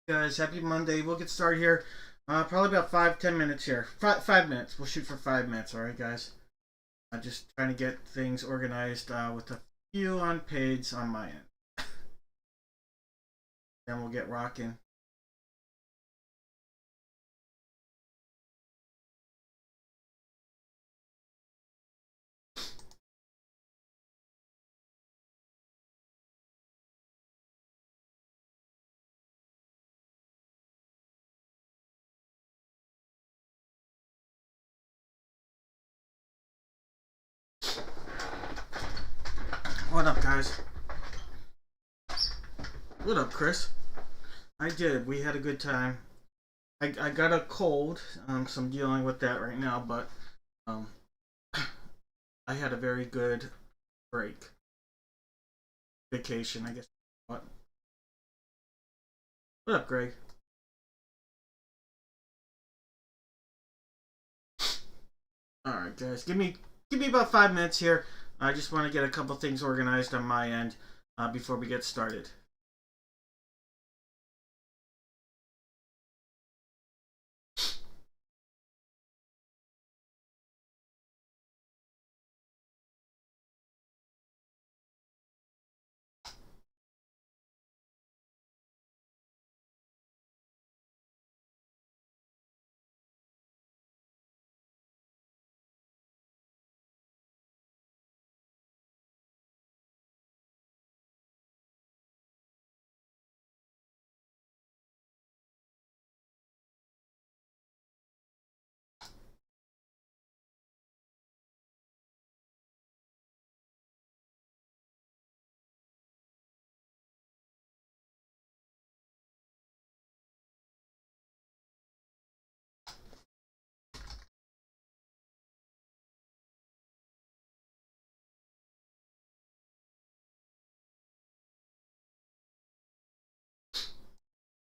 Guys, happy Monday. We'll get started here. Probably about 5-10 minutes here. 5 minutes. We'll shoot for 5 minutes. All right, guys. I'm just trying to get things organized with a few unpaids on my end. Then we'll get rocking. What up, guys? What up, Chris? I did. We had a good time. I got a cold, so I'm dealing with that right now. But um, I had a very good break, vacation. I guess. What up, Greg? All right, guys. Give me about 5 minutes here. I just want to get a couple things organized on my end before we get started.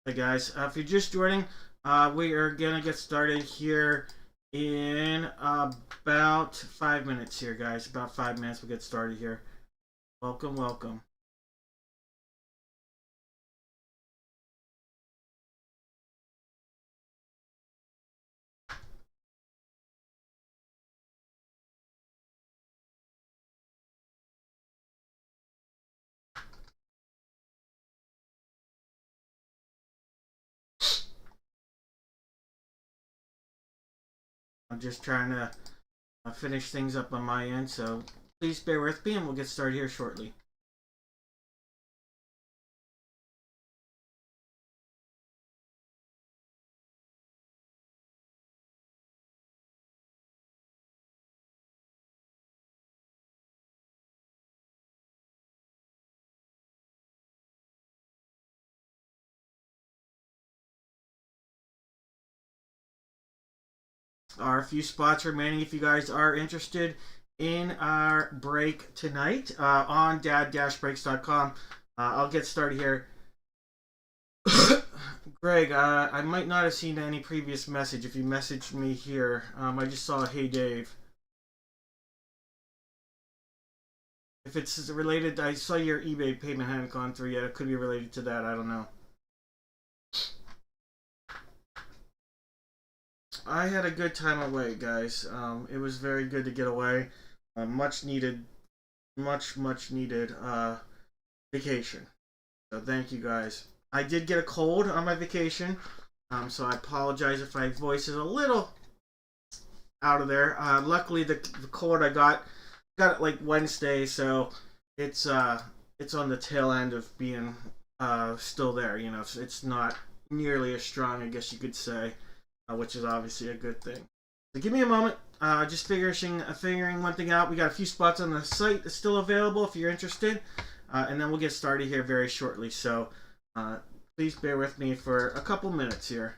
Hey guys, if you're just joining, we are gonna get started here in about 5 minutes here, guys. About 5 minutes, we'll get started here. Welcome, welcome. I'm just trying to finish things up on my end, so please bear with me, and we'll get started here shortly. Are a few spots remaining if you guys are interested in our break tonight on dad-breaks.com. I'll get started here. Greg, I might not have seen any previous message if you messaged me here. I just saw Hey Dave. If it's related, I saw your eBay payment hadn't gone through yet. It could be related to that. I don't know. I had a good time away, guys. It was very good to get away. Much needed, much needed vacation. So thank you guys. I did get a cold on my vacation, so I apologize if my voice is a little out of there. Luckily, the cold I got it like Wednesday, so it's it's on the tail end of being still there. You know, it's not nearly as strong, I guess you could say, which is obviously a good thing. So give me a moment. Just figuring one thing out. We got a few spots on the site that's still available if you're interested, and then we'll get started here very shortly. So please bear with me for a couple minutes here.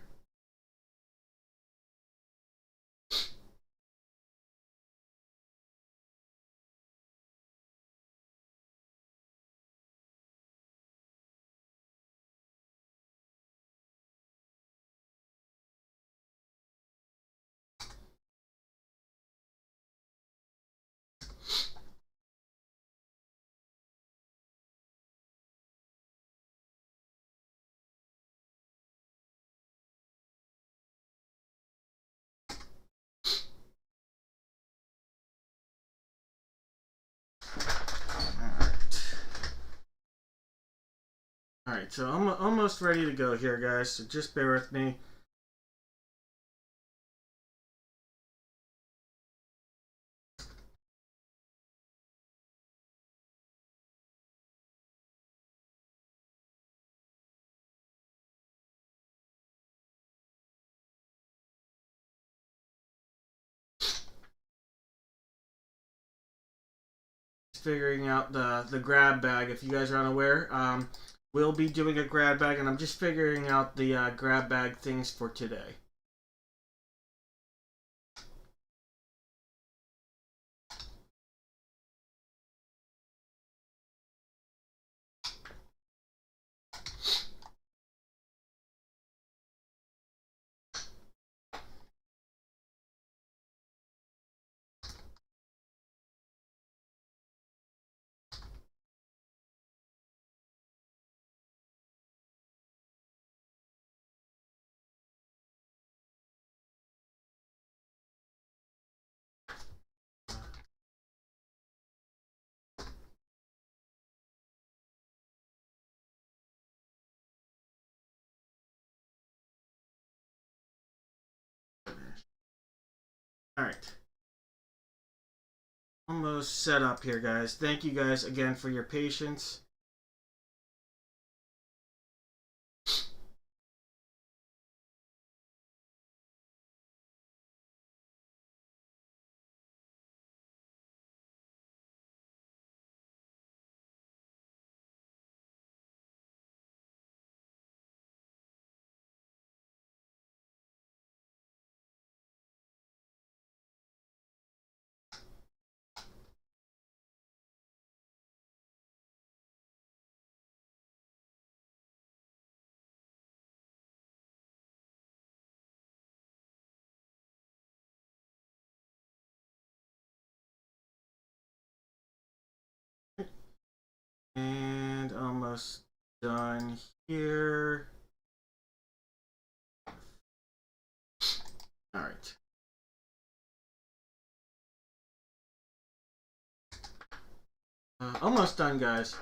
Alright, so I'm almost ready to go here, guys, so just bear with me. Figuring out the grab bag. If you guys are unaware, we'll be doing a grab bag, and I'm just figuring out the grab bag things for today. Alright. Almost set up here, guys. Thank you guys again for your patience. And almost done here. Alright. Almost done, guys.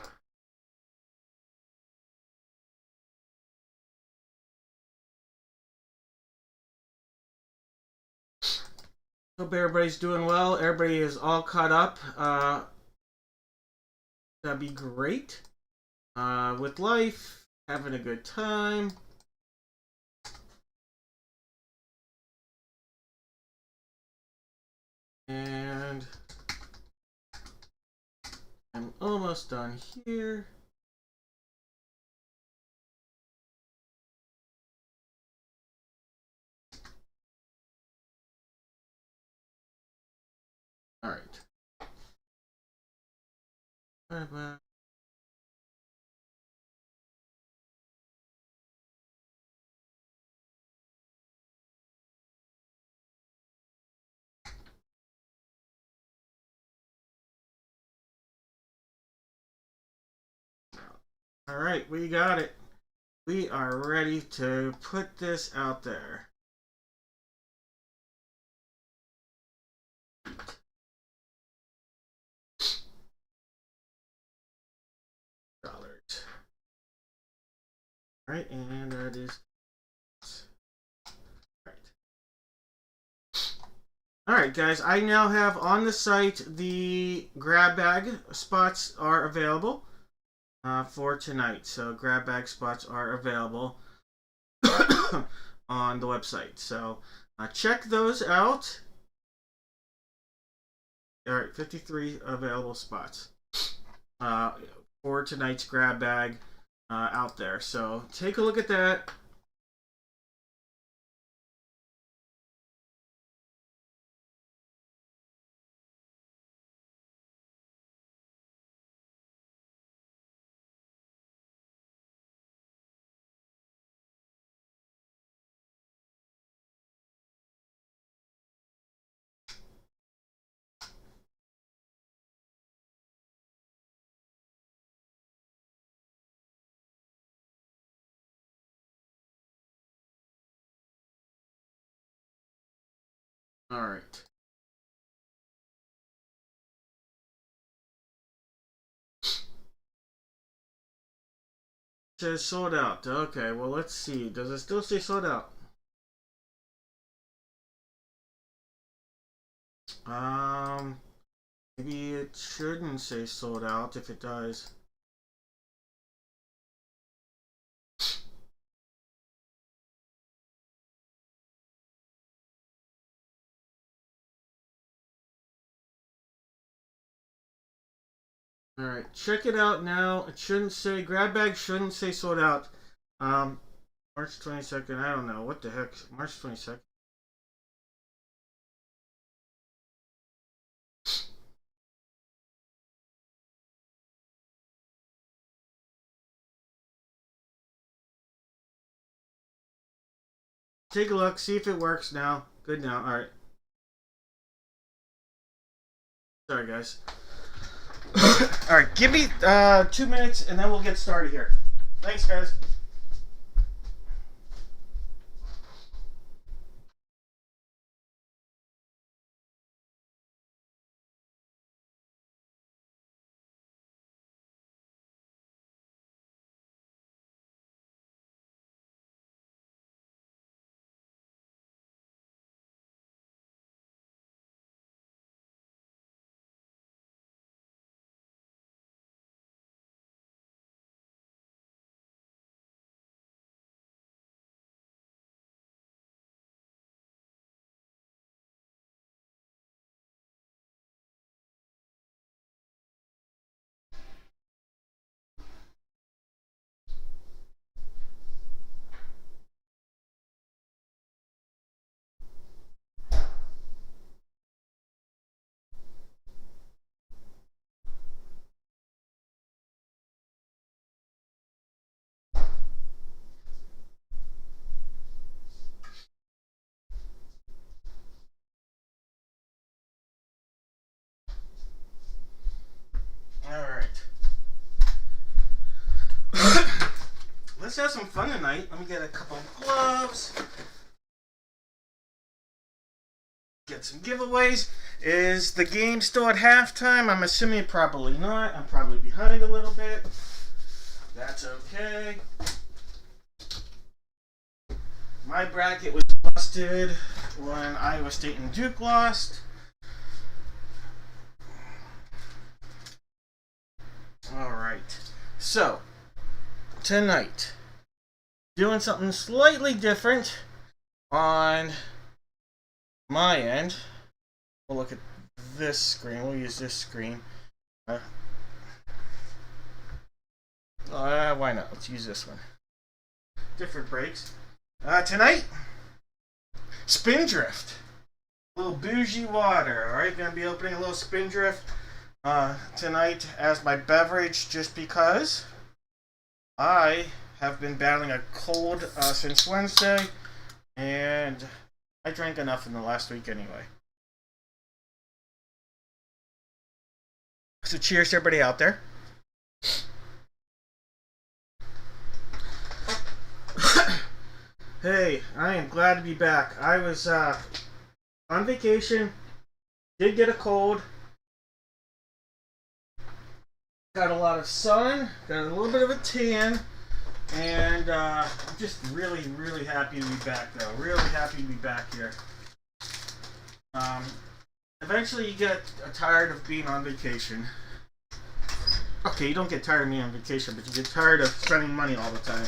Hope everybody's doing well. Everybody is all caught up. That'd be great. With life, having a good time. And I'm almost done here. All right. Bye-bye. All right, we got it. We are ready to put this out there. $. All right, and that is right. All right, guys. I now have on the site the grab bag spots are available for tonight. So grab bag spots are available on the website. So check those out. All right, 53 available spots for tonight's grab bag out there. So take a look at that. All right. It says sold out. Okay, well, let's see. Does it still say sold out? Maybe it shouldn't say sold out if it does. Alright, check it out now. It shouldn't say, grab bag shouldn't say sold out. March 22nd, I don't know. What the heck? March 22nd. Take a look, see if it works now. Good now, alright. Sorry, guys. Alright, give me 2 minutes and then we'll get started here. Thanks, guys. Alright. Let's have some fun tonight. Let me get a couple of gloves. Get some giveaways. Is the game still at halftime? I'm assuming probably not. I'm probably behind a little bit. That's okay. My bracket was busted when Iowa State and Duke lost. Alright. So, tonight, doing something slightly different on my end. We'll look at this screen. We'll use this screen. Why not? Let's use this one. Different breaks. Tonight, Spindrift. A little bougie water. Alright, gonna be opening a little Spindrift tonight as my beverage just because I have been battling a cold since Wednesday and I drank enough in the last week anyway. So cheers to everybody out there. Hey, I am glad to be back. I was on vacation, did get a cold, got a lot of sun, got a little bit of a tan, and I'm just really, really happy to be back though. Really happy to be back here. Eventually you get tired of being on vacation. Okay, you don't get tired of being on vacation, but you get tired of spending money all the time.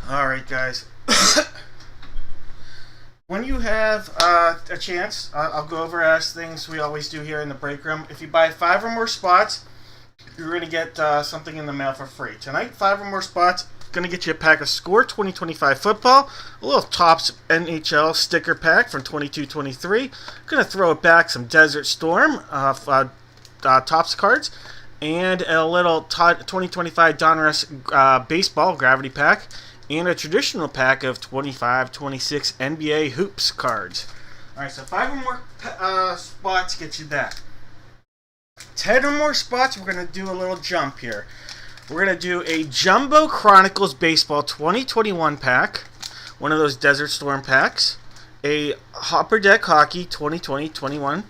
Alright, guys. When you have a chance, I'll go over as things we always do here in the break room. If you buy 5 or more spots, you're going to get something in the mail for free. Tonight, 5 or more spots, going to get you a pack of Score 2025 football, a little Topps NHL sticker pack from 22-23. Going to throw it back some Desert Storm Topps cards, and a little 2025 Donruss baseball gravity pack, and a traditional pack of 25-26 NBA Hoops cards. Alright, so 5 or more spots get you that. 10 or more spots, we're going to do a little jump here. We're going to do a Jumbo Chronicles Baseball 2021 pack, one of those Desert Storm packs, a Hopper Deck Hockey 2020-21,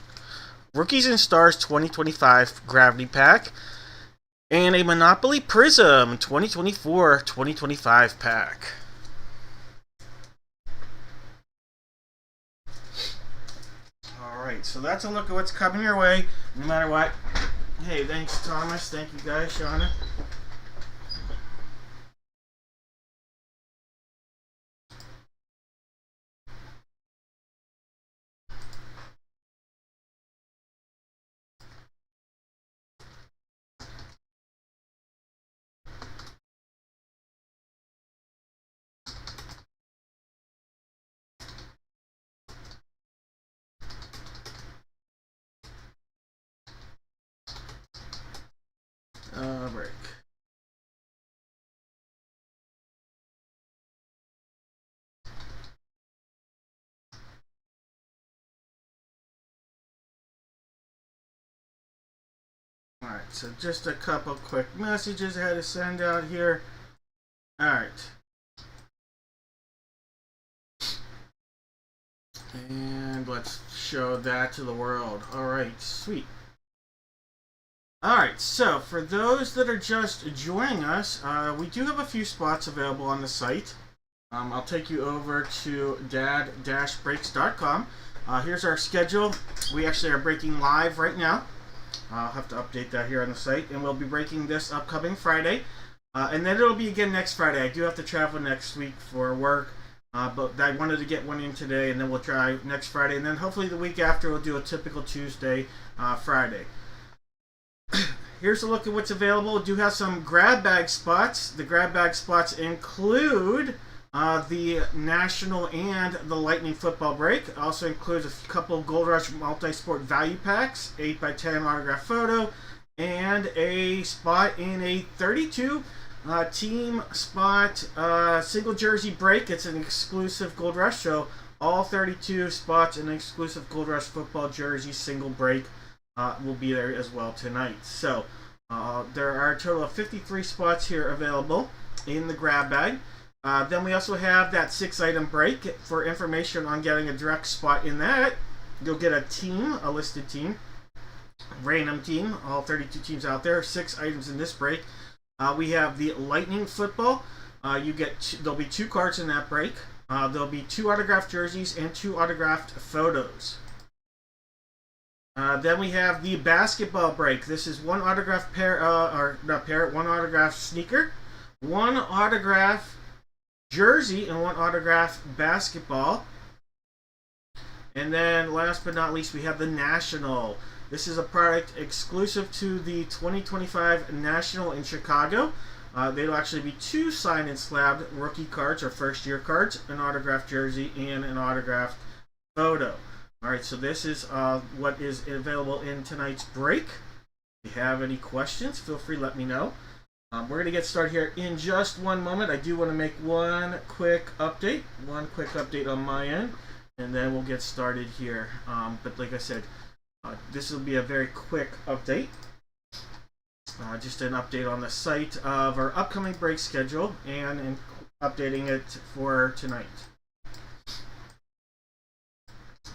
Rookies and Stars 2025 Gravity Pack, and a Monopoly Prism 2024-2025 pack. Alright, so that's a look at what's coming your way, no matter what. Hey, thanks Thomas, thank you guys, Shauna. Break. Alright, so just a couple quick messages I had to send out here. Alright. And let's show that to the world. Alright, sweet. Alright, so for those that are just joining us, we do have a few spots available on the site. I'll take you over to dad-breaks.com. Here's our schedule. We actually are breaking live right now. I'll have to update that here on the site. And we'll be breaking this upcoming Friday. And then it'll be again next Friday. I do have to travel next week for work. But I wanted to get one in today, and then we'll try next Friday. And then hopefully the week after we'll do a typical Tuesday, Friday. Here's a look at what's available. We do have some grab bag spots. The grab bag spots include the National and the Lightning football break. Also includes a couple Gold Rush multi-sport value packs, 8x10 autograph photo, and a spot in a 32 team spot single jersey break. It's an exclusive Gold Rush, so all 32 spots in an exclusive Gold Rush football jersey single break will be there as well tonight. So there are a total of 53 spots here available in the grab bag. Then we also have that 6-item break. For information on getting a direct spot in that, you'll get a team, a listed team, random team, all 32 teams out there, 6 items in this break. We have the Lightning football. There'll be 2 cards in that break. There'll be 2 autographed jerseys and 2 autographed photos. Then we have the basketball break. This is 1 autographed one autographed sneaker, 1 autographed jersey, and 1 autographed basketball. And then last but not least, we have the National. This is a product exclusive to the 2025 National in Chicago. There'll actually be 2 signed and slabbed rookie cards or first year cards, an autographed jersey, and an autographed photo. Alright, so this is what is available in tonight's break. If you have any questions, feel free to let me know. We're going to get started here in just one moment. I do want to make one quick update on my end, and then we'll get started here. But like I said, this will be a very quick update. Just an update on the site of our upcoming break schedule and updating it for tonight.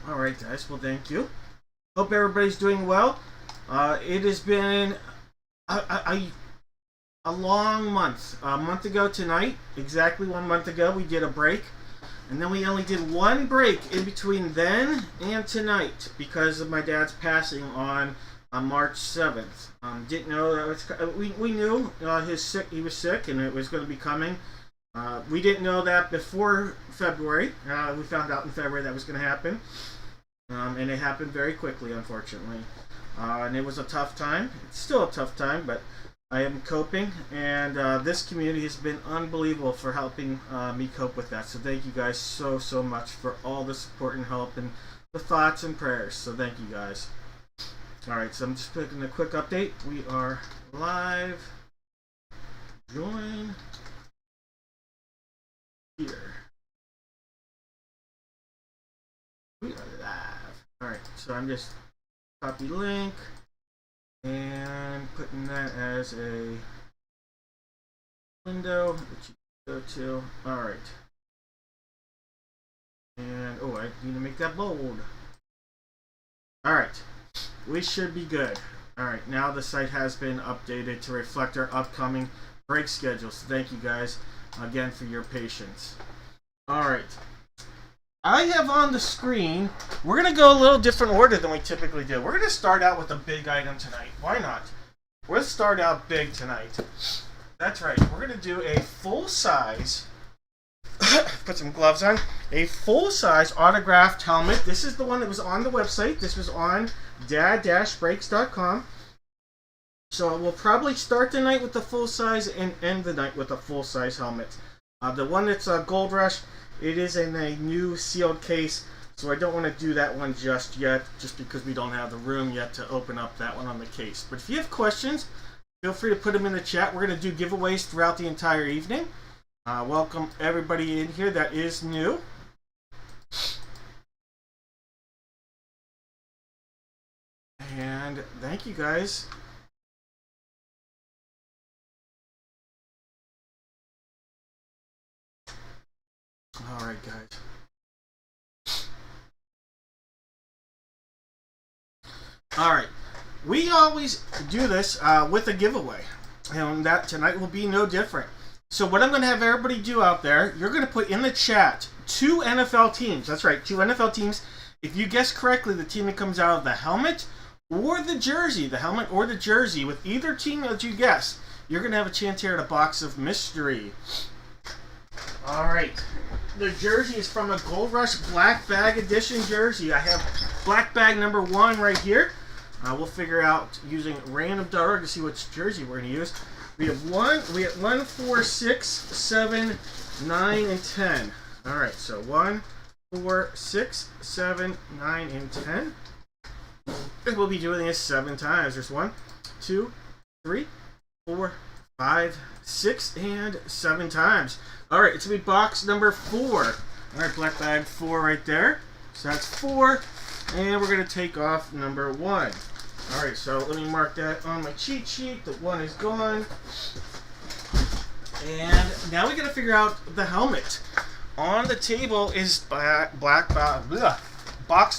Alright guys, well thank you. Hope everybody's doing well. It has been a long month. A month ago tonight, exactly 1 month ago, we did a break. And then we only did 1 break in between then and tonight because of my dad's passing on March 7th. Didn't know that we knew he was sick and it was going to be coming. We didn't know that before February. We found out in February that was going to happen. And it happened very quickly, unfortunately. And it was a tough time. It's still a tough time, but I am coping, and this community has been unbelievable for helping me cope with that. So thank you guys so much for all the support and help and the thoughts and prayers. So thank you guys. Alright, so I'm just putting a quick update. We are live. Join here. We are live. Alright, so I'm just copy link and putting that as a window that you go to. Alright. And I need to make that bold. Alright. we should be good. Alright, now the site has been updated to reflect our upcoming break schedule. So thank you guys again for your patience. Alright. I have on the screen, we're going to go a little different order than we typically do. We're going to start out with a big item tonight. Why not? We're going to start out big tonight. That's right. We're going to do a full-size, put some gloves on, a full-size autographed helmet. This is the one that was on the website. This was on dad-breaks.com. So we'll probably start the night with the full-size and end the night with a full-size helmet. The one that's Gold Rush, it is in a new sealed case, so I don't want to do that one just yet, just because we don't have the room yet to open up that one on the case. But if you have questions, feel free to put them in the chat. We're going to do giveaways throughout the entire evening. Welcome everybody in here that is new. And thank you guys. Alright guys. Alright. We always do this with a giveaway. And that tonight will be no different. So what I'm going to have everybody do out there, you're going to put in the chat 2 NFL teams. That's right, 2 NFL teams. If you guess correctly, the team that comes out of the helmet or the jersey, the helmet or the jersey, with either team that you guess, you're going to have a chance here at a box of mystery. Alright. The jersey is from a Gold Rush Black Bag Edition jersey. I have Black Bag number 1 right here. We'll figure out using random.org to see which jersey we're going to use. We have 1, 4, 6, 7, 9, and 10. Alright, so 1, 4, 6, 7, 9, and 10. And we'll be doing this 7 times. There's 1, 2, 3, 4, 5, 6, and 7 times. Alright, it's going to be box number 4. Alright, Black Bag 4 right there. So that's 4. And we're going to take off number 1. Alright, so let me mark that on my cheat sheet. The 1 is gone. And now we got to figure out the helmet. On the table is box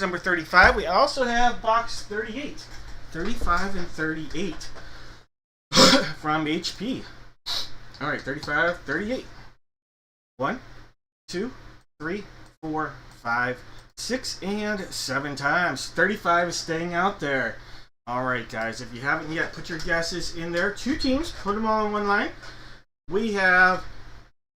number 35. We also have box 38. 35 and 38 from HP. Alright, 35, 38. 1, 2, 3, 4, 5, 6, and 7 times. 35 is staying out there. Alright guys, if you haven't yet, put your guesses in there. 2 teams, put them all in one line. We have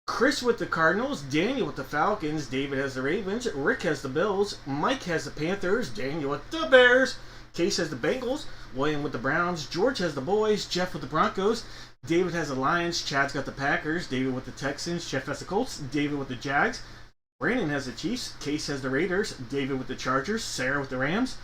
Chris with the Cardinals, Daniel with the Falcons, David has the Ravens, Rick has the Bills, Mike has the Panthers, Daniel with the Bears, Case has the Bengals, William with the Browns, George has the Boys, Jeff with the Broncos, David has the Lions, Chad's got the Packers, David with the Texans, Jeff has the Colts, David with the Jags, Brandon has the Chiefs, Case has the Raiders, David with the Chargers, Sarah with the Rams,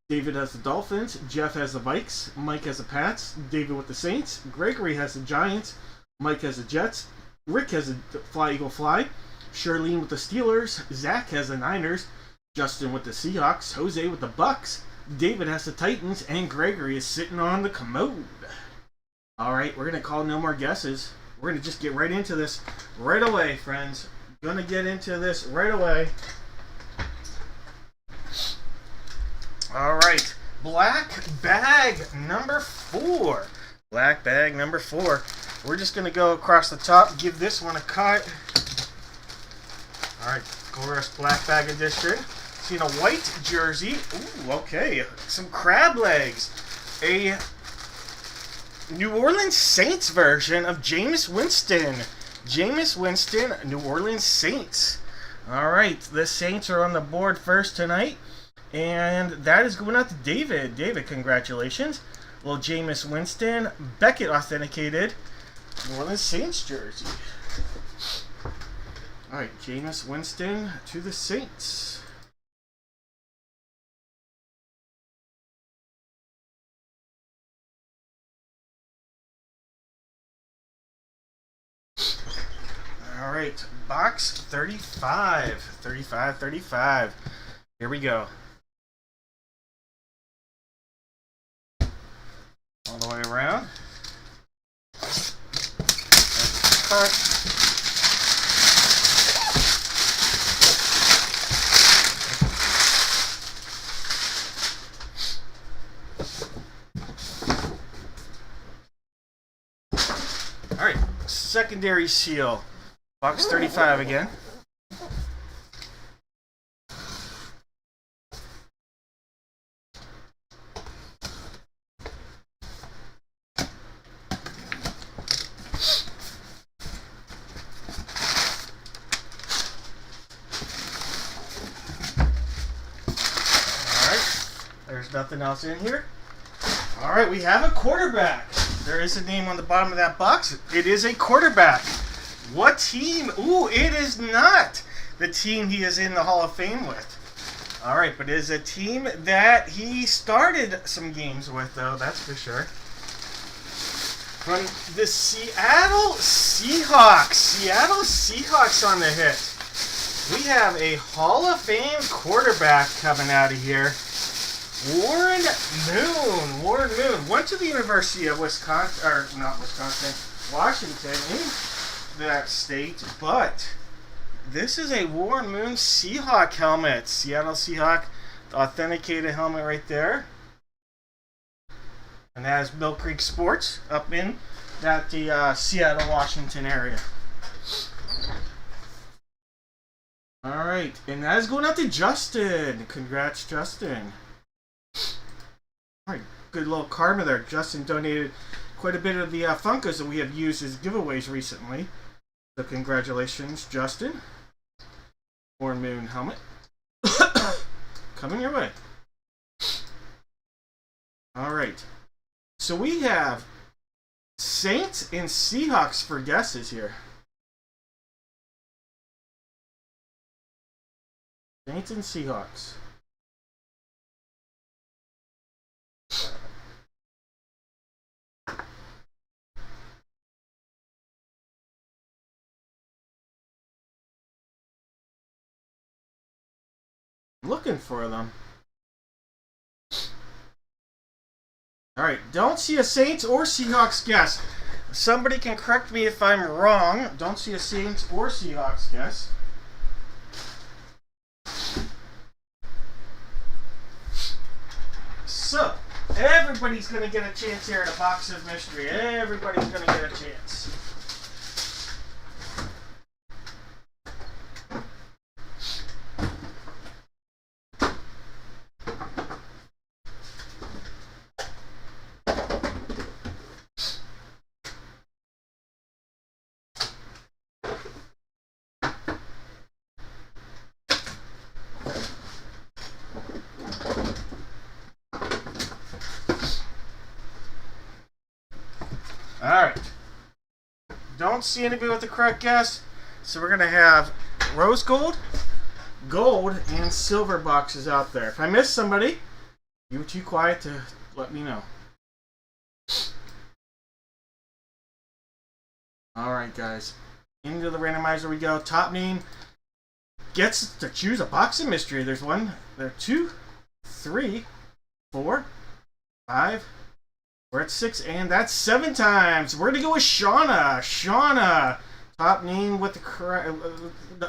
David has the Dolphins, Jeff has the Vikes, Mike has the Pats, David with the Saints, Gregory has the Giants, Mike has the Jets, Rick has the Fly Eagle Fly, Charlene with the Steelers, Zach has the Niners, Justin with the Seahawks, Jose with the Bucks, David has the Titans, and Gregory is sitting on the commode. Alright, we're going to call no more guesses. We're going to just get right into this right away, friends. Going to get into this right away. Alright, Black Bag number 4. Black Bag number 4. We're just going to go across the top, give this one a cut. Alright, Gold Rush Black Bag Edition. Seen a white jersey. Ooh, okay. Some crab legs. A New Orleans Saints version of Jameis Winston. Jameis Winston, New Orleans Saints. Alright, the Saints are on the board first tonight. And that is going out to David. David, congratulations. Little Jameis Winston, Beckett authenticated New Orleans Saints jersey. Alright, Jameis Winston to the Saints. Alright, box 35. 35. Here we go. All the way around. Cut. secondary seal. Box 35 again. There's nothing else in here. All right, we have a quarterback. There is a name on the bottom of that box. It is a quarterback. What team? Ooh, it is not the team he is in the Hall of Fame with. All right, but it is a team that he started some games with, though, that's for sure. From the Seattle Seahawks. Seattle Seahawks on the hit. We have a Hall of Fame quarterback coming out of here. Warren Moon went to the University of Wisconsin, or not Wisconsin, Washington in that state, but this is a Warren Moon Seahawk helmet. Seattle Seahawk, the authenticated helmet right there. And that is Mill Creek Sports up in the Seattle, Washington area. All right, and that is going out to Justin. Congrats, Justin. All right, good little karma there. Justin donated quite a bit of the Funkos that we have used as giveaways recently. So congratulations, Justin. Warren Moon helmet. Coming your way. All right. So we have Saints and Seahawks for guesses here. Saints and Seahawks. Looking for them. Alright, don't see a Saints or Seahawks guess. Somebody can correct me if I'm wrong. Don't see a Saints or Seahawks guess. So, everybody's going to get a chance here at a box of mystery. Everybody's going to get a chance. Alright. Don't see anybody with the correct guess. So we're going to have rose gold, gold, and silver boxes out there. If I miss somebody, you were too quiet to let me know. Alright, guys. Into the randomizer we go. Top name gets to choose a box of mystery. There's one, there are 2, 3, 4, 5. We're at 6, and that's 7 times. We're going to go with Shauna. Shauna. Top name with the correct...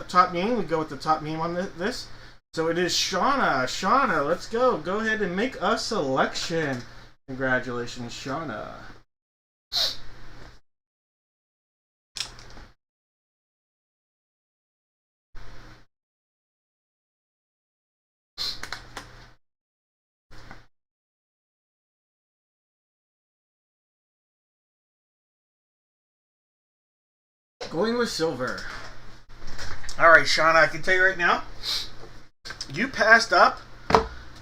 top name. We go with the top name on this. So it is Shauna. Shauna, let's go. Go ahead and make a selection. Congratulations, Shauna. Going with silver. Alright, Shauna, I can tell you right now, you passed up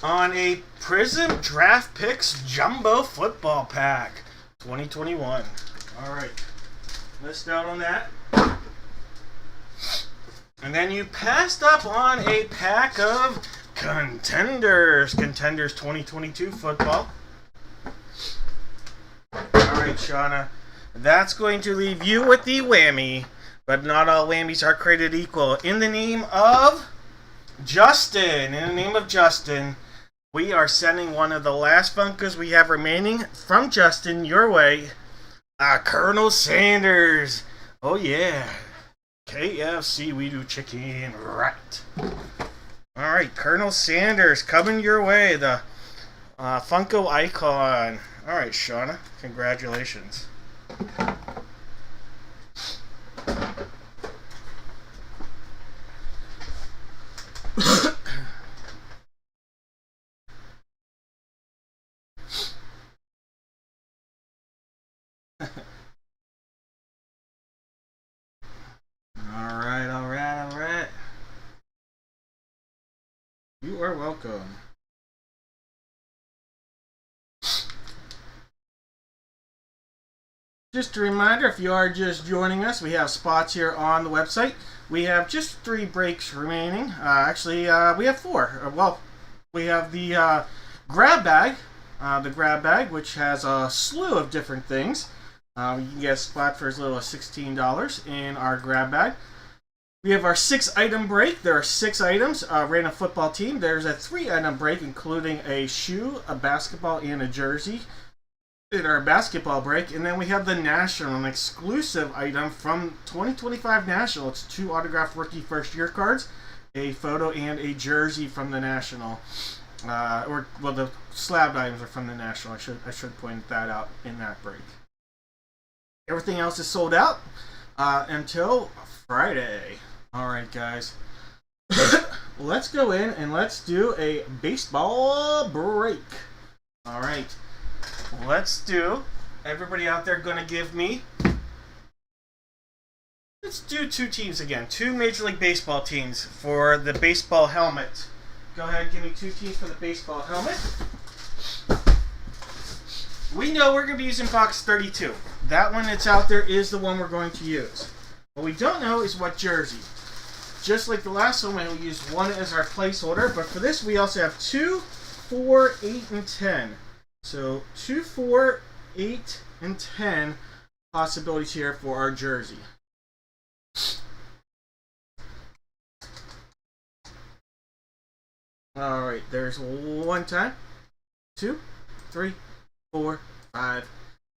on a Prism Draft Picks Jumbo Football Pack 2021. Alright, missed out on that. And then you passed up on a pack of Contenders. Contenders 2022 football. Alright, Shauna. That's going to leave you with the whammy, but not all whammies are created equal. In the name of Justin, we are sending one of the last Funkos we have remaining from Justin your way. Colonel Sanders. Oh yeah. KFC, we do chicken right. Alright, Colonel Sanders coming your way. The Funko icon. Alright, Shauna. Congratulations. You are welcome. Just a reminder, if you are just joining us, we have spots here on the website. We have just 3 breaks remaining. Actually, we have 4. Well, we have the grab bag. The grab bag, which has a slew of different things. You can get a spot for as little as $16 in our grab bag. We have our 6-item break. There are 6 items. Random football team. There's a 3-item break, including a shoe, a basketball, and a jersey in our basketball break. And then we have the National, an exclusive item from 2025 National. It's 2 autographed rookie first-year cards, a photo, and a jersey from the National. The slabbed items are from the National. I should point that out in that break. Everything else is sold out until Friday. All right, guys. Let's go in and let's do a baseball break. All right. Let's do. Everybody out there going to give me. Let's do 2 teams again. 2 Major League Baseball teams for the baseball helmet. Go ahead, give me 2 teams for the baseball helmet. We know we're going to be using box 32. That one that's out there is the one we're going to use. What we don't know is what jersey. Just like the last one, we'll use 1 as our placeholder. But for this, we also have 2, 4, 8, and 10. So 2, 4, 8, and 10 possibilities here for our jersey. Alright, there's 1 time, 2, 3, 4, 5,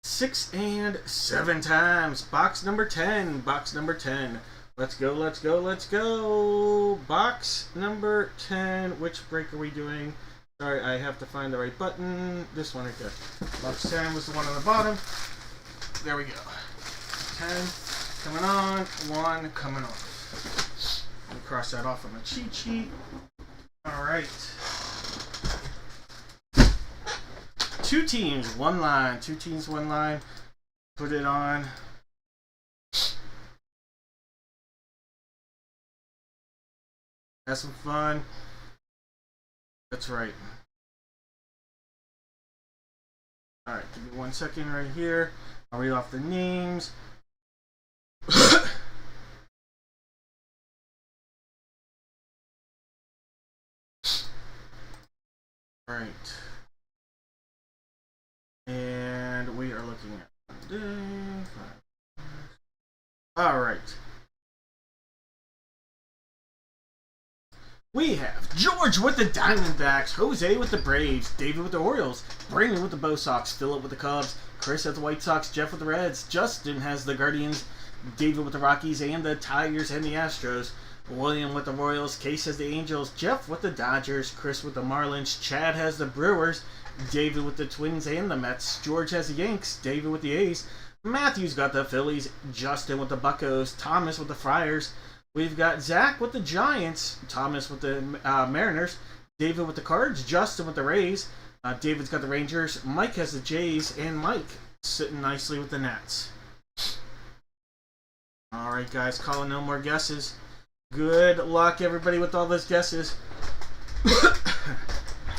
6, and 7 times. Box number 10. Box number 10. Let's go, let's go, let's go. Box number 10. Which break are we doing? Sorry, I have to find the right button. This one right there. Box 10 was the one on the bottom. There we go. 10 coming on, 1 coming off. Let me cross that off on my cheat sheet. Alright. 2 teams, 1 line. 2 teams, 1 line. Put it on. Have some fun. That's right. Alright, give me 1 second right here. I'll read off the names. Right. And we are looking at Monday. Alright. We have George with the Diamondbacks, Jose with the Braves, David with the Orioles, Brandon with the Bo Sox, Philip with the Cubs, Chris has the White Sox, Jeff with the Reds, Justin has the Guardians, David with the Rockies and the Tigers and the Astros, William with the Royals, Case has the Angels, Jeff with the Dodgers, Chris with the Marlins, Chad has the Brewers, David with the Twins and the Mets, George has the Yanks, David with the A's, Matthew's got the Phillies, Justin with the Buccos, Thomas with the Friars, we've got Zach with the Giants, Thomas with the Mariners, David with the Cards, Justin with the Rays, David's got the Rangers, Mike has the Jays, and Mike sitting nicely with the Nats. Alright guys, calling no more guesses. Good luck, everybody, with all those guesses.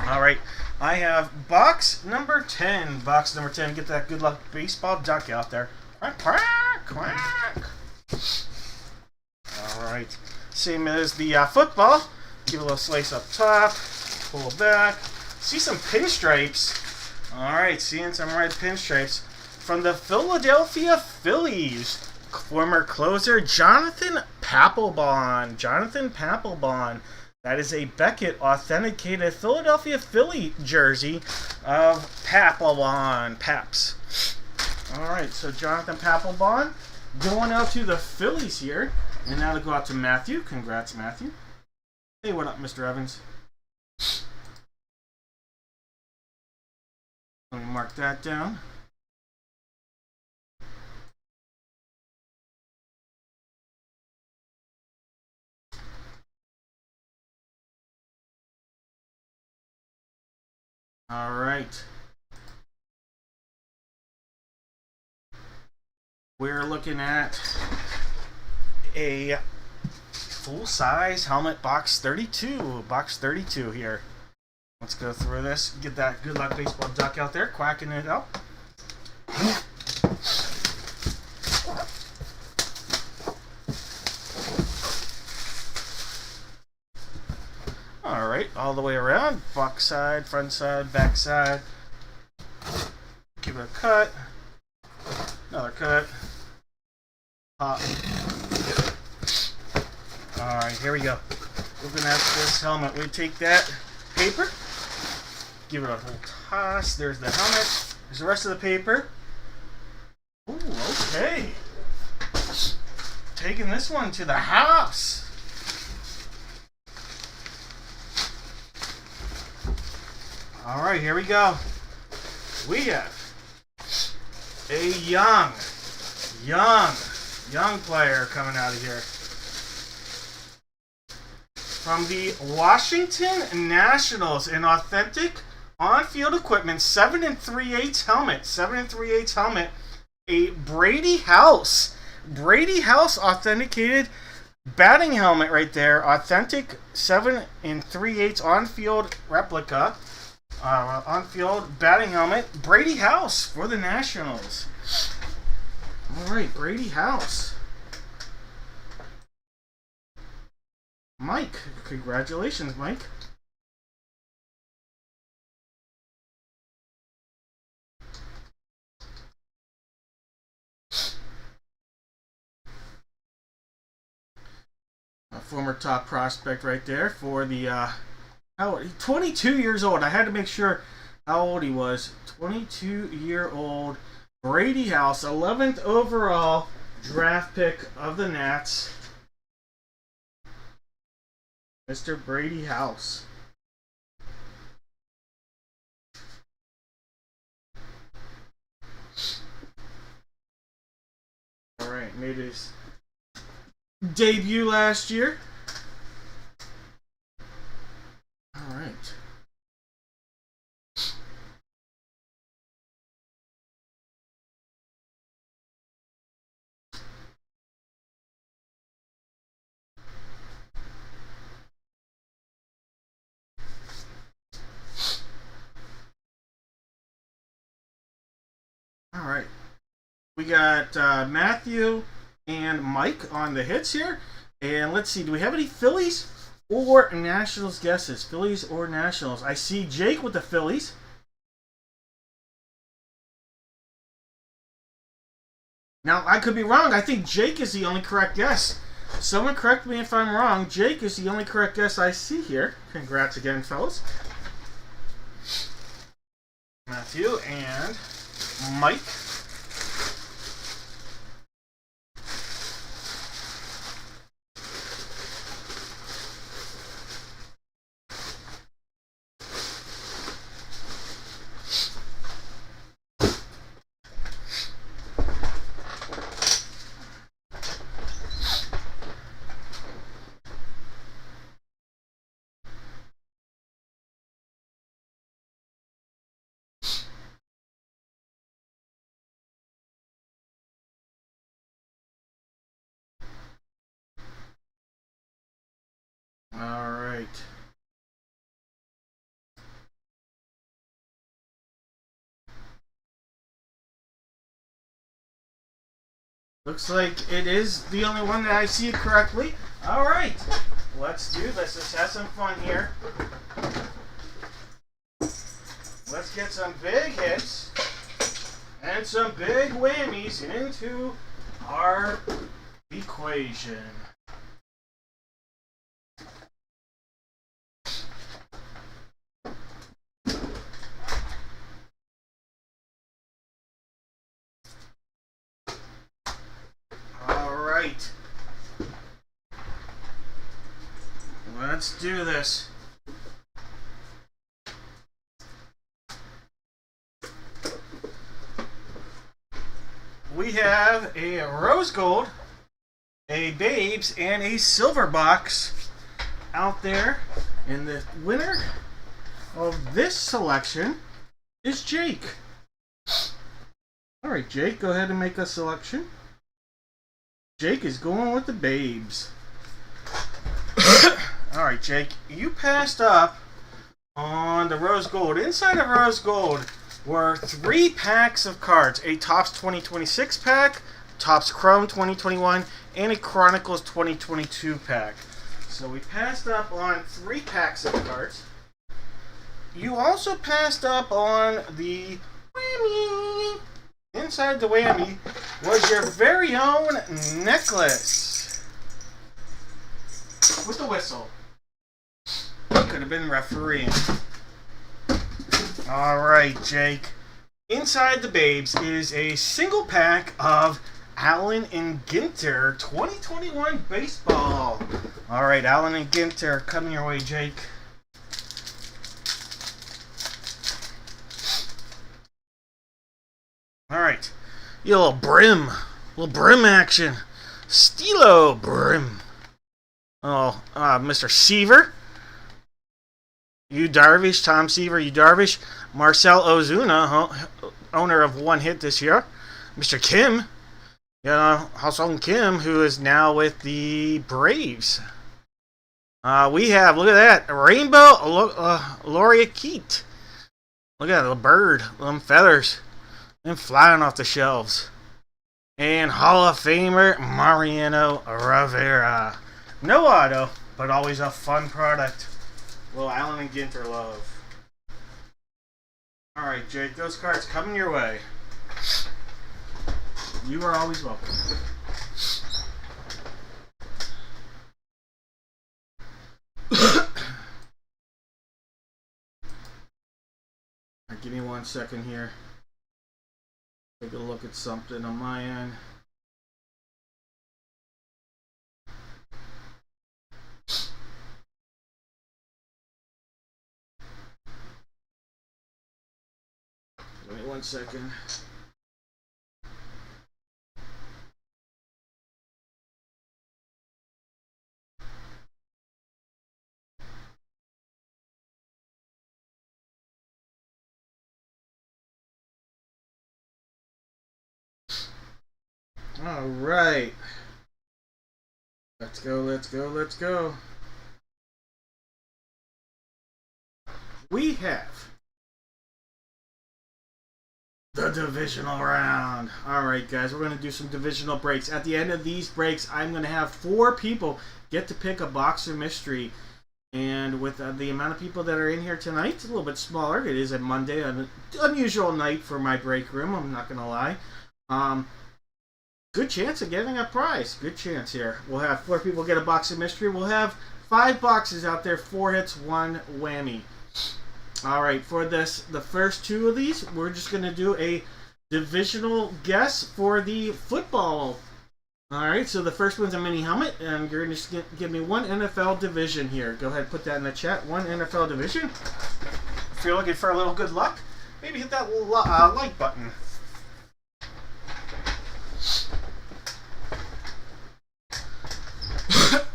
All right, I have box number 10. Box number 10. Get that good luck baseball duck out there. Quack, quack, quack. All right, same as the football. Give a little slice up top. Pull back. See some pinstripes. All right, seeing some red pinstripes from the Philadelphia Phillies. Former closer Jonathan Papelbon. Jonathan Papelbon. That is a Beckett authenticated Philadelphia Philly jersey of Papelbon. Paps. Alright, so Jonathan Papelbon going out to the Phillies here. And now to go out to Matthew. Congrats, Matthew. Hey, what up, Mr. Evans? Let me mark that down. All right. We're looking at a full-size helmet box 32. Box 32 here. Let's go through this. Get that Good Luck Baseball duck out there, quacking it up. Alright, all the way around. Box side, front side, back side. Give it a cut. Another cut. Pop. Alright, here we go. Looking at this helmet. We take that paper. Give it a whole toss. There's the helmet. There's the rest of the paper. Ooh, okay. Taking this one to the house. Alright, here we go. We have a young player coming out of here. From the Washington Nationals, an authentic on-field equipment 7 3/8 helmet. 3 helmet. A Brady House authenticated batting helmet right there. Authentic 7 3/8 on-field replica. On-field batting helmet. Brady House for the Nationals. Alright, Brady House. Mike, congratulations, Mike. A former top prospect right there for the, how old? 22 years old. I had to make sure how old he was. 22-year-old Brady House, 11th overall draft pick of the Nats. Mr. Brady House. Alright, made his debut last year. Alright. Alright. We got Matthew and Mike on the hits here. And let's see, do we have any Phillies or Nationals guesses? Phillies or Nationals? I see Jake with the Phillies. Now, I could be wrong. I think Jake is the only correct guess. Someone correct me if I'm wrong. Jake is the only correct guess I see here. Congrats again, fellas. Matthew and Mike. All right. Looks like it is the only one that I see correctly. All right. Let's do this. Let's have some fun here. Let's get some big hits and some big whammies into our equation. Let's do this. We have a rose gold, a babes, and a silver box out there. And the winner of this selection is Jake. Alright, Jake, go ahead and make a selection. Jake is going with the babes. Alright, Jake, you passed up on the Rose Gold. Inside of Rose Gold were 3 packs of cards. A Topps 2026 pack, Topps Chrome 2021, and a Chronicles 2022 pack. So we passed up on 3 packs of cards. You also passed up on the whammy. Inside the whammy was your very own necklace. With the whistle. Could have been refereeing. Alright, Jake. Inside the babes is a single pack of Allen and Ginter 2021 baseball. Alright, Allen and Ginter, coming your way, Jake. Alright. You little brim action. Stilo brim. Oh, Mr. Seaver. Yu Darvish, Tom Seaver, Yu Darvish, Marcell Ozuna, owner of 1 hit this year. Mr. Kim, Ha-Seong Kim, who is now with the Braves. We have, look at that, Rainbow Laureate. Look at the bird, them feathers, them flying off the shelves. And Hall of Famer Mariano Rivera. No auto, but always a fun product. Little Allen and Ginter love. Alright, Jake, those cards coming your way. You are always welcome. Right, give me 1 second here. Take a look at something on my end. Give me 1 second. All right. Let's go, let's go, let's go. We have the divisional round. Alright, guys, we're going to do some divisional breaks. At the end of these breaks, I'm going to have 4 people get to pick a boxer mystery. And with the amount of people that are in here tonight, it's a little bit smaller. It is a Monday, an unusual night for my break room, I'm not going to lie. Good chance of getting a prize. Good chance here. We'll have 4 people get a boxer mystery. We'll have 5 boxes out there, 4 hits, 1 whammy. Alright, for this, the first 2 of these, we're just going to do a divisional guess for the football. Alright, so the first one's a mini helmet, and you're going to give me 1 NFL division here. Go ahead and put that in the chat. 1 NFL division. If you're looking for a little good luck, maybe hit that little like button.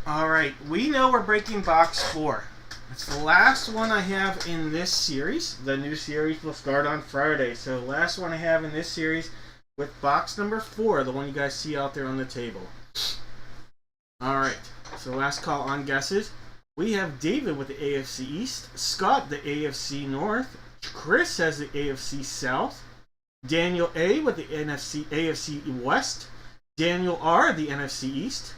Alright, we know we're breaking box 4. It's the last one I have in this series. The new series will start on Friday. So last one I have in this series with box number 4, the one you guys see out there on the table. Alright, so last call on guesses. We have David with the AFC East, Scott the AFC North, Chris has the AFC South, Daniel A with the AFC West, Daniel R the NFC East,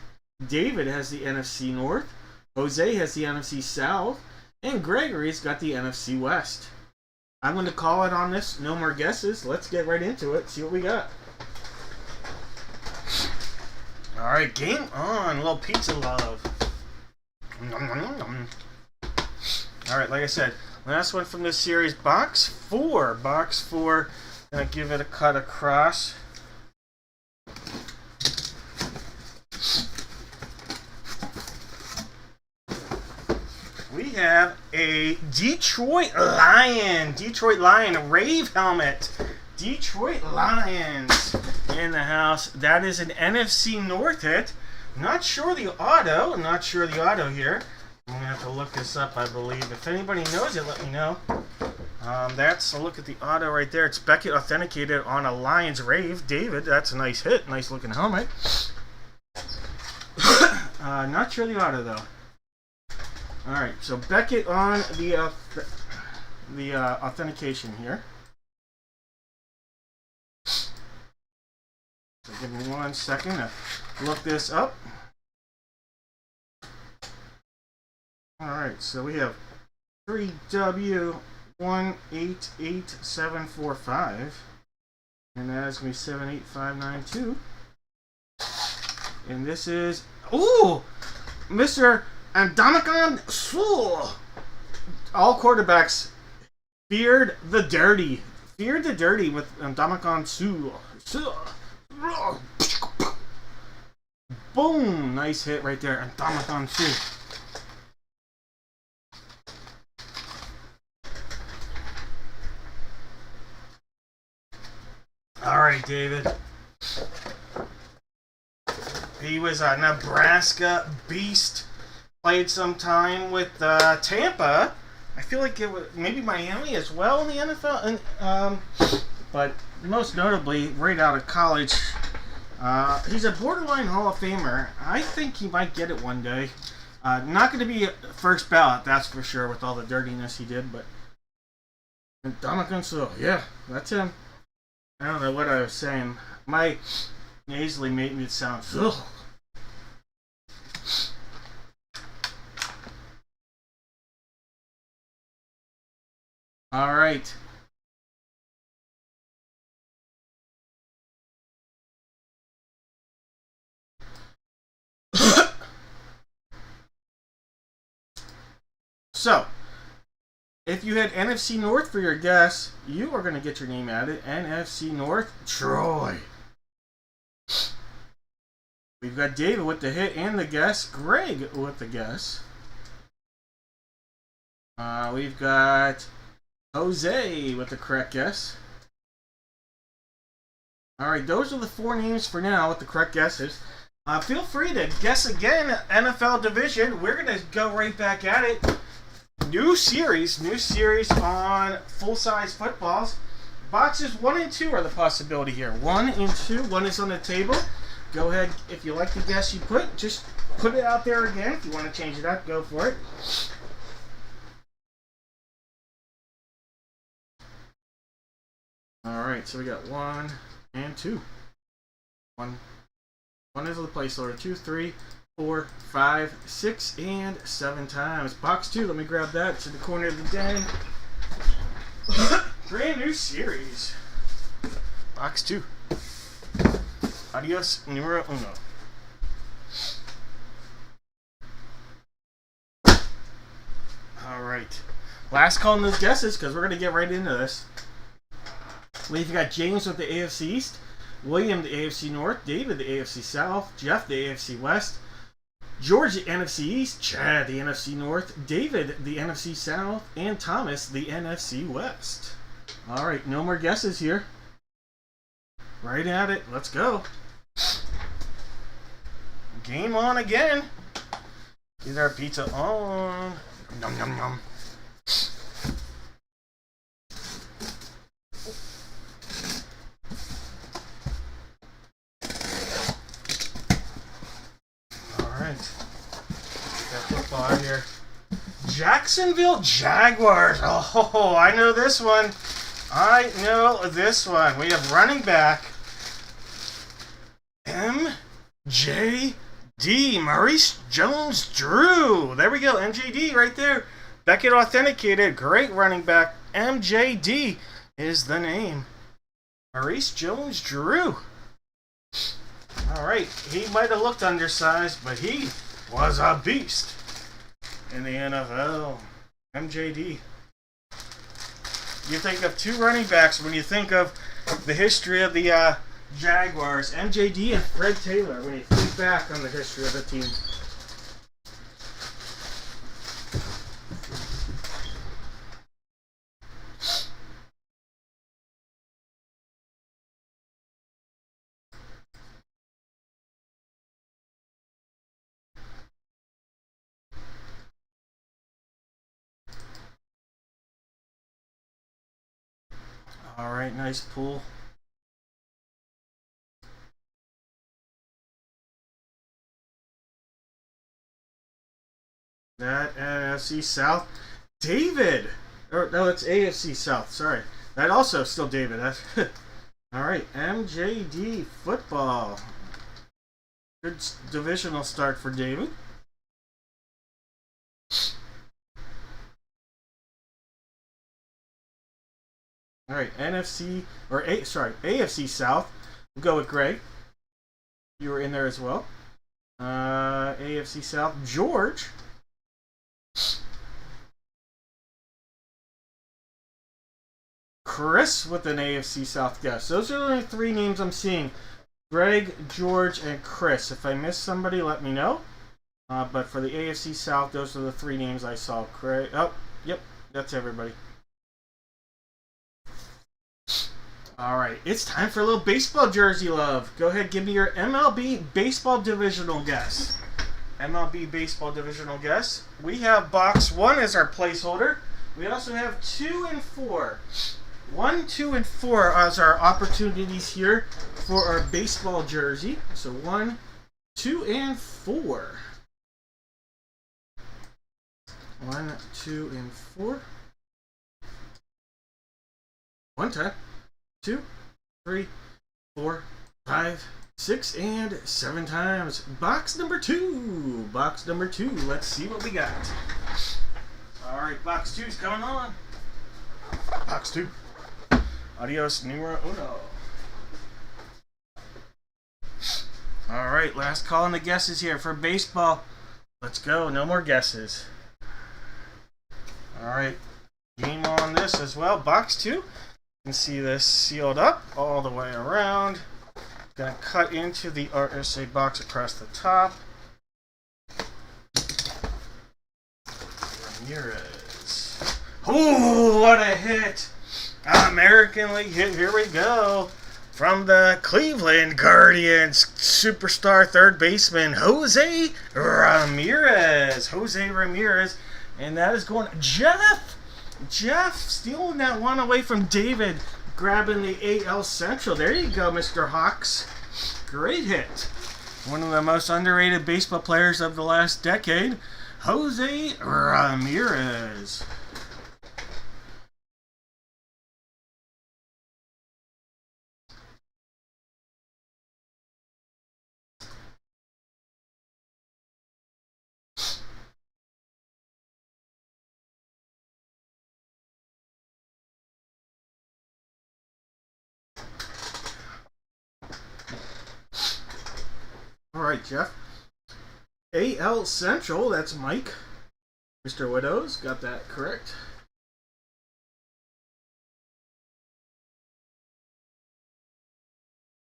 David has the NFC North, Jose has the NFC South, and Gregory's got the NFC West. I'm going to call it on this. No more guesses. Let's get right into it. See what we got. Alright, game on. A little pizza love. Alright, like I said, last one from this series, box 4. Box 4. Gonna give it a cut across. We have a Detroit Lion Rave helmet. Detroit Lions in the house. That is an NFC North hit. Not sure the auto here. I'm gonna have to look this up, I believe. If anybody knows it, let me know. That's a look at the auto right there. It's Beckett authenticated on a Lions Rave. David, that's a nice hit. Nice looking helmet. Not sure the auto though. All right, so Beckett on the authentication here. So give me 1 second to look this up. All right, so we have 3W188745, and that is going to be 78592. And this is, ooh, Mr. Ndamukong Suh. All quarterbacks feared the dirty. Feared the dirty with Ndamukong Suh. Boom! Nice hit right there. Ndamukong Suh. All right, David. He was a Nebraska beast. Played some time with Tampa. I feel like it was maybe Miami as well in the NFL. And but most notably, right out of college, he's a borderline Hall of Famer. I think he might get it one day. Not going to be first ballot, that's for sure, with all the dirtiness he did. But Ndamukong Suh, yeah, that's him. I don't know what I was saying. My nasally made me sound. Ugh. All right. So, if you had NFC North for your guess, you are going to get your name added. NFC North, Troy. We've got David with the hit and the guess. Greg with the guess. We've got Jose with the correct guess. Alright, those are the 4 names for now with the correct guesses. Feel free to guess again, NFL division. We're going to go right back at it. New series on full-size footballs. Boxes 1 and 2 are the possibility here. 1 and 2, 1 is on the table. Go ahead, if you like the guess you put, just put it out there again. If you want to change it up, go for it. Alright, so we got 1 and 2. 1 is the placeholder. 2, 3, 4, 5, 6, and 7 times. Box 2, let me grab that to the corner of the den. Brand new series. Box 2. Adios, numero uno. Alright. Last call on those guesses, because we're going to get right into this. We've got James with the AFC East, William the AFC North, David the AFC South, Jeff the AFC West, George the NFC East, Chad the NFC North, David the NFC South, and Thomas the NFC West. Alright, no more guesses here. Right at it. Let's go. Game on again. Get our pizza on. Nom nom nom. Alright. Got football out here. Jacksonville Jaguars. Oh, I know this one. I know this one. We have running back MJD, Maurice Jones-Drew. There we go, MJD right there. Beckett authenticated. Great running back. MJD is the name. Maurice Jones-Drew. All right, he might have looked undersized, but he was a beast in the NFL. MJD. You think of 2 running backs when you think of the history of the Jaguars, MJD and Fred Taylor, when you think back on the history of the team. All right, nice pull. That NFC South, David. Or no, it's AFC South. Sorry, that also still David. All right, MJD football. Good divisional start for David. All right, AFC South. We'll go with Greg. You were in there as well. AFC South, George. Chris with an AFC South guess. Those are the only three names I'm seeing. Greg, George, and Chris. If I missed somebody, let me know. But for the AFC South, those are the three names I saw. Craig. Oh, yep, that's everybody. All right, it's time for a little baseball jersey love. Go ahead, give me your MLB baseball divisional guess. MLB baseball divisional guess. We have box 1 as our placeholder. We also have 2 and 4. 1, 2, and 4 as our opportunities here for our baseball jersey. So 1, 2, and 4. 1, 2, and 4. One time. 2, 3, 4, 5, 6, and 7 times. Box number 2. Box number 2. Let's see what we got. All right, box 2 is coming on. Box 2. Adios, numero uno. All right, last call on the guesses here for baseball. Let's go. No more guesses. All right, game on this as well. Box 2. You can see this sealed up all the way around. Gonna cut into the RSA box across the top. Ramirez. Oh, what a hit! American League hit. Here we go. From the Cleveland Guardians, superstar third baseman Jose Ramirez. Jose Ramirez. And that is going Jeff. Jeff stealing that one away from David, grabbing the AL Central. There you go, Mr. Hawks. Great hit. One of the most underrated baseball players of the last decade, Jose Ramirez. All right, Jeff. AL Central, that's Mike. Mr. Widows, got that correct.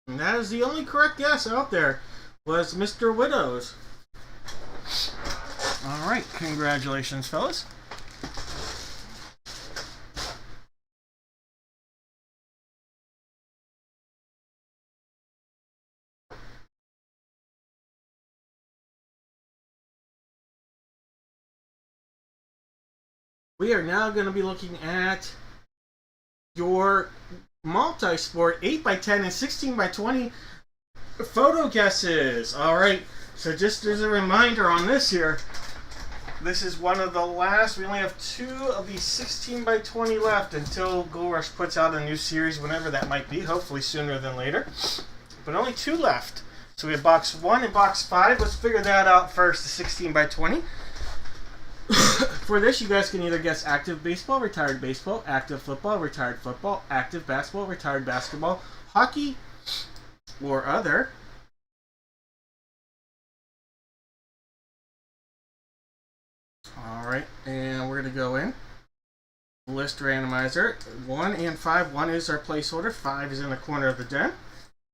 And that is the only correct guess out there, was Mr. Widows. All right, congratulations, fellas. We are now going to be looking at your multi-sport 8x10 and 16x20 photo guesses. All right, so just as a reminder on this here, this is one of the last. We only have 2 of these 16x20 left until Gold Rush puts out a new series, whenever that might be, hopefully sooner than later. But only 2 left. So we have box 1 and box 5. Let's figure that out first, the 16x20. For this, you guys can either guess active baseball, retired baseball, active football, retired football, active basketball, retired basketball, hockey, or other. All right, and we're going to go in. List randomizer. 1 and 5. 1 is our placeholder. 5 is in the corner of the den.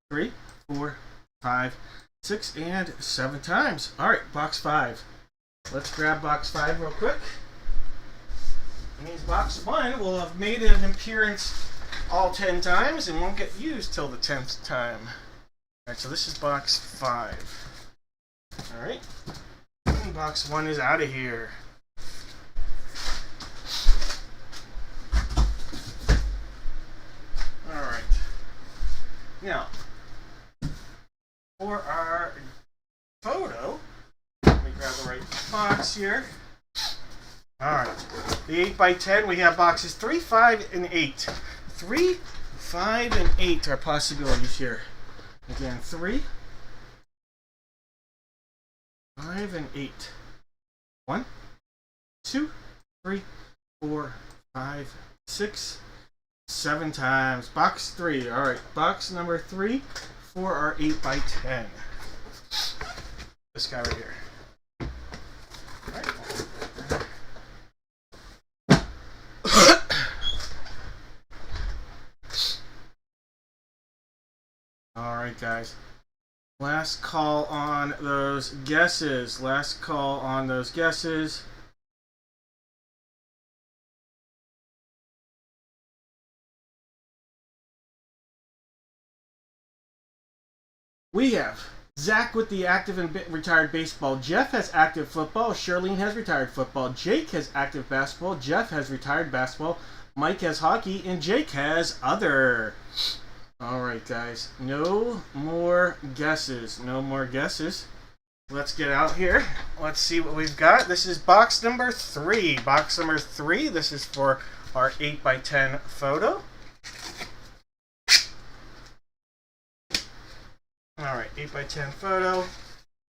3, 4, 5, 6, and 7 times. All right, box 5. Let's grab box 5 real quick. It means box 1 will have made an appearance all 10 times and won't get used till the 10th time. Alright, so this is box 5. Alright. Box 1 is out of here. Alright. Now, for our photo, let me grab the right box here. the 8x10, we have boxes 3, 5, and 8. 3, 5, and 8 are possibilities here. Again, 3, 5, and 8. 1, 2, 3, 4, 5, 6, 7 times. Box 3. All right, box number 3 for our 8x10. This guy right here. All right. All right, guys. Last call on those guesses. Last call on those guesses. We have Zach with the active and retired baseball. Jeff has active football. Shirlene has retired football. Jake has active basketball. Jeff has retired basketball. Mike has hockey. And Jake has other. Alright, guys. No more guesses. No more guesses. Let's get out here. Let's see what we've got. This is box number 3. Box number 3. This is for our 8x10 photo. Alright, 8x10 photo.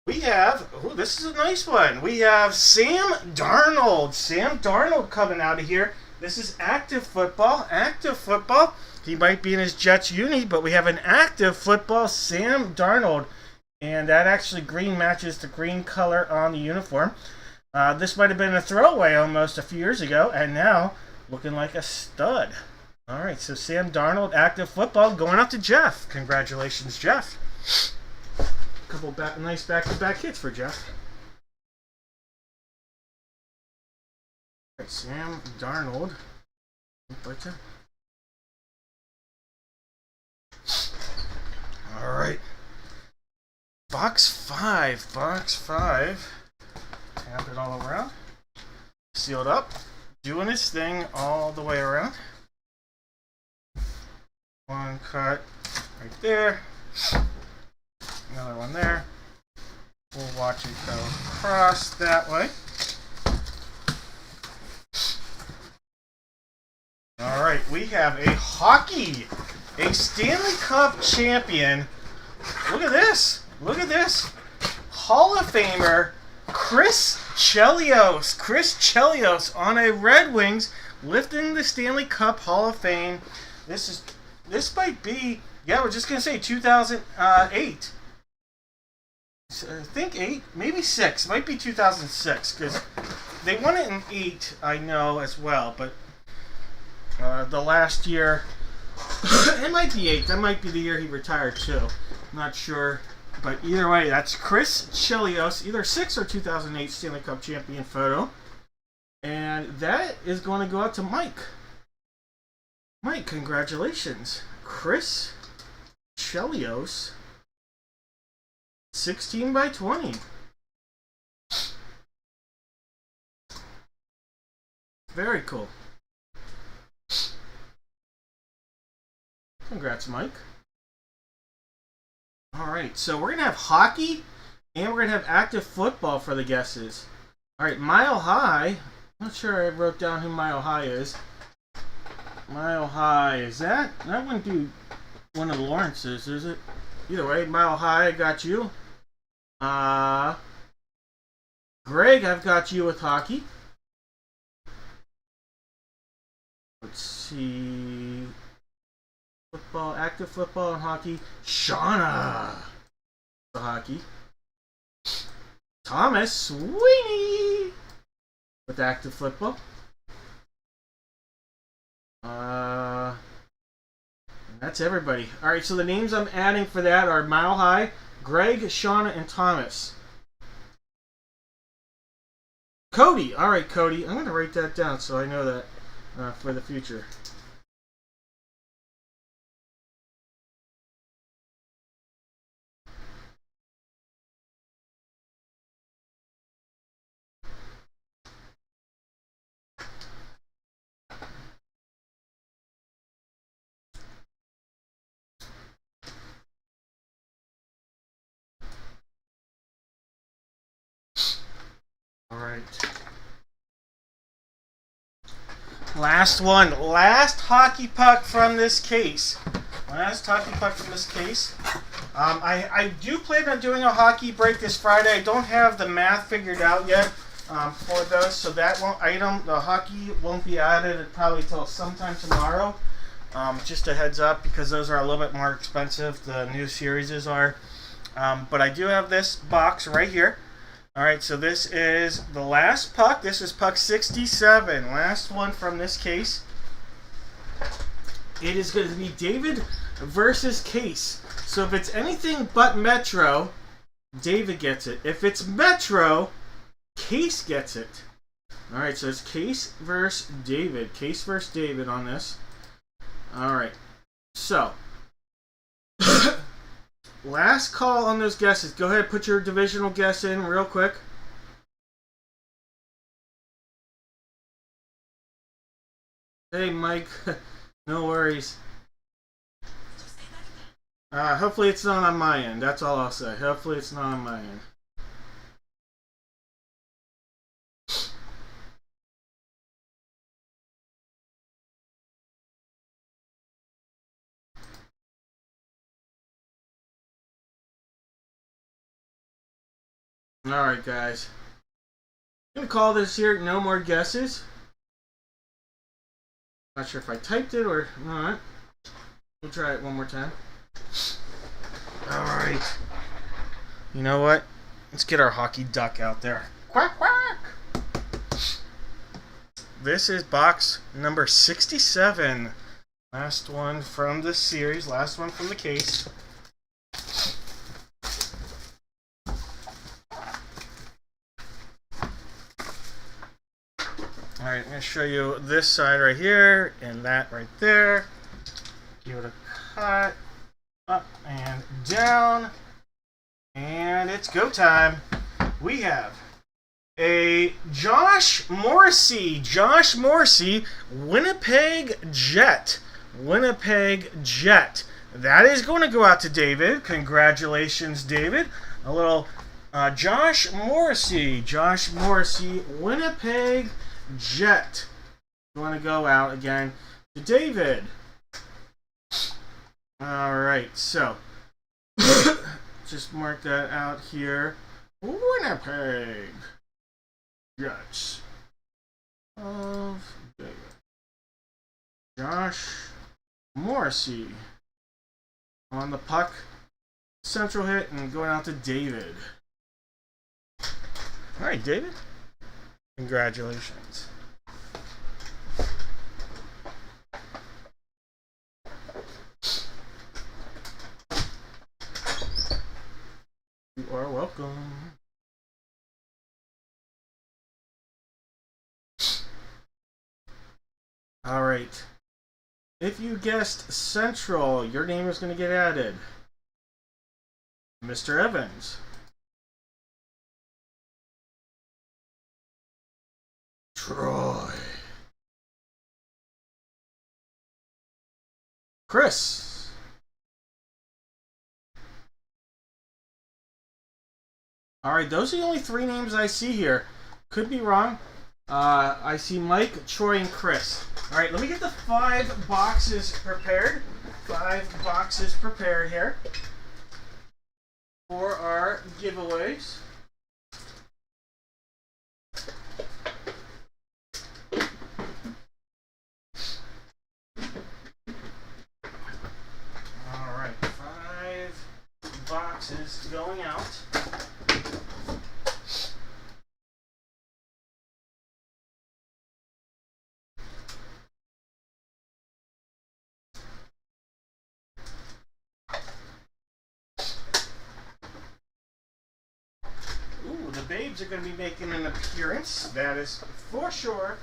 We have, oh, this is a nice one. We have Sam Darnold. Sam Darnold coming out of here. This is active football. Active football. He might be in his Jets uni, but we have an active football Sam Darnold. And that actually green matches the green color on the uniform. This might have been a throwaway almost a few years ago, and now looking like a stud. Alright, so Sam Darnold, active football, going up to Jeff. Congratulations, Jeff. A couple nice back-to-back hits for Jeff. Right, Sam Darnold. Alright. Box 5. Box 5. Tap it all around. Sealed up. Doing its thing all the way around. One cut right there. Another one there. We'll watch it go across that way. Alright, we have a hockey. A Stanley Cup champion. Look at this. Look at this. Hall of Famer Chris Chelios. Chris Chelios on a Red Wings lifting the Stanley Cup Hall of Fame. This might be, yeah, we're just going to say 2008. I think 8, maybe 6. It might be 2006 because they won it in 8, I know as well. But the last year, it might be 8. That might be the year he retired too. I'm not sure. But either way, that's Chris Chelios, either 6 or 2008 Stanley Cup champion photo. And that is going to go out to Mike. Mike, congratulations. Chris Chelios. 16x20. Very cool. Congrats, Mike. Alright, so we're going to have hockey and we're going to have active football for the guesses. Alright, Mile High. Not sure I wrote down who Mile High is. Mile High, is that? That wouldn't be one of the Lawrences, is it? Either way, Mile High, I got you. Greg, I've got you with hockey. Let's see. Football, active football and hockey. Shauna, the hockey. Thomas Sweeney with active football. That's everybody. All right, so the names I'm adding for that are Mile High, Greg, Shauna, and Thomas. Cody. All right, Cody. I'm going to write that down so I know that for the future. All right. Last one. Last hockey puck from this case. Last hockey puck from this case. I do plan on doing a hockey break this Friday. I don't have the math figured out yet for those, so that the hockey won't be added probably till sometime tomorrow. Just a heads up, because those are a little bit more expensive. The new series are. But I do have this box right here. Alright, so this is the last puck. This is puck 67. Last one from this case. It is going to be David versus Case. So if it's anything but Metro, David gets it. If it's Metro, Case gets it. Alright, so it's Case versus David. Case versus David on this. Alright, so last call on those guesses. Go ahead, put your divisional guess in real quick. Hey, Mike. No worries. Hopefully it's not on my end. That's all I'll say. Hopefully it's not on my end. Alright, guys. I'm going to call this here no more guesses. Not sure if I typed it or not. We'll try it one more time. Alright. You know what? Let's get our hockey duck out there. Quack, quack! This is box number 67. Last one from the series. Last one from the case. Alright, I'm going to show you this side right here and that right there. Give it a cut. Up and down. And it's go time. We have a Josh Morrissey. Josh Morrissey, Winnipeg Jet. Winnipeg Jet. That is going to go out to David. Congratulations, David. A little Josh Morrissey. Josh Morrissey, Winnipeg Jet. You want to go out again to David. Alright, so just mark that out here. Winnipeg Jets of David. Josh Morrissey on the puck. Central hit and going out to David. Alright, David. Congratulations. You are welcome. Alright. If you guessed Central, your name is going to get added. Mr. Evans. Troy. Chris. Alright, those are the only three names I see here. Could be wrong. I see Mike, Troy, and Chris. Alright, let me get the 5 boxes prepared. 5 boxes prepared here for our giveaways. Alright, 5 boxes going out. The babes are going to be making an appearance, that is for sure.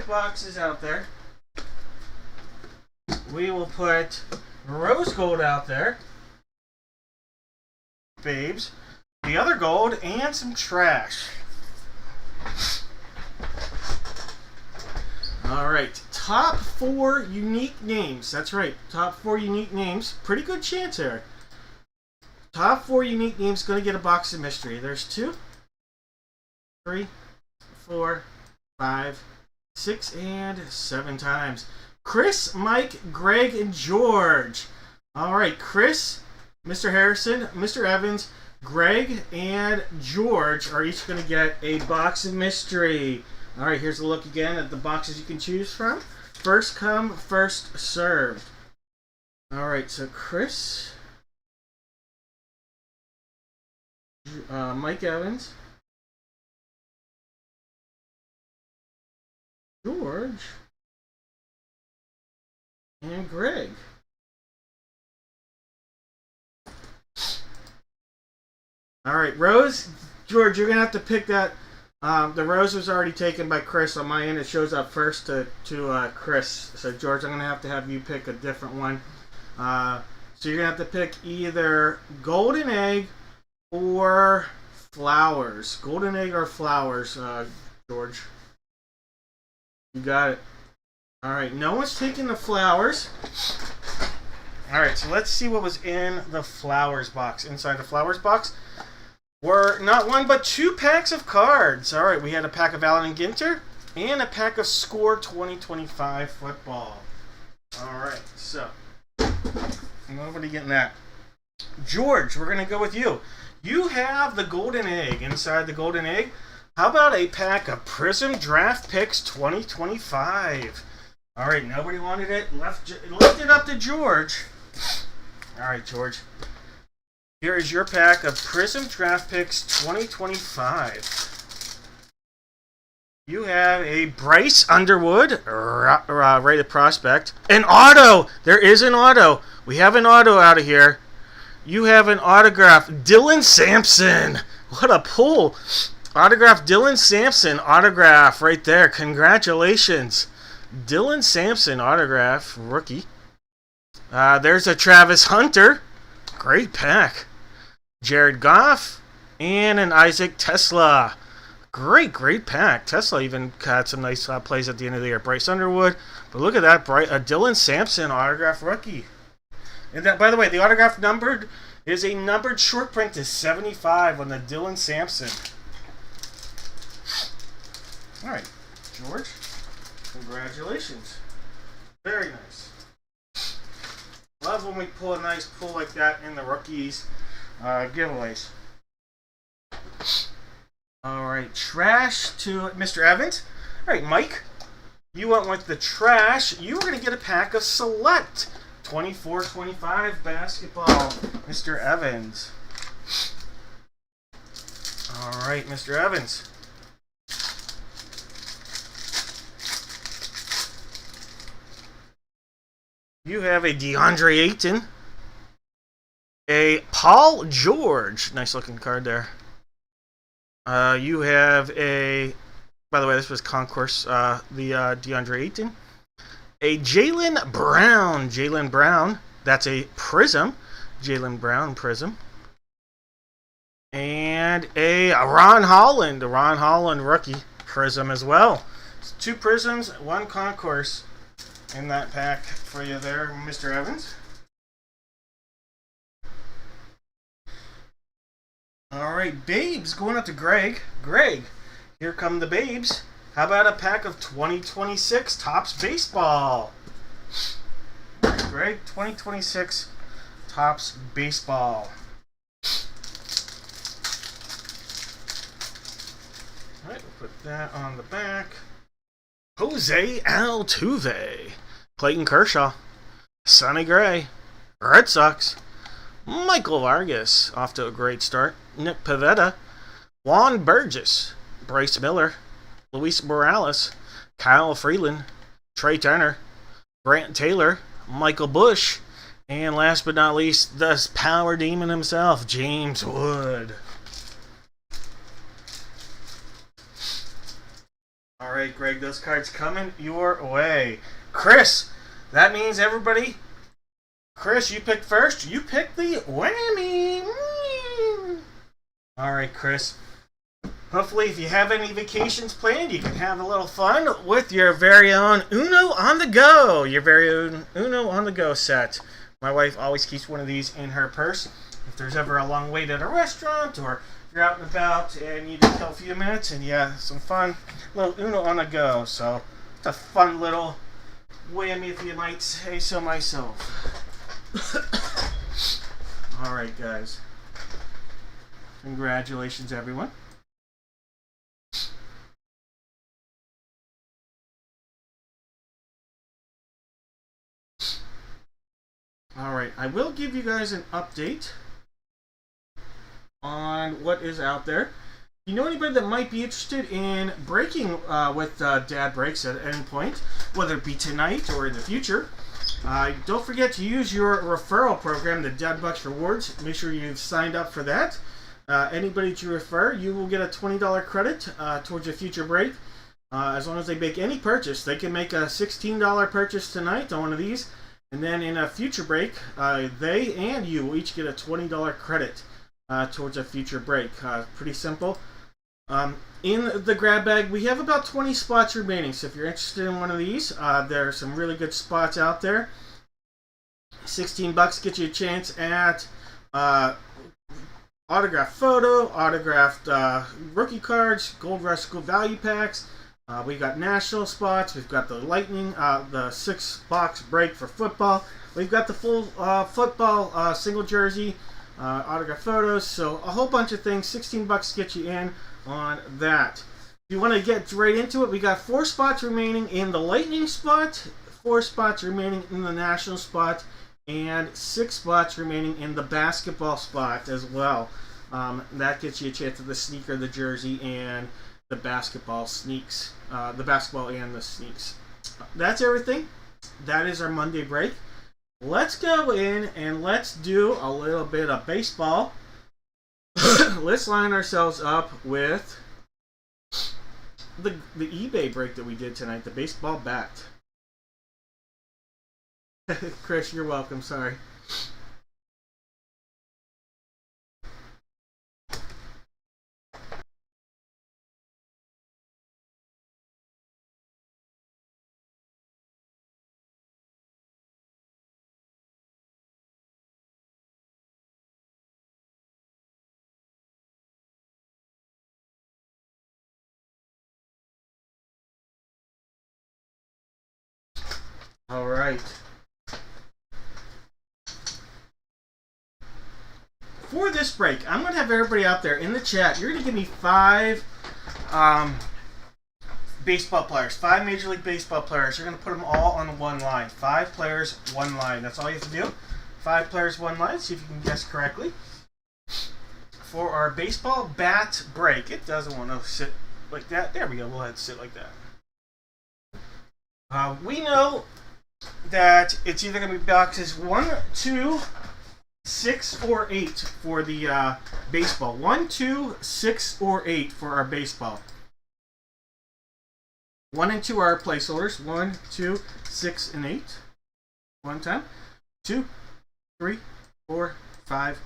Boxes out there. we will put rose gold out there. Babes. The other gold and some trash. Alright, top 4 unique names. That's right, top 4 unique names. Pretty good chance here. Top 4 unique names going to get a box of mystery. There's 2, 3, 4, 5, 6, and 7 times. Chris, Mike, Greg, and George. Alright, Chris, Mr. Harrison, Mr. Evans, Greg, and George are each going to get a box of mystery. Alright, here's a look again at the boxes you can choose from. First come, first served. Alright, so Chris, Mike Evans, George, and Greg. Alright, Rose, George, you're going to have to pick that. The rose was already taken by Chris. On my end, it shows up first to Chris. So, George, I'm going to have you pick a different one. So, you're going to have to pick either golden egg or flowers. Golden egg or flowers, George. You got it. Alright, no one's taking the flowers. Alright, so let's see what was in the flowers box. Inside the flowers box were not 1 but 2 packs of cards. Alright, we had a pack of Allen and Ginter and a pack of Score 2025 football. Alright, so nobody getting that. George, we're going to go with you. You have the golden egg. Inside the golden egg, how about a pack of Prism Draft Picks 2025? Alright, nobody wanted it. Left it up to George. Alright, George. Here is your pack of Prism Draft Picks 2025. You have a Bryce Underwood, rated prospect. An auto! There is an auto. We have an auto out of here. You have an autograph. Dylan Sampson. What a pull. Autograph Dylan Sampson. Autograph right there. Congratulations. Dylan Sampson autograph. Rookie. There's a Travis Hunter. Great pack. Jared Goff. And an Isaac Tesla. Great pack. Tesla even had some nice plays at the end of the year. Bryce Underwood. But look at that. Dylan Sampson autograph rookie. And that, by the way, the autograph numbered is a numbered short print to 75 on the Dylan Sampson. Alright, George. Congratulations. Very nice. Love when we pull a nice pull like that in the rookies giveaways. Alright, trash to Mr. Evans. Alright, Mike. You went with the trash. You were going to get a pack of Select 24-25 basketball, Mr. Evans. Alright, Mr. Evans. You have a DeAndre Ayton. A Paul George. Nice looking card there. You have a... By the way, this was Concourse. The DeAndre Ayton. A Jaylen Brown. Jaylen Brown. That's a Prism. Jaylen Brown Prism. And a Ron Holland. A Ron Holland rookie Prism as well. It's 2 Prisms, 1 Concourse in that pack for you there, Mr. Evans. Alright, Babes going up to Greg. Greg, here come the Babes. How about a pack of 2026 Topps Baseball? Alright, Greg, 2026 Topps Baseball. Alright, we'll put that on the back. Jose Altuve. Clayton Kershaw. Sonny Gray. Red Sox. Michael Vargas. Off to a great start. Nick Pivetta. Juan Burgess. Bryce Miller. Luis Morales. Kyle Freeland. Trey Turner. Grant Taylor. Michael Bush. And last but not least, the power demon himself, James Wood. Alright, Greg, those cards coming your way. Chris, that means everybody, Chris, you picked first. You picked the whammy. All right, Chris. Hopefully, if you have any vacations planned, you can have a little fun with your very own Uno on the go. Your very own Uno on the go set. My wife always keeps one of these in her purse. If there's ever a long wait at a restaurant, or if you're out and about and you need to kill a few minutes, and yeah, some fun little Uno on the go. So it's a fun little whammy, if you might say so myself. All right, guys. Congratulations, everyone. Alright, I will give you guys an update on what is out there. You know anybody that might be interested in breaking with Dad Breaks at any point, whether it be tonight or in the future, don't forget to use your referral program, the Dad Bucks Rewards. Make sure you've signed up for that. Anybody that you refer, you will get a $20 credit towards a future break. As long as they make any purchase, they can make a $16 purchase tonight on one of these. And then in a future break, they and you will each get a $20 credit towards a future break. Pretty simple. In the grab bag, we have about 20 spots remaining. So if you're interested in one of these, there are some really good spots out there. $16 gets you a chance at autographed photo, autographed rookie cards, Gold Rush School Value Packs. We've got national spots. We've got the Lightning, the 6-box break for football. We've got the full football single jersey, autograph photos. So a whole bunch of things. $16 gets you in on that. If you want to get right into it, we got 4 spots remaining in the Lightning spot, 4 spots remaining in the national spot, and 6 spots remaining in the basketball spot as well. That gets you a chance at the sneaker, the jersey, and the basketball sneaks. The basketball and the sneaks. That's everything. That is our Monday break. Let's go in and let's do a little bit of baseball. Let's line ourselves up with the eBay break that we did tonight, the baseball bat. Chris, you're welcome. Sorry. All right. For this break, I'm going to have everybody out there in the chat. You're going to give me 5 baseball players, 5 Major League Baseball players. You're going to put them all on one line. 5 players, 1 line. That's all you have to do. 5 players, 1 line. See if you can guess correctly. For our baseball bat break, it doesn't want to sit like that. There we go. We'll have it sit like that. We know that it's either going to be boxes 1, 2, 6, or 8 for the baseball. 1, 2, 6, or 8 for our baseball. 1 and 2 are our placeholders. 1, 2, 6, and 8. One time. 2, 3, 4, 5,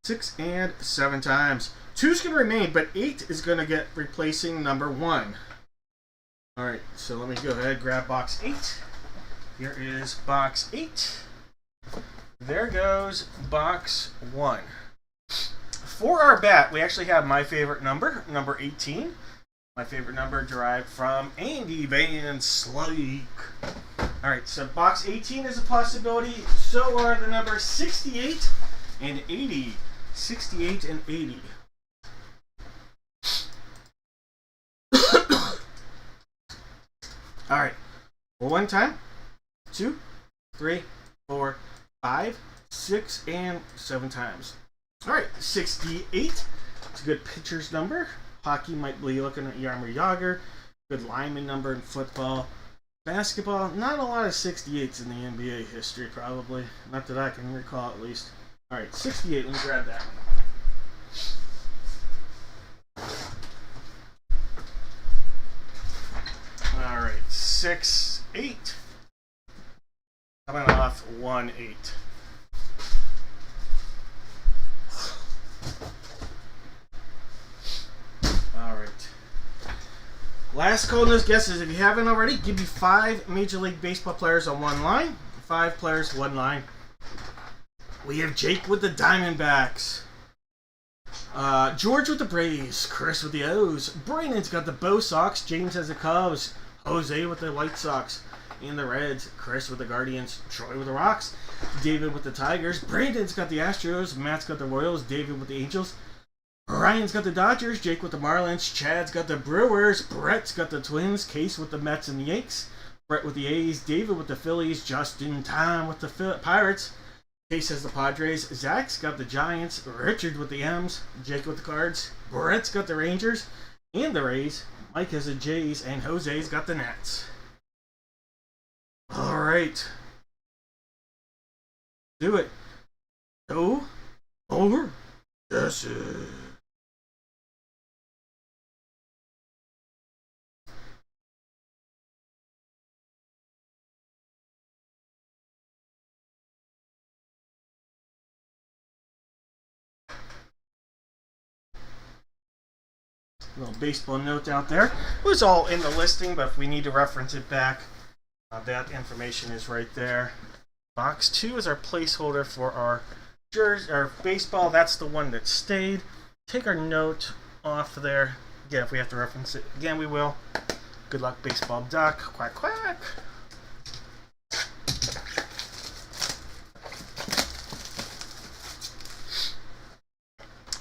6, and 7 times. 2 is going to remain, but 8 is going to get replacing number 1. Alright, so let me go ahead and grab box 8. Here is box 8. There goes box 1. For our bat, we actually have my favorite number, number 18. My favorite number derived from Andy Van Slyke. Alright, so box 18 is a possibility. So are the numbers 68 and 80. 68 and 80. Alright, one time. 2, 3, 4, 5, 6, and 7 times. Alright, 68. It's a good pitcher's number. Hockey might be looking at Yarmer Yager. Good lineman number in football. Basketball, not a lot of 68s in the NBA history, probably. Not that I can recall, at least. Alright, 68. Let me grab that one. Alright, 6, 8. coming off 1-8. Alright. Last call news guesses. If you haven't already, give me 5 Major League Baseball players on one line. 5 players, one line. We have Jake with the Diamondbacks. George with the Braves. Chris with the O's. Brandon's got the Bo Sox. James has the Cubs. Jose with the White Sox and the Reds. Chris with the Guardians. Troy with the Rocks. David with the Tigers. Brandon's got the Astros. Matt's got the Royals. David with the Angels. Ryan's got the Dodgers. Jake with the Marlins. Chad's got the Brewers. Brett's got the Twins. Case with the Mets and the Yanks. Brett with the A's. David with the Phillies. Justin Tom with the Pirates. Case has the Padres. Zach's got the Giants. Richard with the M's. Jake with the Cards. Brett's got the Rangers and the Rays. Mike has the Jays. And Jose's got the Nats. Alright. Do it. Go over. Yes. Little baseball note out there. It was all in the listing, but if we need to reference it back, that information is right there. Box 2 is our placeholder for our jersey, our baseball. That's the one that stayed. Take our note off there. Again, if we have to reference it again, we will. Good luck, baseball duck. Quack, quack.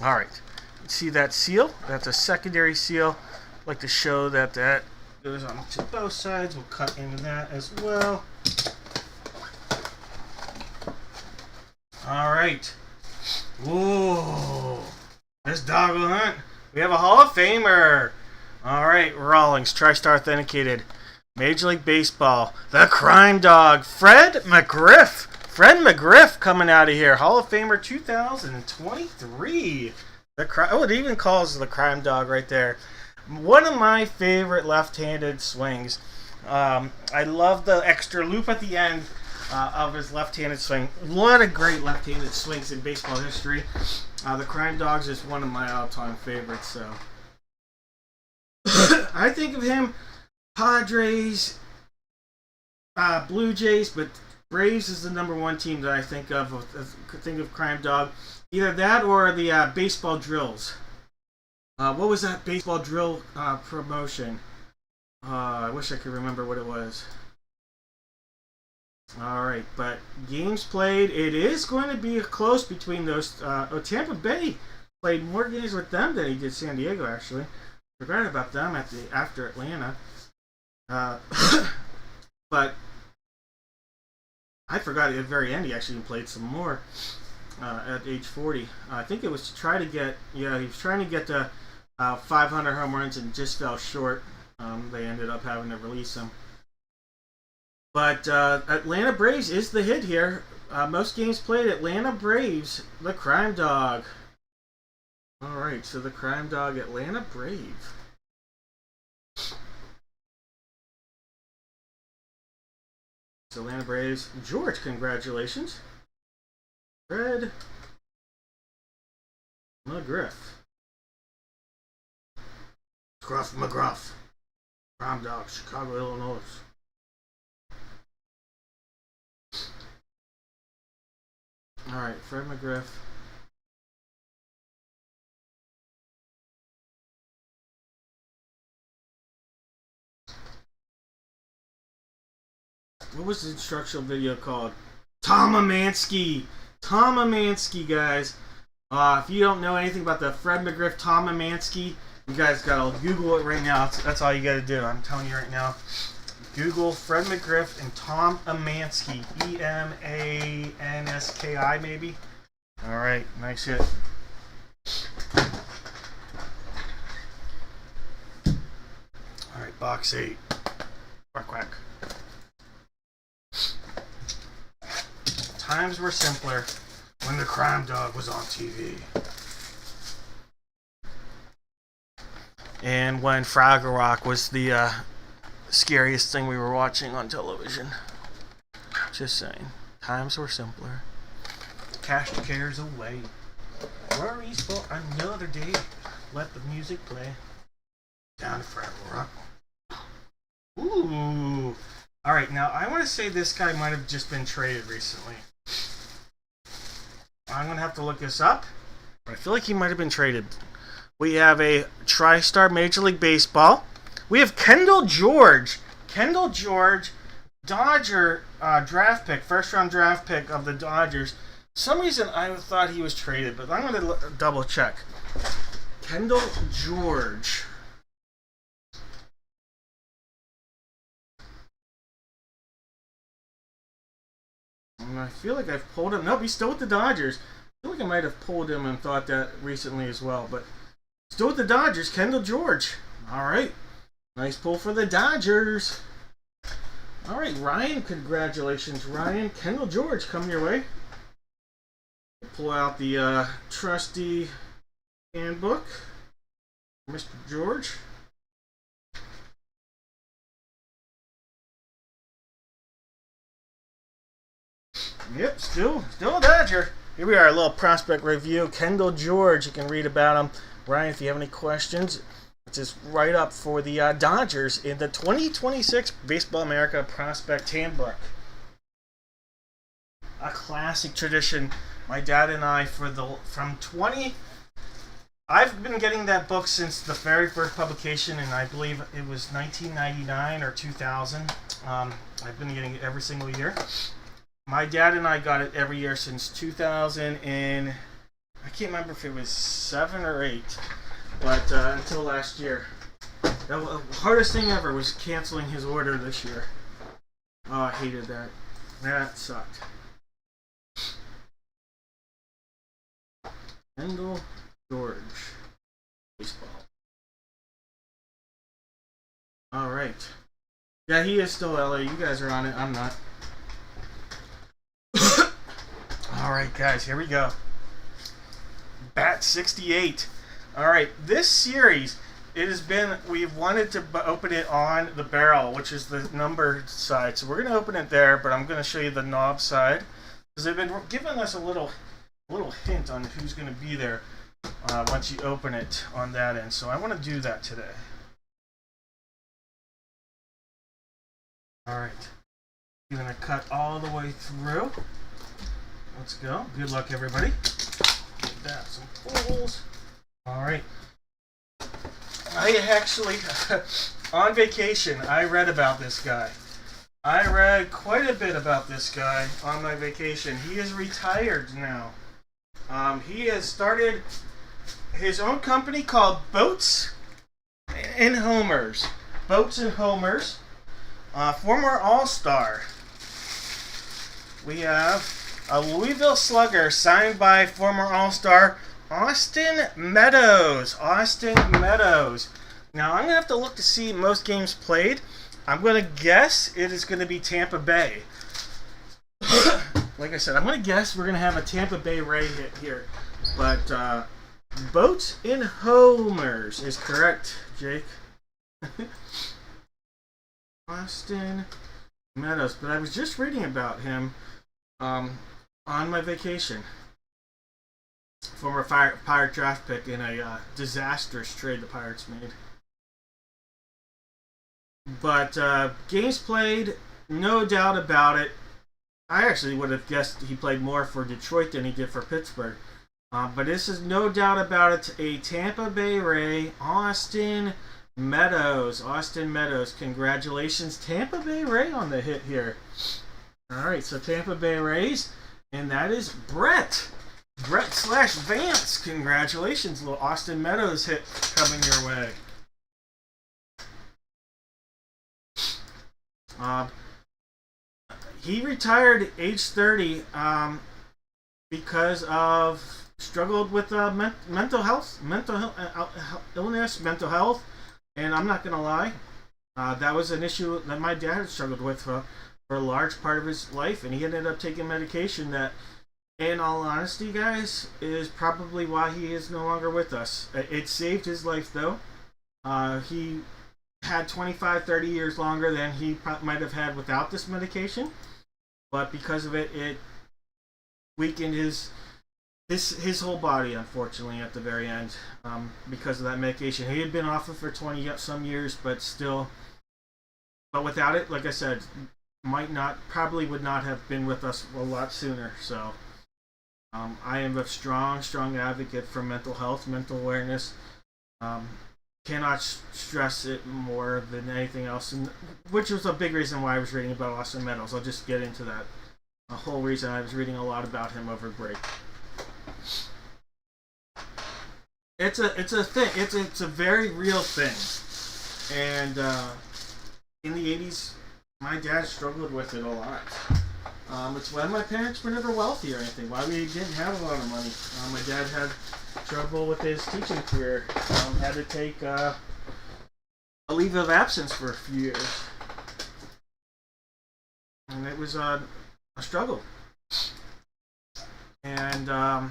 All right. See that seal? That's a secondary seal. I'd like to show that that goes on to both sides. We'll cut into that as well. All right. Whoa. This dog will hunt. We have a Hall of Famer. All right. Rawlings, TriStar authenticated. Major League Baseball. The Crime Dog. Fred McGriff. Fred McGriff coming out of here. Hall of Famer 2023. It even calls the Crime Dog right there. One of my favorite left-handed swings. I love the extra loop at the end of his left-handed swing. A lot of great left-handed swings in baseball history. The Crime Dogs is one of my all-time favorites. So I think of him, Padres, Blue Jays, but Braves is the number one team that I think of. Think of Crime Dog. Either that or the baseball drills. What was that baseball drill promotion? I wish I could remember what it was. Alright, but games played. It is going to be close between those. Tampa Bay played more games with them than he did San Diego, actually. Forgot about them after Atlanta. But I forgot at the very end he actually played some more. At age 40. I think it was to try to get, he was trying to get to 500 home runs and just fell short. They ended up having to release him. But Atlanta Braves is the hit here. Most games played, Atlanta Braves, the Crime Dog. Alright, so the Crime Dog, Atlanta Brave. So Atlanta Braves, George, congratulations. Fred McGriff. Scruff McGruff. Crime Dog, Chicago, Illinois. Alright, Fred McGriff. What was the instructional video called? Tom Amansky. Tom Amansky, guys. If you don't know anything about the Fred McGriff, Tom Amansky, you guys gotta Google it right now. That's all you gotta do. I'm telling you right now. Google Fred McGriff and Tom Amansky. E-M-A-N-S-K-I, maybe. All right, nice hit. All right, box 8. Quack, quack. Times were simpler when the Crime Dog was on TV. And when Fraggle Rock was the scariest thing we were watching on television. Just saying. Times were simpler. Cash the cares away. Worries for another day. Let the music play. Down to Frat Rock. Ooh. Alright, now I want to say this guy might have just been traded recently. I'm going to have to look this up. But I feel like he might have been traded. We have a TriStar Major League Baseball. We have Kendall George. Kendall George, Dodger draft pick, first round draft pick of the Dodgers. For some reason I thought he was traded, but I'm going to double check. Kendall George. And I feel like I've pulled him. Nope, he's still with the Dodgers. I feel like I might have pulled him and thought that recently as well, but still with the Dodgers, Kendall George. All right. Nice pull for the Dodgers. All right, Ryan, congratulations, Ryan. Kendall George, coming your way. Pull out the trusty handbook, Mr. George. Yep, still a Dodger. Here we are, a little prospect review. Kendall George, you can read about him. Ryan, if you have any questions, it's just right up for the Dodgers in the 2026 Baseball America Prospect Handbook. A classic tradition. My dad and I, I've been getting that book since the very first publication, and I believe it was 1999 or 2000. I've been getting it every single year. My dad and I got it every year since 2000, and I can't remember if it was 7 or 8, but until last year. The hardest thing ever was canceling his order this year. Oh, I hated that. That sucked. Kendall George. Baseball. Alright. Yeah, he is still LA. You guys are on it. I'm not. Alright, guys. Here we go. Bat 68. Alright. This series, we've wanted to open it on the barrel, which is the number side. So we're going to open it there, but I'm going to show you the knob side. Because they've been giving us a little hint on who's going to be there once you open it on that end. So I want to do that today. Alright. I'm going to cut all the way through. Let's go. Good luck, everybody. Get that, some pulls. Alright. I actually, on vacation, I read about this guy. I read quite a bit about this guy on my vacation. He is retired now. He has started his own company called Boats and Homers. Boats and Homers. Former All-Star. We have a Louisville Slugger signed by former All-Star Austin Meadows. Austin Meadows. Now, I'm going to have to look to see most games played. I'm going to guess it is going to be Tampa Bay. Like I said, I'm going to guess we're going to have a Tampa Bay Ray hit here. But Boats and Homers is correct, Jake. Austin Meadows. But I was just reading about him on my vacation. Former Pirate draft pick in a disastrous trade the Pirates made. But games played, no doubt about it. I actually would have guessed he played more for Detroit than he did for Pittsburgh. But this is no doubt about it a Tampa Bay Ray, Austin Meadows. Austin Meadows, congratulations, Tampa Bay Ray on the hit here. Alright, so Tampa Bay Rays, and that is Brett. Brett/Vance, congratulations, little Austin Meadows hit coming your way. He retired at age 30 because of struggled with mental illness, mental health, and I'm not gonna lie, that was an issue that my dad struggled with for a large part of his life, and he ended up taking medication that, in all honesty, guys, is probably why he is no longer with us. It saved his life, though. He had 25, 30 years longer than he might have had without this medication. but because of it, it weakened his whole body, unfortunately, at the very end, because of that medication. He had been off it for 20 some years, but still, but without it, like I said, probably would not have been with us a lot sooner. So I am a strong advocate for mental health, mental awareness. Cannot stress it more than anything else, and which was a big reason why I was reading about Austin Meadows. I'll just get into that. The whole reason I was reading a lot about him over break. It's a thing. It's a very real thing, and in the '80s, my dad struggled with it a lot. It's why my parents were never wealthy or anything. Why we didn't have a lot of money. My dad had trouble with his teaching career. Had to take a leave of absence for a few years, and it was a struggle. And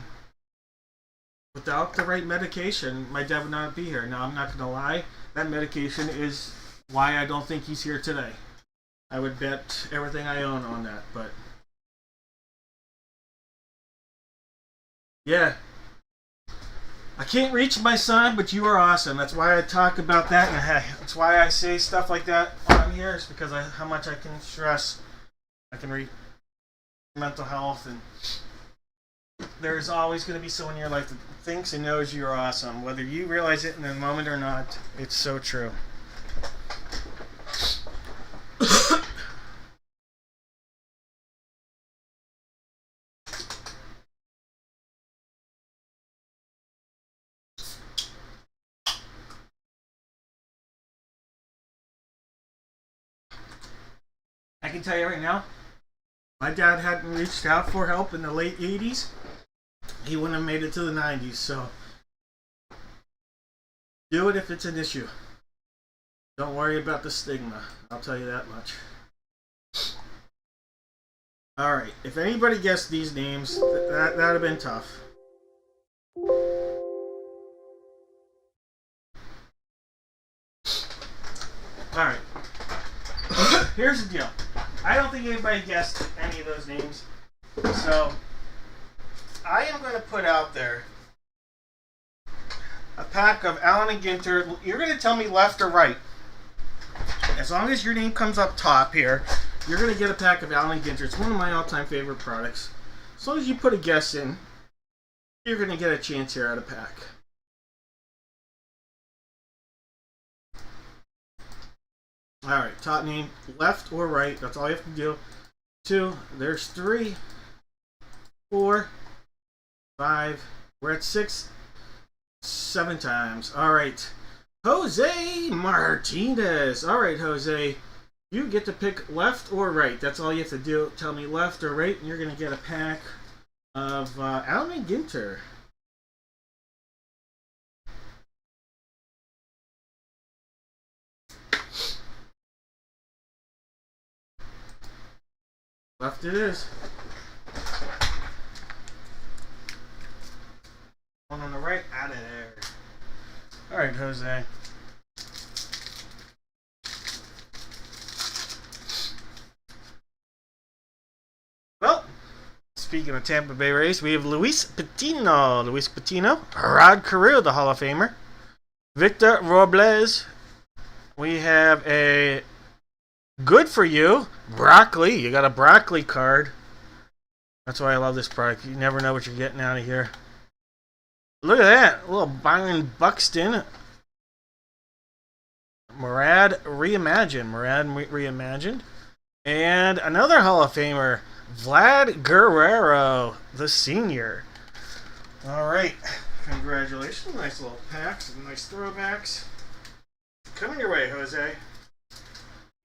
without the right medication, my dad would not be here. Now, I'm not going to lie. That medication is why I don't think he's here today. I would bet everything I own on that, but yeah. I can't reach my son, but you are awesome. That's why I talk about that, and that's why I say stuff like that on here, is because how much I can stress. I can read mental health, and there's always going to be someone in your life that thinks and knows you're awesome, whether you realize it in the moment or not. It's so true. I can tell you right now, my dad hadn't reached out for help in the late 80s, he wouldn't have made it to the 90s. So do it if it's an issue. Don't worry about the stigma. I'll tell you that much. Alright, if anybody guessed these names, that'd have been tough. Alright. Here's the deal. I don't think anybody guessed any of those names. So, I am going to put out there a pack of Allen and Ginter. You're going to tell me left or right. As long as your name comes up top here, you're going to get a pack of Allen and Ginter. It's one of my all-time favorite products. As long as you put a guess in, you're going to get a chance here at a pack. Alright, top name, left or right. That's all you have to do. 2, there's 3, 4, 5, we're at 6, 7 times. Alright, Jose Martinez. Alright, Jose, you get to pick left or right. That's all you have to do. Tell me left or right, and you're going to get a pack of Allen and Ginter. Left it is. One on the right, out of there. Alright, Jose. Well, speaking of Tampa Bay Rays, we have Luis Patino, Rod Carew, the Hall of Famer, Victor Robles. We have a good for you, broccoli. You got a broccoli card. That's why I love this product. You never know what you're getting out of here. Look at that. A little Byron Buxton. Murad reimagined. And another Hall of Famer, Vlad Guerrero, the senior. Alright. Congratulations. Nice little packs and nice throwbacks. Coming your way, Jose.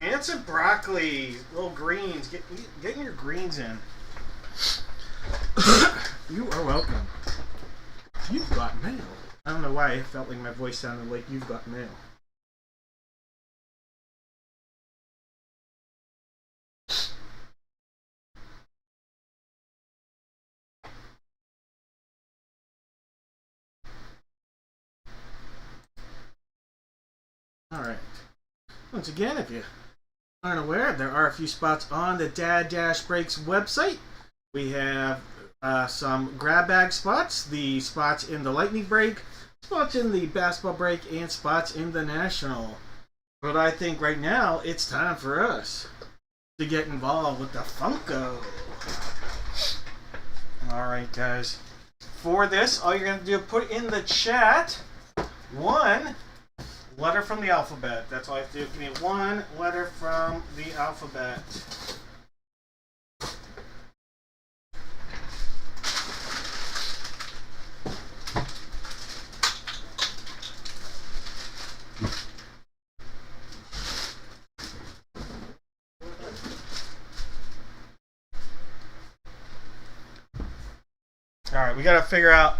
And some broccoli, little greens. Getting your greens in. You are welcome. You've got mail. I don't know why I felt like my voice sounded like you've got mail. Alright. Once again, if you aren't aware, there are a few spots on the Dad Dash Breaks website. We have some grab bag spots, the spots in the Lightning Break, spots in the Basketball Break, and spots in the National. But I think right now it's time for us to get involved with the Funko. Alright, guys. For this, all you're going to do is put in the chat one letter from the alphabet. That's all I have to do. Give me one letter from the alphabet. Alright, we got to figure out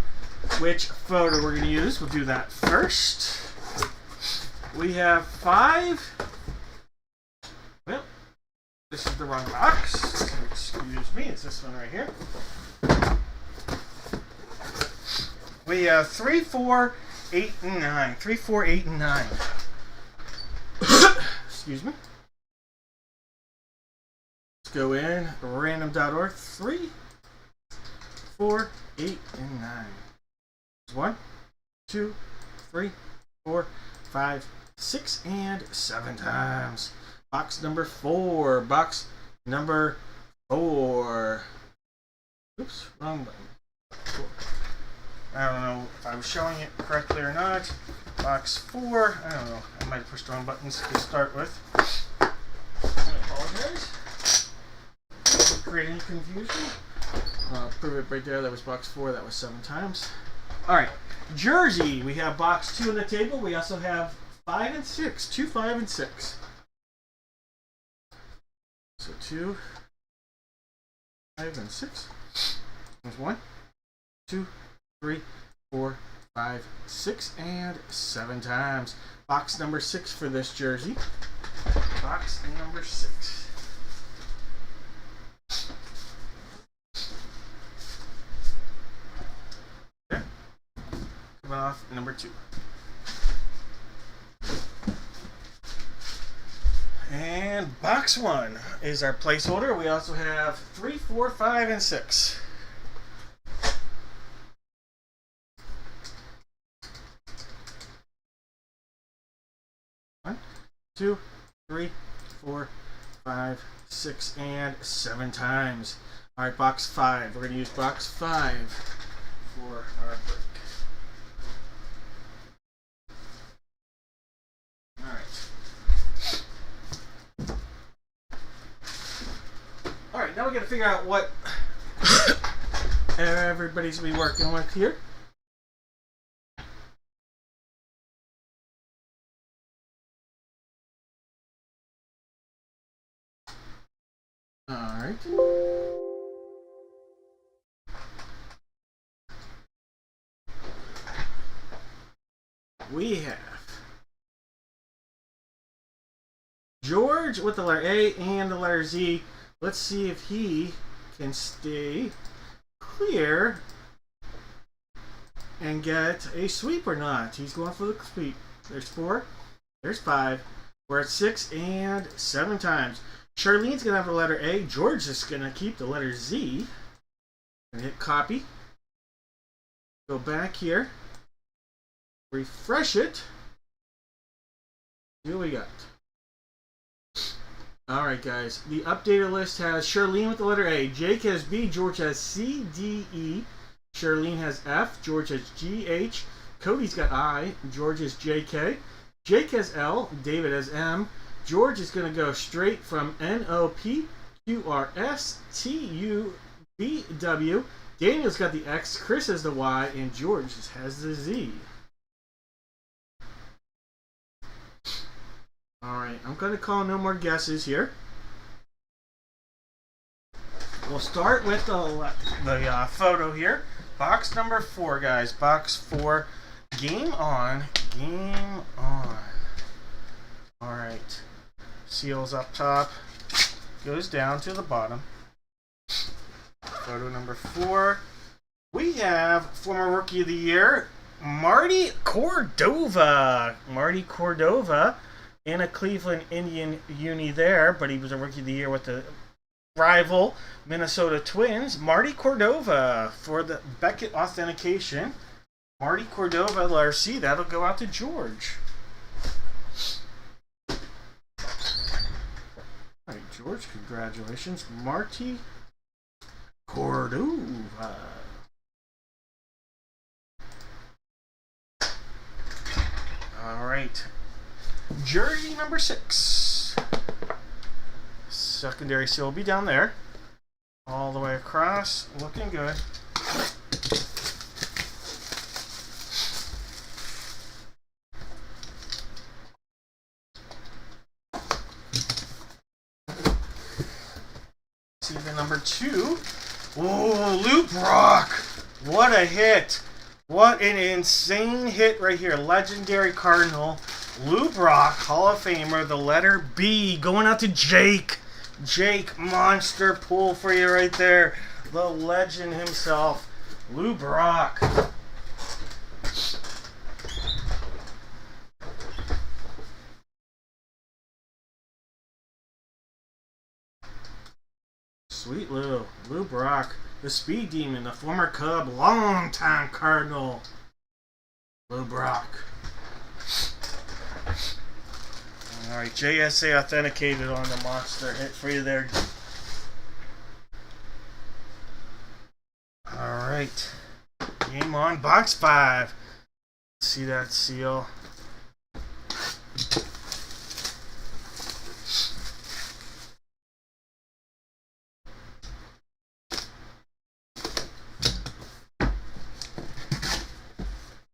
which photo we're going to use. We'll do that first. We have 5. Well, this is the wrong box. So excuse me, it's this one right here. We have 3, 4, 8, and 9. 3, 4, 8, and 9. Excuse me. Let's go in random.org. 3, 4, 8, and 9. 1, 2, 3, 4, 5, 6, and 7 times. Box number 4. Box number 4. Oops, wrong button. 4. I don't know if I was showing it correctly or not. Box 4. I don't know. I might have pushed the wrong buttons to start with. I apologize. Create any confusion. Prove it right there. That was box 4. That was 7 times. Alright. Jersey. We have box 2 on the table. We also have 5 and 6. 2, 5, and 6. So 2, 5, and 6. There's 1, 2, 3, 4, 5, 6, and 7 times. Box number 6 for this jersey. Box number 6. Okay. Coming off number 2. And box 1 is our placeholder. We also have 3, 4, 5, and 6. One, 2, 3, 4, 5, 6, and 7 times. Alright, box 5. We're going to use box 5 for our break. Alright, now we got to figure out what everybody's going to be working with here. Alright. We have George with the letter A and the letter Z. Let's see if he can stay clear and get a sweep or not. He's going for the sweep. There's 4. There's 5. We're at 6 and 7 times. Charlene's going to have the letter A. George is going to keep the letter Z. And hit copy. Go back here. Refresh it. See what we got. Alright, guys. The updated list has Charlene with the letter A. Jake has B. George has C, D, E. Charlene has F. George has G, H. Cody's got I. George has J, K. Jake has L. David has M. George is going to go straight from N, O, P, Q, R, S, T, U, V, W. Daniel's got the X. Chris has the Y. And George has the Z. Alright, I'm going to call no more guesses here. We'll start with the photo here. Box number 4, guys. Box 4. Game on. Game on. Alright. Seals up top. Goes down to the bottom. Photo number 4. We have former Rookie of the Year, Marty Cordova. Marty Cordova in a Cleveland Indian uni there, but he was a Rookie of the Year with the rival Minnesota Twins. Marty Cordova for the Beckett authentication. Marty Cordova, LRC. That'll go out to George. All right, George, congratulations. Marty Cordova. All right. Jersey number 6. Secondary seal will be down there. All the way across. Looking good. See the number 2. Oh, Lou Brock. What a hit. What an insane hit right here. Legendary Cardinal. Lou Brock, Hall of Famer, the letter B, going out to Jake. Jake, monster pull for you right there. The legend himself, Lou Brock. Sweet Lou. Lou Brock, the Speed Demon, the former Cub, longtime Cardinal. Lou Brock. Alright, JSA authenticated on the monster hit for you there. Alright. Game on. Box 5. See that seal.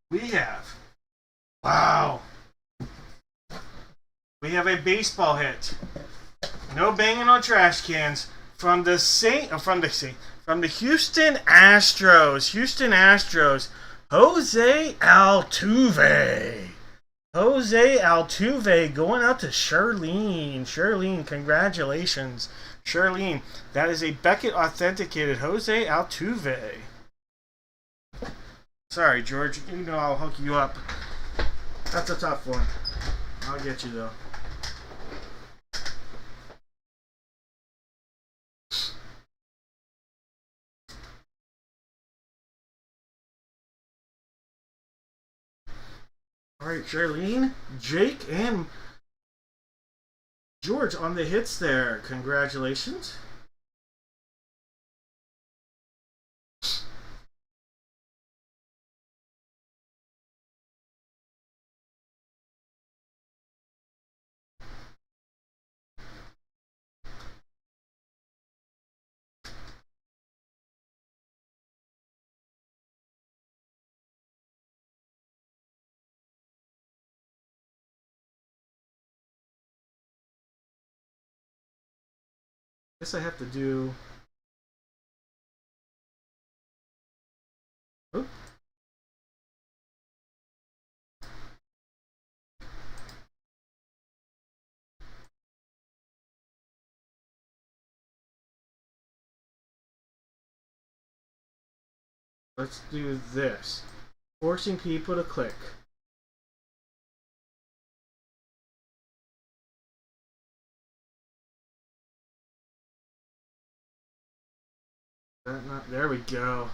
We have. Wow. We have a baseball hit. No banging on trash cans from the Houston Astros. Houston Astros. Jose Altuve. Jose Altuve going out to Charlene. Charlene, congratulations. Charlene, that is a Beckett authenticated Jose Altuve. Sorry, George. You know I'll hook you up. That's a tough one. I'll get you, though. Alright, Charlene, Jake, and George on the hits there. Congratulations. Guess I have to do. Oh. Let's do this. Forcing people to click. There we go.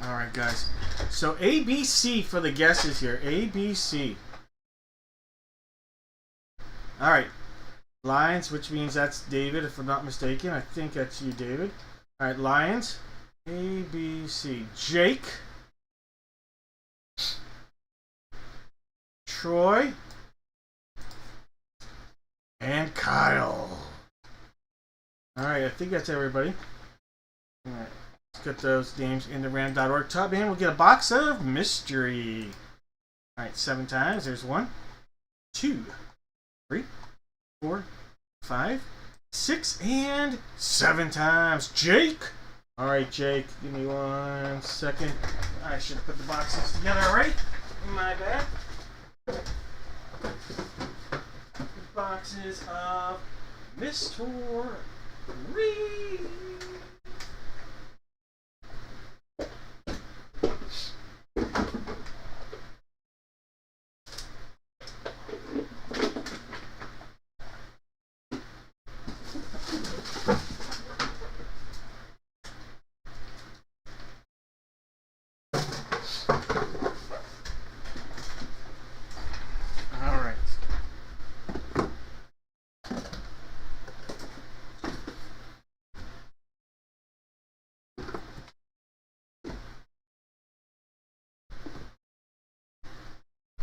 Alright, guys. So ABC for the guesses here. ABC. Alright. Lions, which means that's David, if I'm not mistaken. I think that's you, David. Alright, Lions. ABC. Jake. Troy. And Kyle. Alright, I think that's everybody. Alright. Get those names into random.org. Top man will get a box of mystery. Alright, 7 times. There's 1, 2, 3, 4, 5, 6, and 7 times. Jake. Alright, Jake. Give me 1 second. I should have put the boxes together, alright? My bad. boxes of Mystery.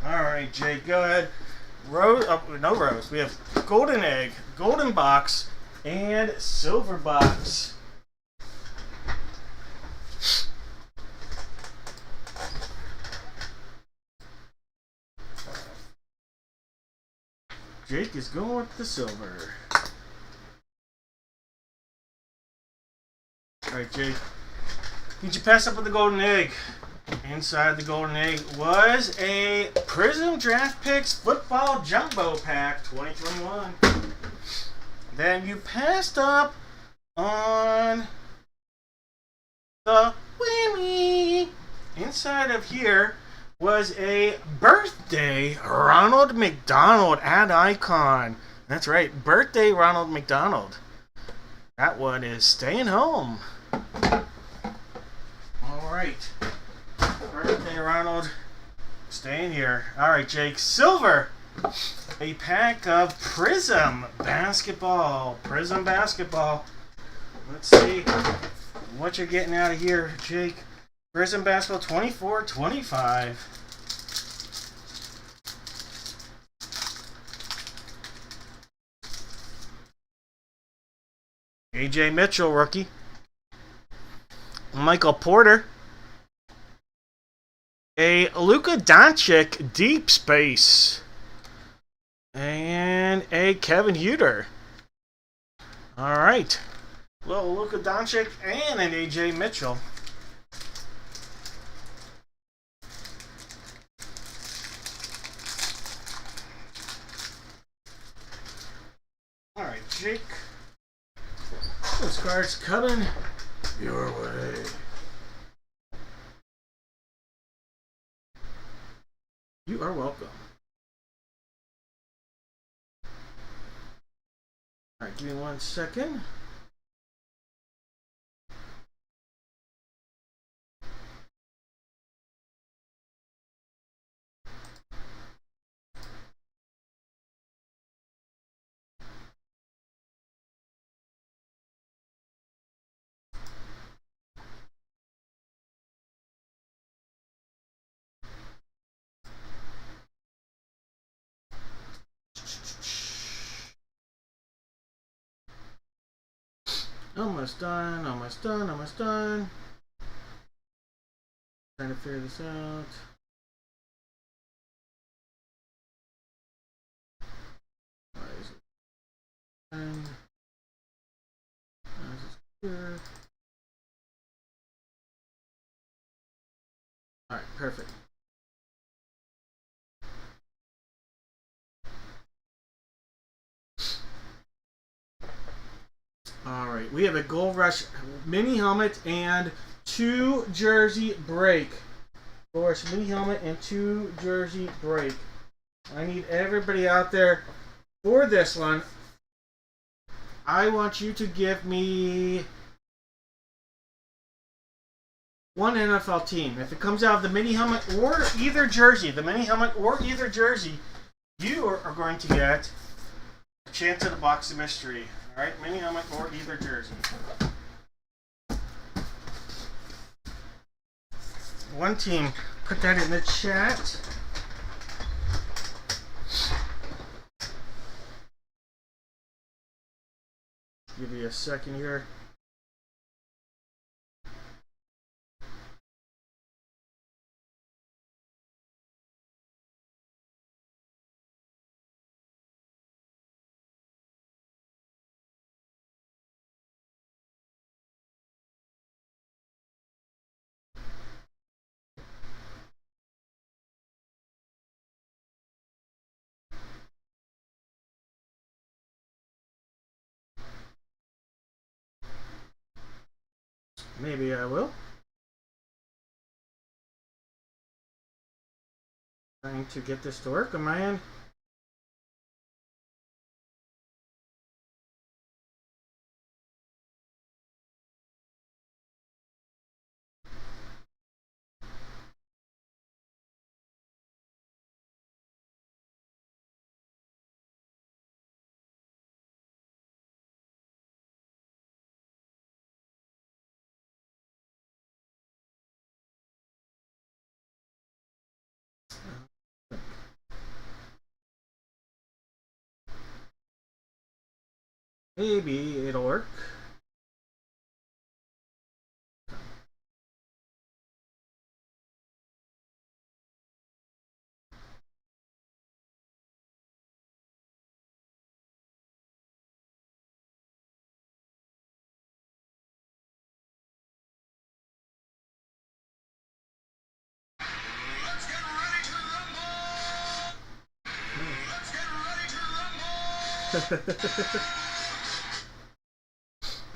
Alright, Jake, go ahead. Rose, no rose. We have golden egg, golden box, and silver box. Jake is going with the silver. Alright, Jake. Did you pass up with the golden egg? Inside the golden egg was a Prism Draft Picks Football Jumbo Pack 2021. Then you passed up on the whammy. Inside of here was a birthday Ronald McDonald ad icon. That's right, birthday Ronald McDonald. That one is staying home. All right. Birthday Ronald, staying here. All right, Jake. Silver, a pack of Prism Basketball. Prism Basketball. Let's see what you're getting out of here, Jake. Prism Basketball 24-25. AJ Mitchell, rookie. Michael Porter. A Luka Doncic Deep Space. And a Kevin Huter. Alright. Little Luka Doncic and an AJ Mitchell. Alright, Jake. Those cards coming your way. You are welcome. Alright, give me 1 second. Almost done, almost done, almost done. Trying to figure this out. Alright, perfect. Alright, we have a Gold Rush mini helmet and 2 jersey break. Gold Rush mini helmet and 2 jersey break. I need everybody out there for this one. I want you to give me one NFL team. If it comes out of the mini helmet or either jersey, the mini helmet or either jersey, you are going to get a chance at a box of mystery. Alright, mini helmet or either jersey. One team, put that in the chat. Give you a second here. Maybe I will. Trying to get this to work on my end. Maybe it'll work.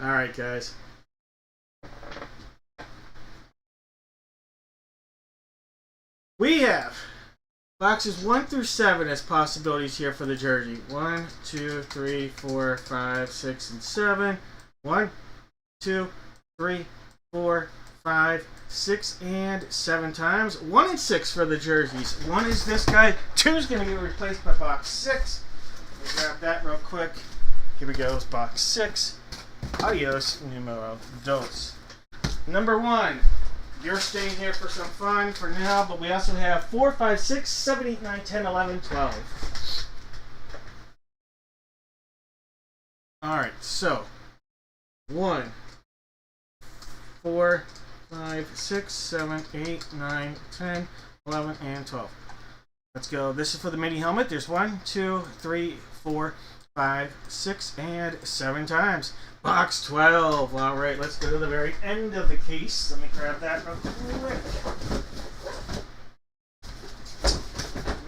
Alright, guys. We have boxes 1 through 7 as possibilities here for the jersey. 1, 2, 3, 4, 5, 6, and 7. 1, 2, 3, 4, 5, 6, and 7 times. 1 and 6 for the jerseys. 1 is this guy. 2 is going to get replaced by box 6. Let me grab that real quick. Here we go. It's box 6. Adios, numero dos. Number 1. You're staying here for some fun for now, but we also have 4, 5, 6, 7, 8, 9, 10, 11, 12. Alright, so 1, 4, 5, 6, 7, 8, 9, 10, 11, and 12. Let's go. This is for the mini helmet. There's 1, 2, 3, 4, 5, 6, and 7 times. Box 12. Alright, let's go to the very end of the case. Let me grab that real quick.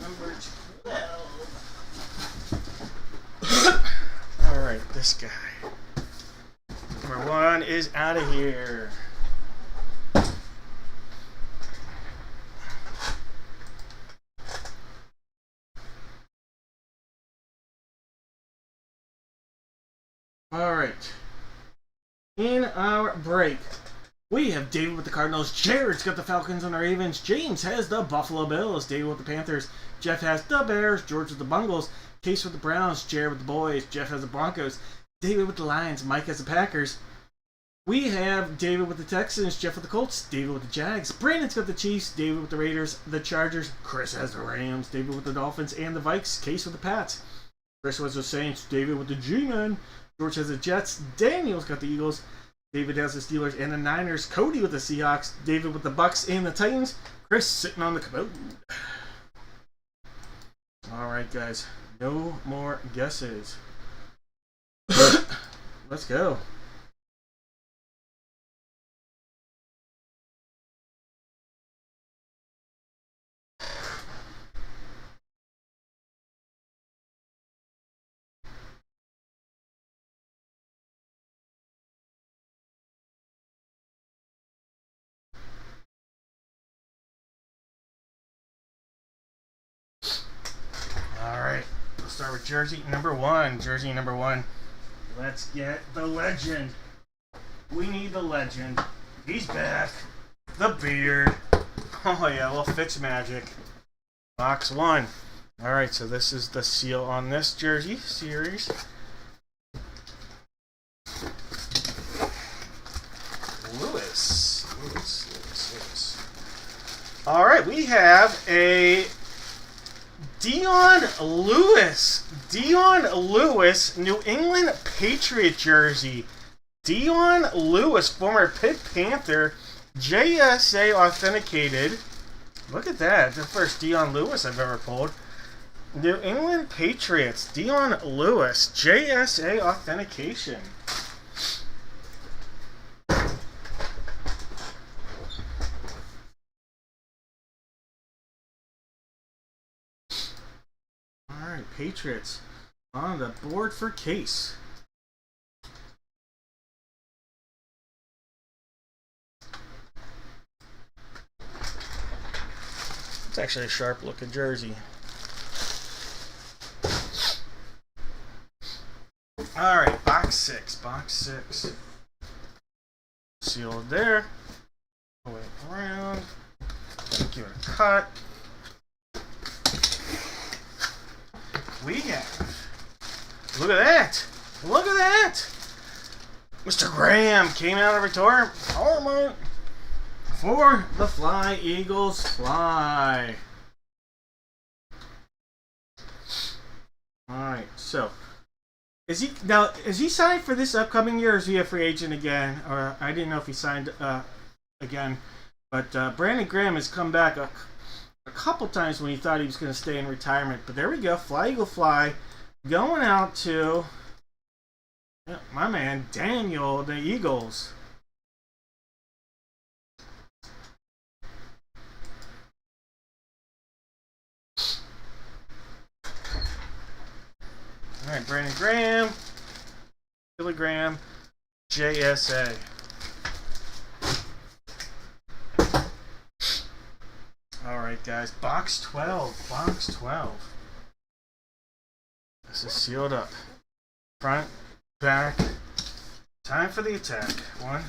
Number 12. Alright, this guy. Number 1 is out of here. Alright. In our break, we have David with the Cardinals. Jared's got the Falcons and the Ravens. James has the Buffalo Bills. David with the Panthers. Jeff has the Bears. George with the Bungles. Case with the Browns. Jared with the Boys. Jeff has the Broncos. David with the Lions. Mike has the Packers. We have David with the Texans. Jeff with the Colts. David with the Jags. Brandon's got the Chiefs. David with the Raiders. The Chargers. Chris has the Rams. David with the Dolphins and the Vikes. Case with the Pats. Chris was the Saints. David with the G-Men. George has the Jets. Daniel's got the Eagles. David has the Steelers and the Niners. Cody with the Seahawks. David with the Bucks and the Titans. Chris sitting on the commode. Alright, guys. No more guesses. Let's go. Alright, let's start with jersey number 1. Jersey number 1. Let's get the legend. We need the legend. He's back. The beard. Oh yeah, we'll fix magic. Box 1. Alright, so this is the seal on this jersey series. Lewis. Alright, we have a Dion Lewis, New England Patriot jersey. Dion Lewis, former Pitt Panther, JSA authenticated. Look at that, the first Dion Lewis I've ever pulled. New England Patriots, Dion Lewis, JSA authentication. Alright, Patriots on the board for Case. It's actually a sharp looking jersey. Alright, box 6. Box 6. Sealed there. Pull it around. Gonna give it a cut. We have. Look at that! Look at that! Mr. Graham came out of retirement for the Fly Eagles Fly. Alright, so is he signed for this upcoming year, or is he a free agent again? Or I didn't know if he signed again. But Brandon Graham has come back a couple times when he thought he was going to stay in retirement. But there we go, Fly Eagle Fly, going out to my man Daniel, the Eagles. All right, Brandon Graham, Kilogram, JSA. All right, guys, box 12. Box 12. This is sealed up. Front, back. Time for the attack. 1,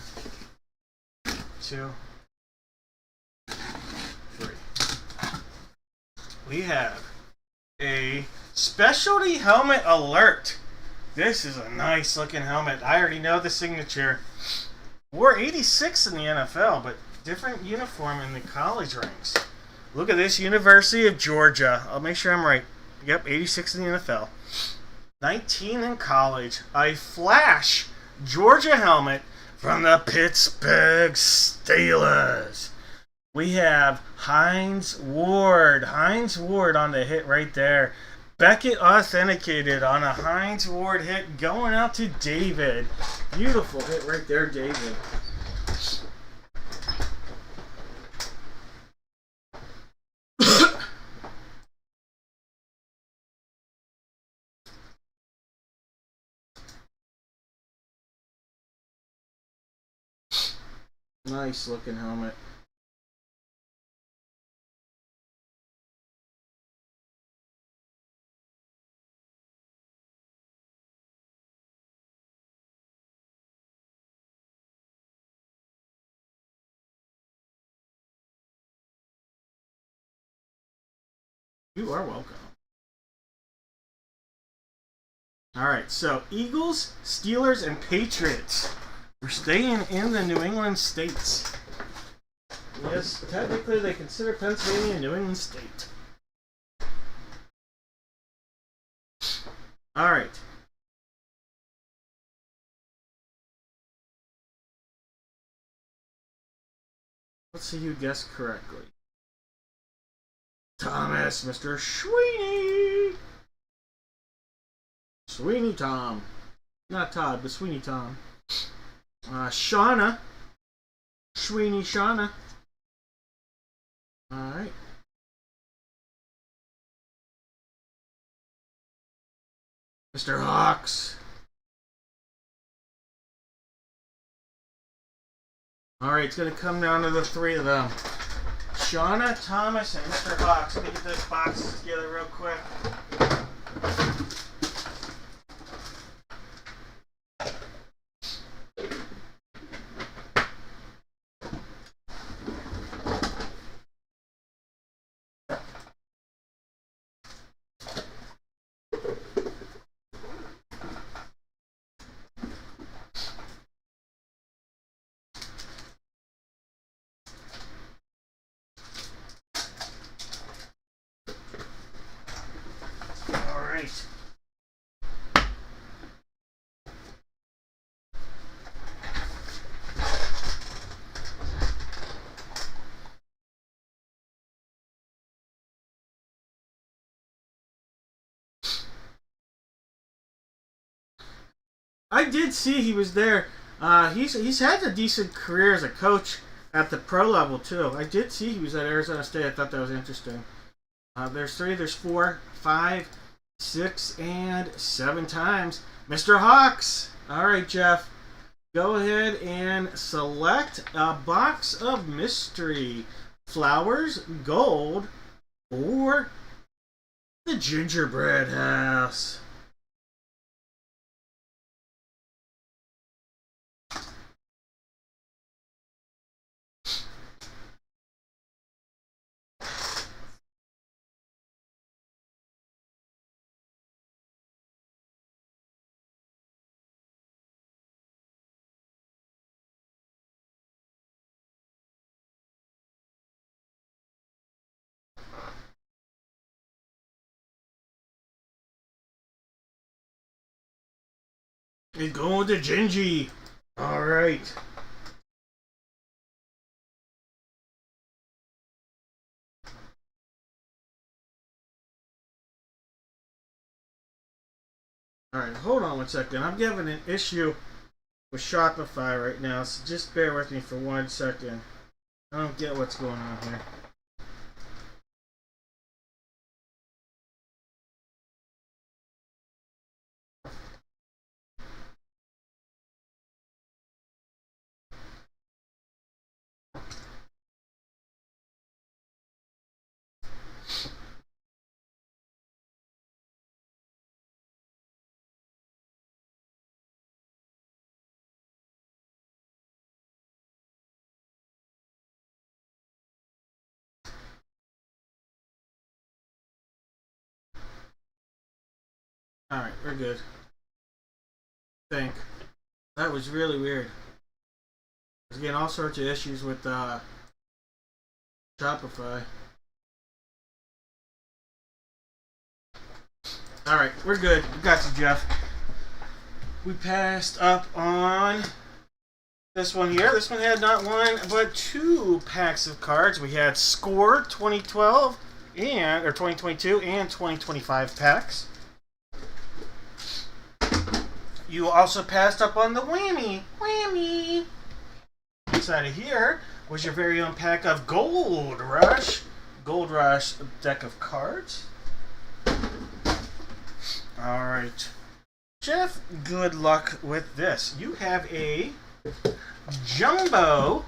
2, 3. We have a specialty helmet alert. This is a nice looking helmet. I already know the signature. Wore 86 in the NFL, but different uniform in the college ranks. Look at this, University of Georgia. I'll make sure I'm right. Yep, 86 in the NFL. 19 in college. A Flash Georgia helmet from the Pittsburgh Steelers. We have Hines Ward. Hines Ward on the hit right there. Beckett authenticated on a Hines Ward hit going out to David. Beautiful hit right there, David. Nice looking helmet. You are welcome. Alright, so Eagles, Steelers, and Patriots. We're staying in the New England states. Yes, technically they consider Pennsylvania a New England state. Alright. Let's see who guessed correctly. Thomas, Mr. Sweeney. Sweeney Tom. Not Todd, but Sweeney Tom. Shauna. Sweeney Shauna. Alright. Mr. Hawks. Alright, it's going to come down to the three of them. Shauna, Thomas, and Mr. Hawks. Let me get those boxes together real quick. I did see he was there. He's had a decent career as a coach at the pro level too. I did see he was at Arizona State. I thought that was interesting. There's 3, there's 4, 5, 6, and 7 times. Mr. Hawks. All right, Jeff. Go ahead and select a box of mystery flowers, gold, or the gingerbread house. It's going to Gingy. All right. All right, hold on one second. I'm having an issue with Shopify right now, so just bear with me for 1 second. I don't get what's going on here. Alright, we're good. I think. That was really weird. I was getting all sorts of issues with Shopify. Alright, we're good. We got you, Jeff. We passed up on this one here. This one had not one, but 2 packs of cards. We had Score 2012 or 2022 and 2025 packs. You also passed up on the Whammy. Whammy! Inside of here was your very own pack of Gold Rush. Gold Rush deck of cards. Alright. Jeff, good luck with this. You have a Jumbo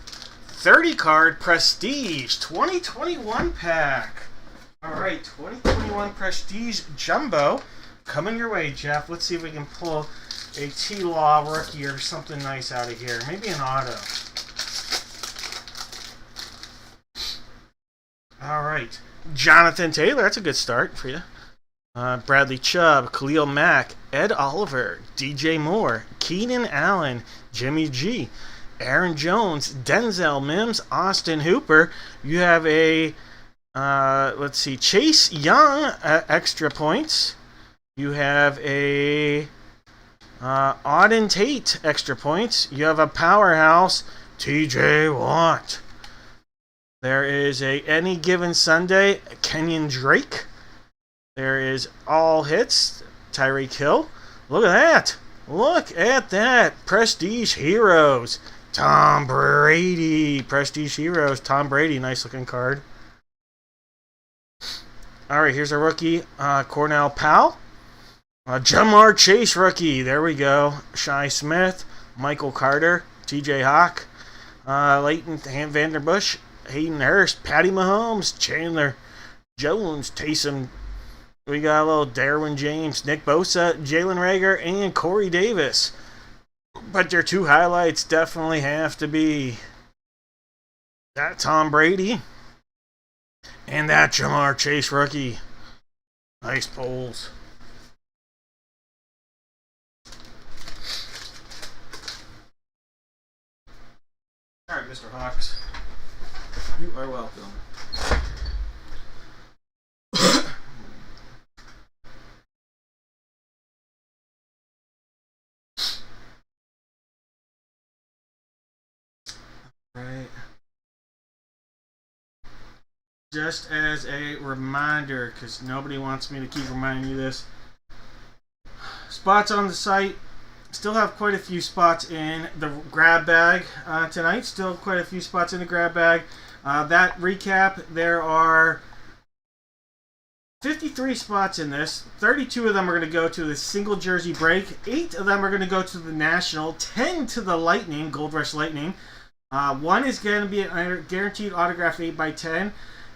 30 card Prestige 2021 pack. Alright, 2021 Prestige Jumbo. Coming your way, Jeff. Let's see if we can pull a T-Law rookie or something nice out of here. Maybe an auto. Alright. Jonathan Taylor. That's a good start for you. Bradley Chubb, Khalil Mack, Ed Oliver, DJ Moore, Keenan Allen, Jimmy G, Aaron Jones, Denzel Mims, Austin Hooper. You have a, let's see, Chase Young, extra points. You have a Auden Tate, extra points. You have a powerhouse, TJ Watt. There is a Any Given Sunday, Kenyon Drake. There is all hits, Tyreek Hill. Look at that. Look at that. Prestige Heroes, Tom Brady. Prestige Heroes, Tom Brady. Nice looking card. All right, here's a rookie, Cornell Powell. Jamar Chase rookie. There we go. Shi Smith, Michael Carter, TJ Hawk, Leighton Vanderbush, Hayden Hurst, Patty Mahomes, Chandler Jones, Taysom. We got a little Derwin James, Nick Bosa, Jalen Reagor, and Corey Davis. But your 2 highlights definitely have to be that Tom Brady and that Jamar Chase rookie. Nice pulls. Alright, Mr. Hawks. You are welcome. Right. Just as a reminder, because nobody wants me to keep reminding you this. Spots on the site. Still have quite a few spots in the grab bag tonight. Still quite a few spots in the grab bag. That recap, there are 53 spots in this. 32 of them are going to go to the single jersey break. 8 of them are going to go to the National. 10 to the Lightning, Gold Rush Lightning. 1 is going to be a guaranteed autograph 8x10.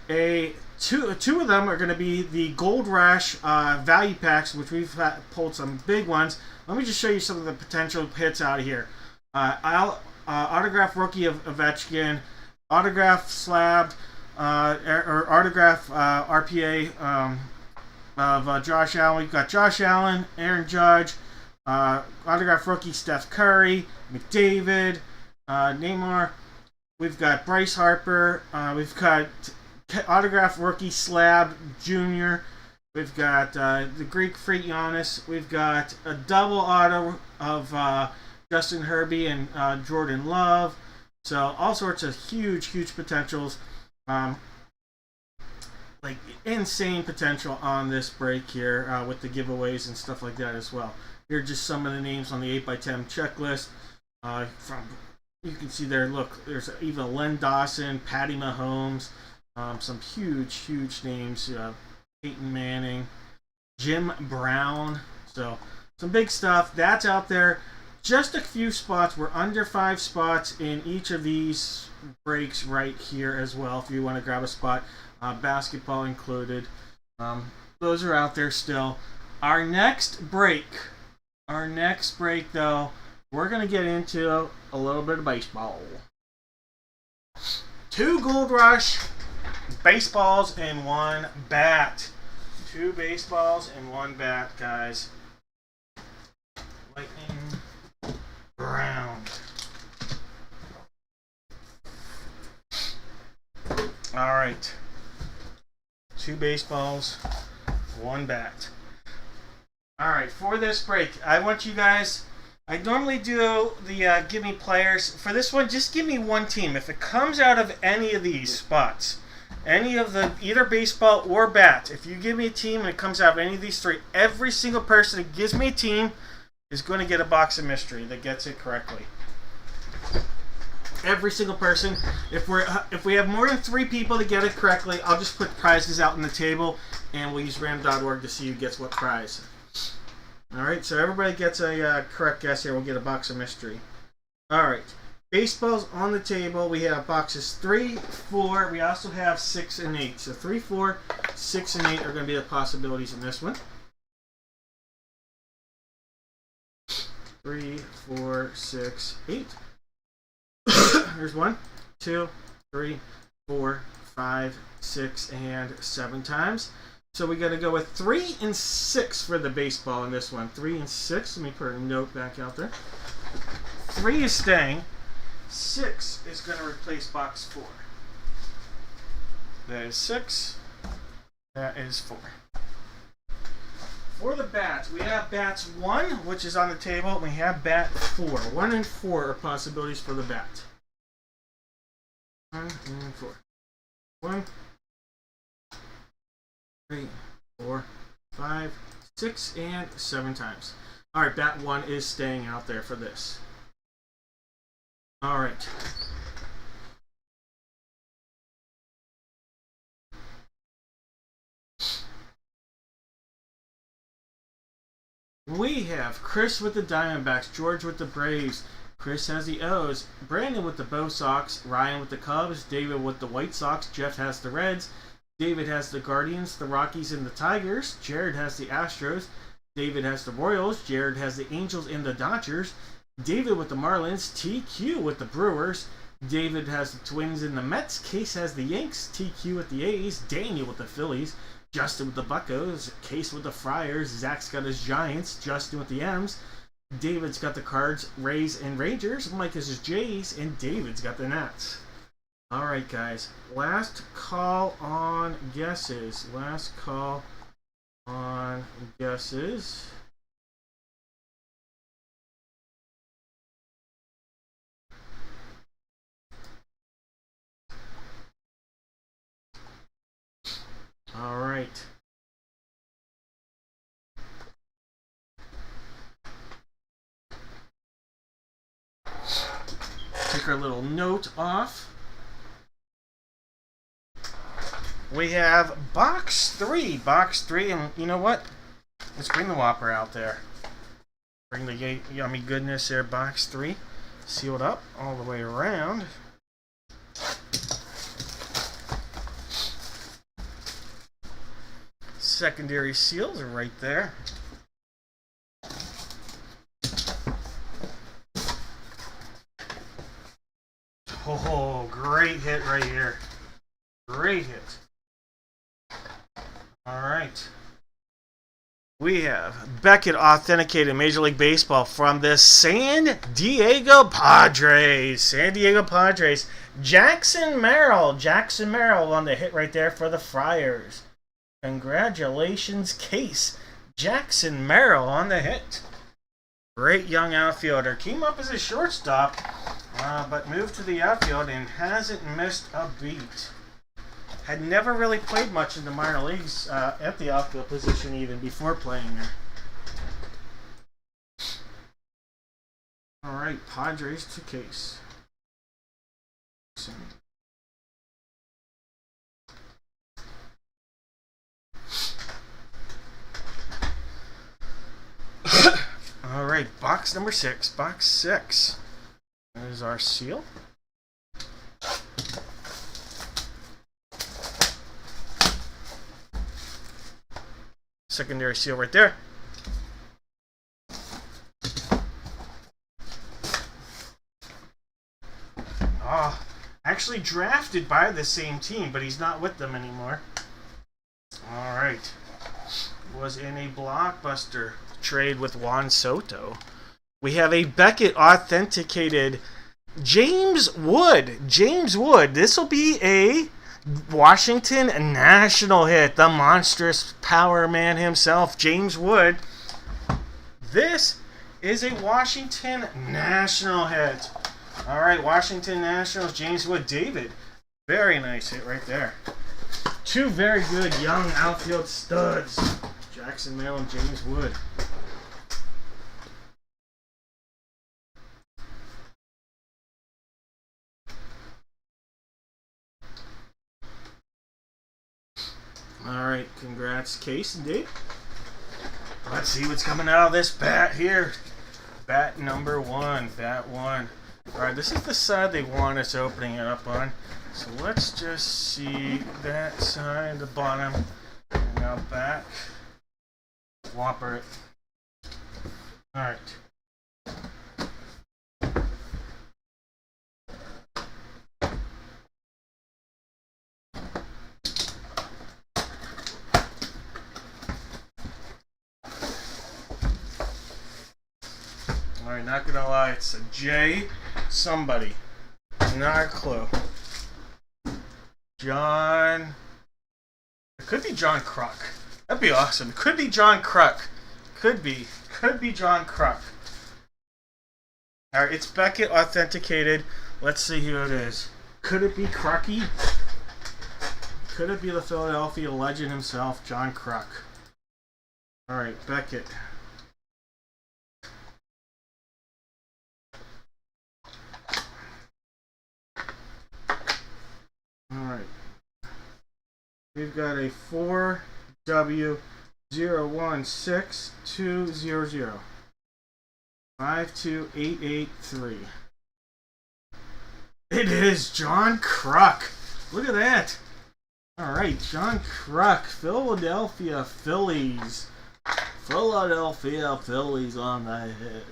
Two of them are going to be the Gold Rush value packs, which we've pulled some big ones. Let me just show you some of the potential hits out of here. Autograph rookie of Ovechkin, autograph slabbed, or autograph RPA of Josh Allen. We've got Josh Allen, Aaron Judge, autograph rookie Steph Curry, McDavid, Neymar. We've got Bryce Harper. We've got autograph rookie Slab Jr. We've got the Greek Freak Giannis. We've got a double auto of Justin Herbie and Jordan Love. So all sorts of huge potentials. Like insane potential on this break here with the giveaways and stuff like that as well. Here are just some of the names on the 8x10 checklist. You can see there, look, there's even Len Dawson, Patty Mahomes, some huge names, Peyton Manning, Jim Brown. So some big stuff. That's out there. Just a few spots. We're under 5 spots in each of these breaks right here as well, if you want to grab a spot. Basketball included. Those are out there still. Our next break, though, we're going to get into a little bit of baseball. 2 Gold Rush baseballs and 1 bat. 2 baseballs and 1 bat, guys. Lightning round. All right. 2 baseballs, 1 bat. All right, for this break, I want you guys... I normally do the give me players. For this one, just give me 1 team. If it comes out of any of these spots, any of the either baseball or bat, if you give me a team and it comes out of any of these 3, every single person that gives me a team is going to get a box of mystery that gets it correctly. Every single person. If we have more than 3 people to get it correctly, I'll just put prizes out on the table, and we'll use random.org to see who gets what prize. Alright, so everybody gets a correct guess here. We'll get a box of mystery. Alright, baseballs on the table. We have boxes 3, 4. We also have 6 and 8. So 3, 4, 6, and 8 are going to be the possibilities in this one. 3, 4, 6, 8. Here's 1, 2, 3, 4, 5, 6, and 7 times. So we got to go with 3 and 6 for the baseball in this one. 3 and 6. Let me put a note back out there. 3 is staying. 6 is going to replace box 4. That is 6. That is 4. For the bats, we have bats 1, which is on the table, and we have bat 4. 1 and 4 are possibilities for the bat. 1 and 4. 1, 3, 4, 5, 6, and 7 times. Alright, bat 1 is staying out there for this. Alright. We have Chris with the Diamondbacks, George with the Braves, Chris has the O's, Brandon with the Bo Sox, Ryan with the Cubs, David with the White Sox, Jeff has the Reds, David has the Guardians, the Rockies, and the Tigers, Jared has the Astros, David has the Royals, Jared has the Angels and the Dodgers, David with the Marlins, TQ with the Brewers, David has the Twins and the Mets, Case has the Yanks, TQ with the A's, Daniel with the Phillies, Justin with the Buccos, Case with the Friars, Zach's got his Giants, Justin with the M's, David's got the Cards, Rays, and Rangers, Mike has his Jays, and David's got the Nats. Alright guys, last call on guesses. Last call on guesses. Alright. Take our little note off. We have box 3, and you know what? Let's bring the Whopper out there. Bring the yummy goodness there, box 3. Sealed up all the way around. secondary seals are right there. Oh, great hit right here. Great hit. All right. We have Beckett authenticated Major League Baseball from the San Diego Padres. San Diego Padres. Jackson Merrill. Jackson Merrill on the hit right there for the Friars. Congratulations, Case. Jackson Merrill on the hit. Great young outfielder. Came up as a shortstop, but moved to the outfield and hasn't missed a beat. Had never really played much in the minor leagues at the outfield position even before playing there. All right, Padres to Case. All right, box number 6. Box 6. There's our seal. Secondary seal right there. Actually drafted by the same team, but he's not with them anymore. All right. Was in a blockbuster trade with Juan Soto. We have a Beckett authenticated James Wood. James Wood. This will be a Washington National hit. The monstrous power man himself, James Wood. This is a Washington National hit. All right, Washington Nationals, James Wood. David, very nice hit right there. Two very good young outfield studs, Jackson Merrill and James Wood. All right, congrats, Case and Dave. Let's see what's coming out of this bat here. Bat number 1, bat 1. All right, this is the side they want us opening it up on. So let's just see that side, the bottom. And now back. Whopper it. All right. Alright, not gonna lie, it's a J somebody. Not a clue. John. It could be John Kruk. That'd be awesome. It could be John Kruk. Could be John Kruk. Alright, it's Beckett authenticated. Let's see who it is. Could it be Krucky? Could it be the Philadelphia legend himself, John Kruk? Alright, Beckett. Alright. We've got a 4W016200. 52883. It is John Kruk. Look at that. Alright, John Kruk. Philadelphia Phillies. Philadelphia Phillies on the head.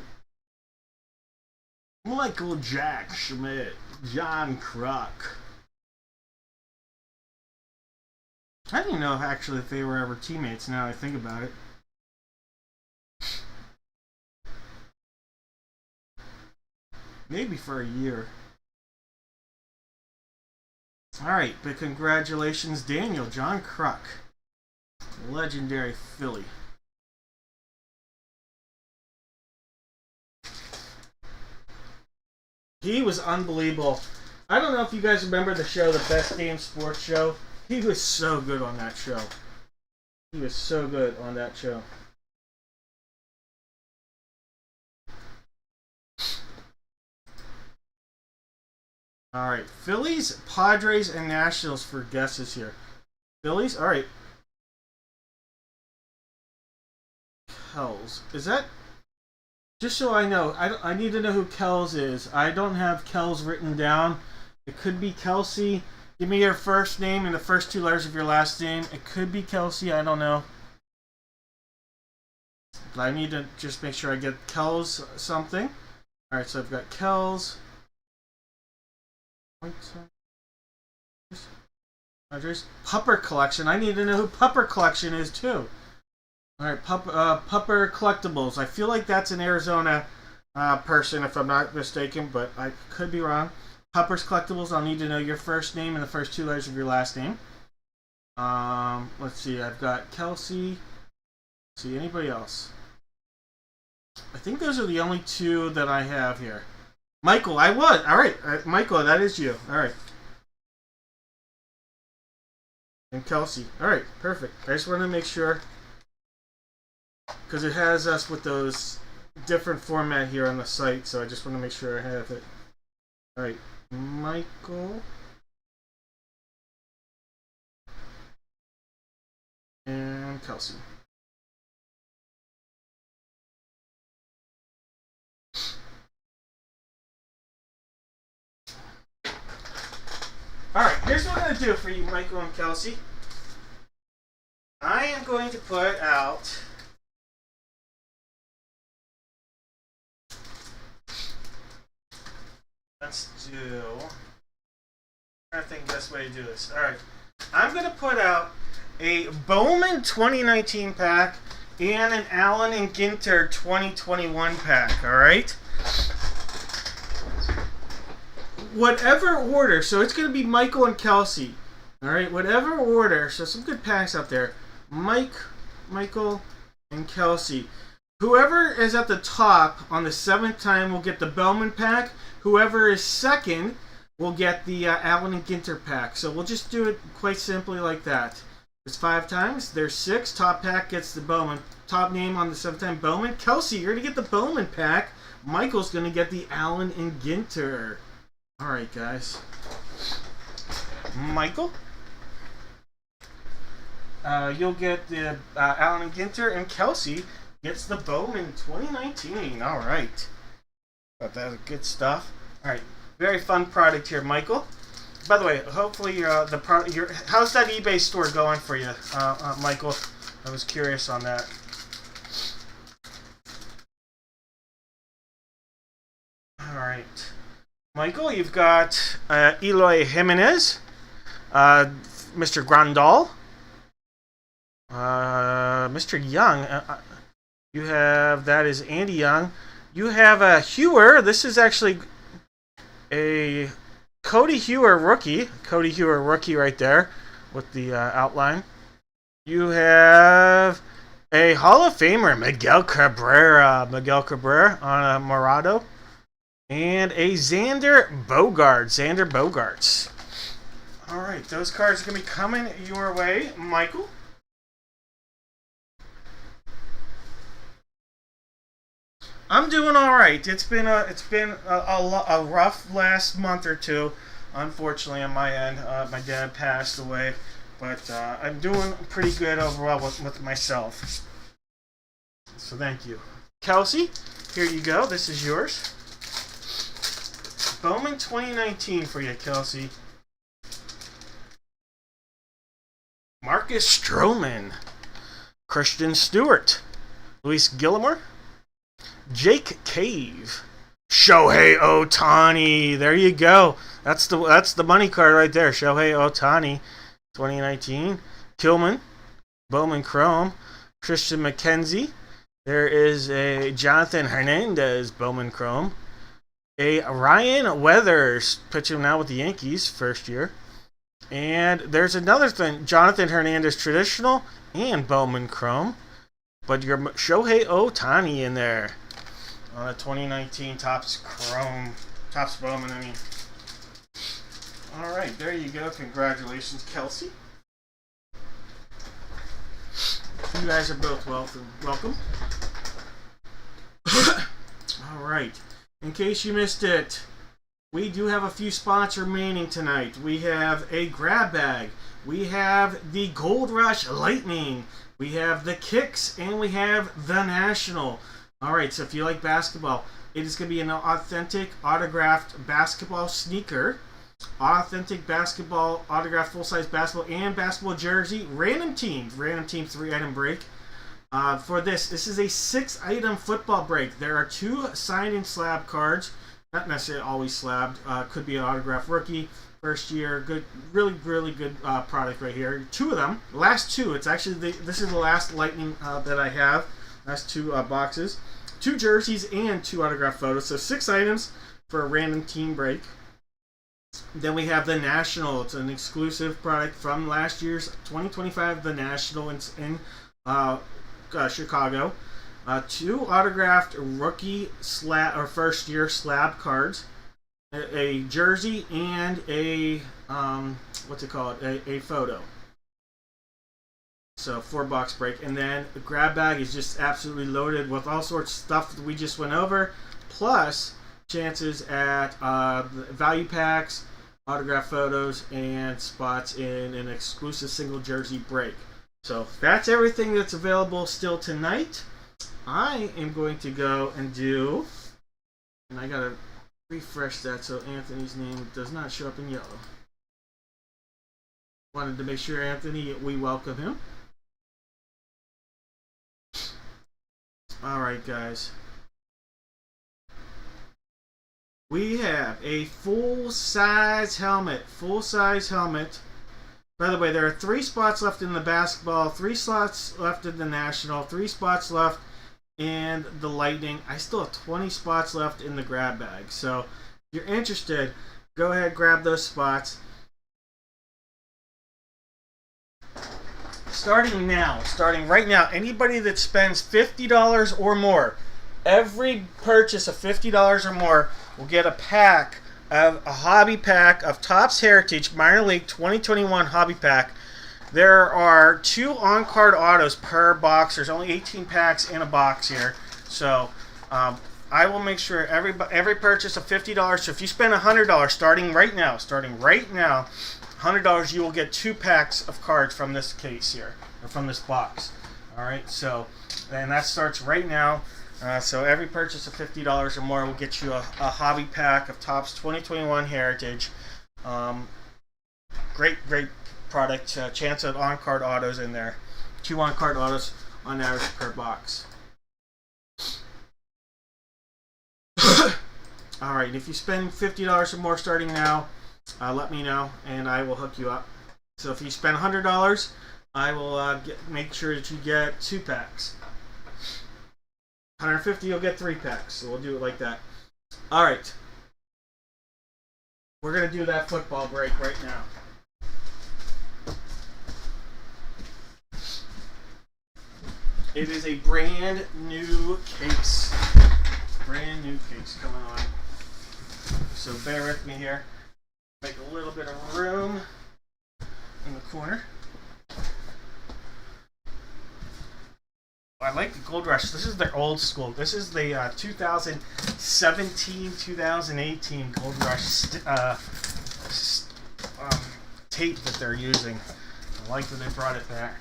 Michael Jack Schmidt. John Kruk. I didn't know actually if they were ever teammates now I think about it. Maybe for a year. Alright, but congratulations Daniel, John Kruk. Legendary Philly. He was unbelievable. I don't know if you guys remember the show, The Best Damn Sports Show. He was so good on that show. He was so good on that show. Alright, Phillies, Padres, and Nationals for guesses here. Phillies? Alright. Kells. Is that... Just so I know, I need to know who Kells is. I don't have Kells written down. It could be Kelsey. Give me your first name and the first 2 letters of your last name. It could be Kelsey, I don't know. But I need to just make sure I get Kells something. Alright, so I've got Kells. There's Pupper Collection. I need to know who Pupper Collection is too. Alright, Pupper Collectibles. I feel like that's an Arizona person, if I'm not mistaken, but I could be wrong. Pupper's Collectibles. I'll need to know your first name and the first 2 letters of your last name. Let's see. I've got Kelsey. Let's see, anybody else? I think those are the only 2 that I have here. Michael, I would. Alright, Michael, that is you. Alright. And Kelsey. Alright, perfect. I just want to make sure, because it has us with those different format here on the site, so I just want to make sure I have it. Alright, Michael. And Kelsey. Alright, here's what I'm going to do for you, Michael and Kelsey. I am going to put out let's do I think the best way to do this. Alright. I'm going to put out a Bowman 2019 pack and an Allen and Ginter 2021 pack, alright? Whatever order, so it's going to be Michael and Kelsey. Alright, whatever order, so some good packs out there. Michael, and Kelsey. Whoever is at the top on the 7th time will get the Bowman pack. Whoever is second will get the Allen and Ginter pack. So we'll just do it quite simply like that. It's 5 times. There's 6. Top pack gets the Bowman. Top name on the 7th time, Bowman. Kelsey, you're going to get the Bowman pack. Michael's going to get the Allen and Ginter. Alright, guys. Michael, you'll get the Allen and Ginter, and Kelsey gets the Bowman 2019. Alright. But that's good stuff. Alright. Very fun product here, Michael. By the way, hopefully how's that eBay store going for you, Michael? I was curious on that. Alright. Michael, you've got Eloy Jimenez, Mr. Grandal, Mr. Young. You have, that is Andy Young. You have a Hewer. This is actually a Cody Hewer rookie. Cody Hewer rookie right there with the outline. You have a Hall of Famer, Miguel Cabrera. Miguel Cabrera on a Morado. And a Xander Bogaerts. Alright, those cards are going to be coming your way, Michael. I'm doing alright. It's been a rough last month or two, unfortunately, on my end. My dad passed away, but I'm doing pretty good overall with myself. So thank you. Kelsey, here you go. This is yours. Bowman 2019 for you, Kelsey. Marcus Stroman. Christian Stewart. Luis Gilmore. Jake Cave. Shohei Ohtani. There you go. That's the money card right there. Shohei Ohtani 2019. Kilman. Bowman Chrome. Christian McKenzie. There is a Jonathan Hernandez Bowman Chrome. A Ryan Weathers, pitching now with the Yankees, first year. And there's another thing, Jonathan Hernandez Traditional and Bowman Chrome. But your Shohei Ohtani in there on a 2019 Topps Bowman, I mean. Alright, there you go. Congratulations, Kelsey. You guys are both welcome. Alright. In case you missed it, we do have a few spots remaining tonight. We have a grab bag. We have the Gold Rush Lightning. We have the Kicks. And we have the National. Alright, so if you like basketball, it is going to be an authentic autographed basketball sneaker. Authentic basketball, autographed full-size basketball and basketball jersey. Random team 3-item break. For this is a 6-item football break. There are 2 signed in slab cards, not necessarily always slabbed. Could be an autographed rookie, first year, good, really good product right here. 2 of them, last 2. It's actually this is the last Lightning that I have. Last 2 boxes, 2 jerseys and 2 autographed photos. So 6 items for a random team break. Then we have the National. It's an exclusive product from last year's 2025, the National in Chicago. 2 autographed rookie slab or first year slab cards, a jersey, and a what's it called? A photo. So 4-box break, and then the grab bag is just absolutely loaded with all sorts of stuff that we just went over, plus chances at value packs, autograph photos, and spots in an exclusive single jersey break. So that's everything that's available still tonight. I am going to go and do, and I gotta refresh that so Anthony's name does not show up in yellow. Wanted to make sure, Anthony, we welcome him. Alright, guys. We have a full-size helmet. Full-size helmet. By the way, there are 3 spots left in the basketball, 3 slots left in the National, 3 spots left in the Lightning. I still have 20 spots left in the grab bag. So if you're interested, go ahead, grab those spots. Starting right now, anybody that spends $50 or more, every purchase of $50 or more will get a pack of a hobby pack of Topps Heritage Minor League 2021 hobby pack. There are 2 on-card autos per box. There's only 18 packs in a box here. So I will make sure every purchase of $50, so if you spend $100 starting right now, $100, you will get 2 packs of cards from this case here, or from this box. Alright, so, and that starts right now. So every purchase of $50 or more will get you a hobby pack of Topps 2021 Heritage. Great product. Chance of on-card autos in there. 2 on-card autos on average per box. Alright, and if you spend $50 or more starting now, let me know and I will hook you up. So if you spend $100, I will make sure that you get 2 packs. $150, you'll get 3 packs. So we'll do it like that. Alright. We're going to do that football break right now. It is a brand new case. Brand new case coming on. So bear with me here. Make a little bit of room in the corner. I like the Gold Rush. This is their old school. This is the 2017-2018 Gold Rush tape that they're using. I like that they brought it back.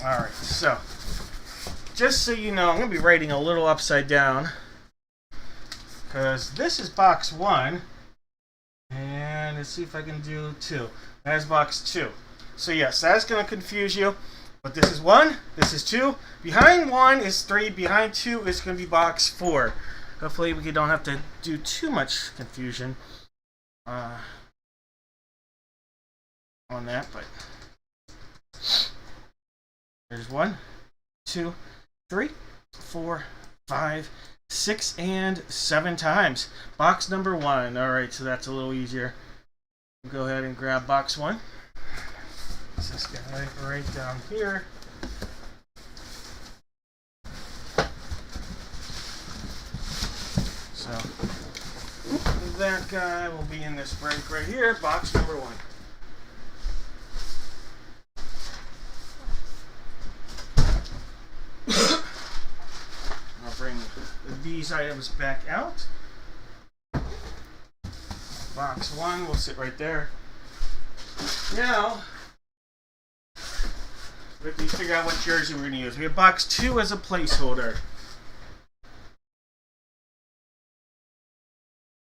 Alright, so just so you know, I'm going to be writing a little upside down because this is box 1, and let's see if I can do 2. That's box 2. So yes, that's going to confuse you. But this is 1, this is 2. Behind 1 is 3, behind 2 is going to be box 4. Hopefully we don't have to do too much confusion on that, but there's 1, 2, 3, 4, 5, 6, and 7 times. Box number 1. Alright, so that's a little easier. We'll go ahead and grab box 1. This guy right down here. So that guy will be in this break right here, box number 1. I'll bring these items back out. Box 1 will sit right there. Now, we have to figure out what jersey we're going to use. We have box 2 as a placeholder.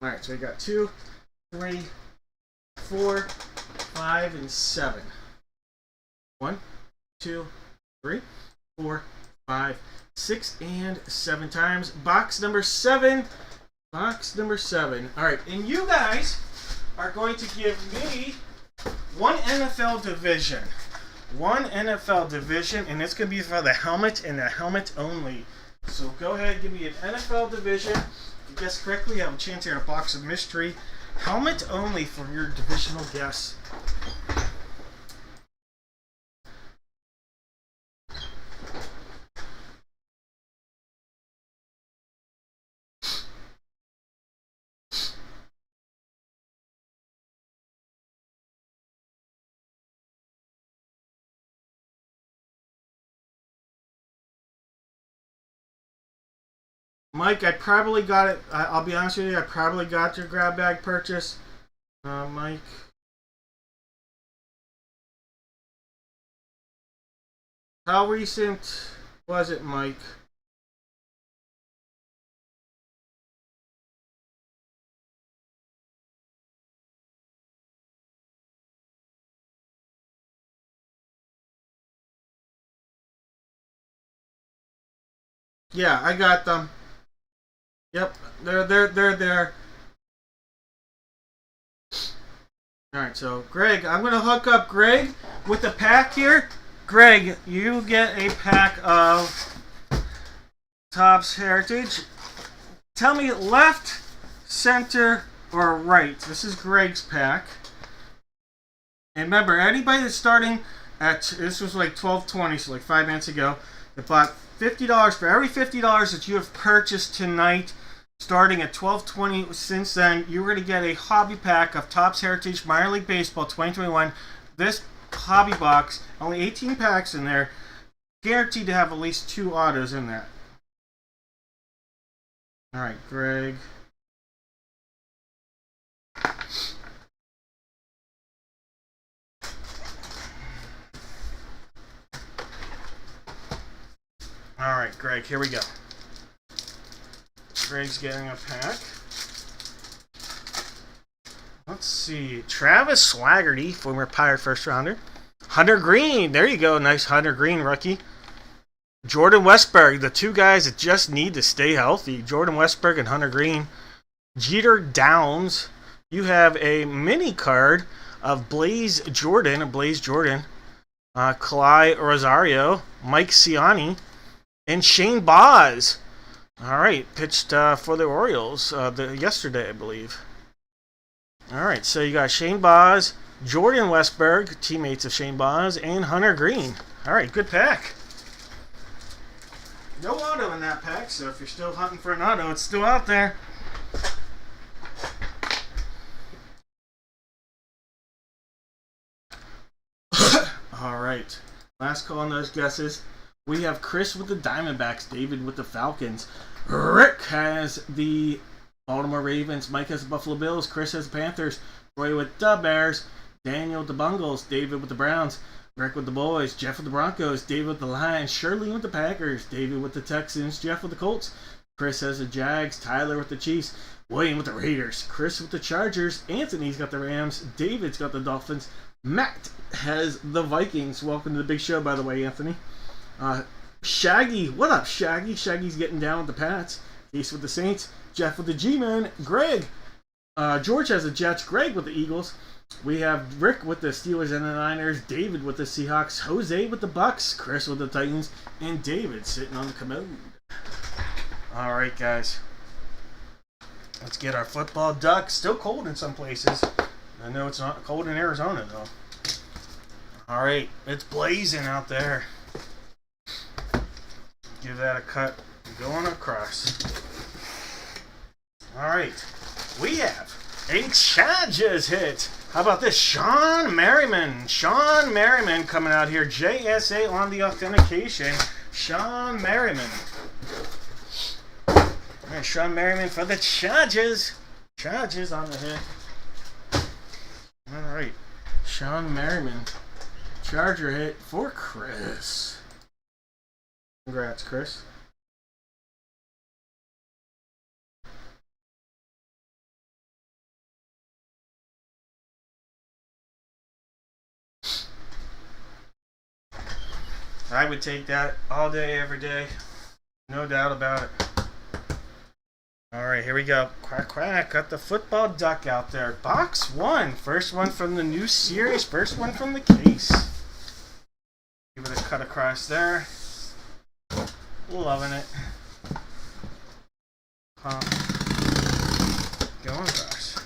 Alright, so we got 2, 3, 4, 5, and 7. 1, 2, 3, 4, 5, 6, and 7 times. Box number 7. Box number 7. All right, and you guys are going to give me one NFL division. One NFL division, and it's going to be for the helmet and the helmet only. So go ahead and give me an NFL division. If you guess correctly, you have a chance here at a box of mystery. Helmet only for your divisional guess. Mike, I probably got it. I'll be honest with you, I probably got your grab bag purchase. Mike. How recent was it, Mike? Yeah, I got them. Yep, they're there. Alright, so Greg, I'm gonna hook up Greg with the pack here. Greg, you get a pack of Topps Heritage. Tell me left, center, or right. This is Greg's pack. And remember, anybody that's starting at, this was like 12:20, so like 5 minutes ago, that bought $50 for every $50 that you have purchased tonight, starting at 12:20. Since then, you're going to get a hobby pack of Topps Heritage Minor League Baseball 2021. This hobby box, only 18 packs in there, guaranteed to have at least 2 autos in that. All right, Greg. All right, Greg, here we go. Greg's getting a pack. Let's see. Travis Swaggerty, former Pirate first rounder. Hunter Green. There you go. Nice Hunter Green rookie. Jordan Westburg, the two guys that just need to stay healthy. Jordan Westburg and Hunter Green. Jeter Downs. You have a mini card of Blaze Jordan. Kalai Rosario. Mike Ciani. And Shane Baz. All right, pitched for the Orioles yesterday, I believe. All right, so you got Shane Baz, Jordan Westburg, teammates of Shane Baz, and Hunter Green. All right, good pack. No auto in that pack, so if you're still hunting for an auto, it's still out there. All right, last call on those guesses. We have Chris with the Diamondbacks, David with the Falcons. Rick has the Baltimore Ravens, Mike has the Buffalo Bills, Chris has the Panthers, Roy with the Bears, Daniel with the Bungles, David with the Browns, Rick with the Boys, Jeff with the Broncos, David with the Lions, Shirley with the Packers, David with the Texans, Jeff with the Colts, Chris has the Jags, Tyler with the Chiefs, William with the Raiders, Chris with the Chargers, Anthony's got the Rams, David's got the Dolphins, Matt has the Vikings. Welcome to the big show, by the way, Anthony. Shaggy, what up, Shaggy? Shaggy's getting down with the Pats. Ace with the Saints. Jeff with the G-Men. Greg. George has the Jets. Greg with the Eagles. We have Rick with the Steelers and the Niners. David with the Seahawks. Jose with the Bucks. Chris with the Titans. And David sitting on the commode. All right, guys. Let's get our football ducks. Still cold in some places. I know it's not cold in Arizona, though. All right, it's blazing out there. Give that a cut. Going across. All right. We have a Chargers hit. How about this? Sean Merriman. Sean Merriman coming out here. JSA on the authentication. Sean Merriman. All right, Sean Merriman for the Chargers. Chargers on the hit. All right. Sean Merriman. Charger hit for Chris. Congrats, Chris. I would take that all day, every day. No doubt about it. All right, here we go. Quack, quack. Got the football duck out there. Box 1. First one from the new series. First one from the case. Give it a cut across there. Loving it. Going across.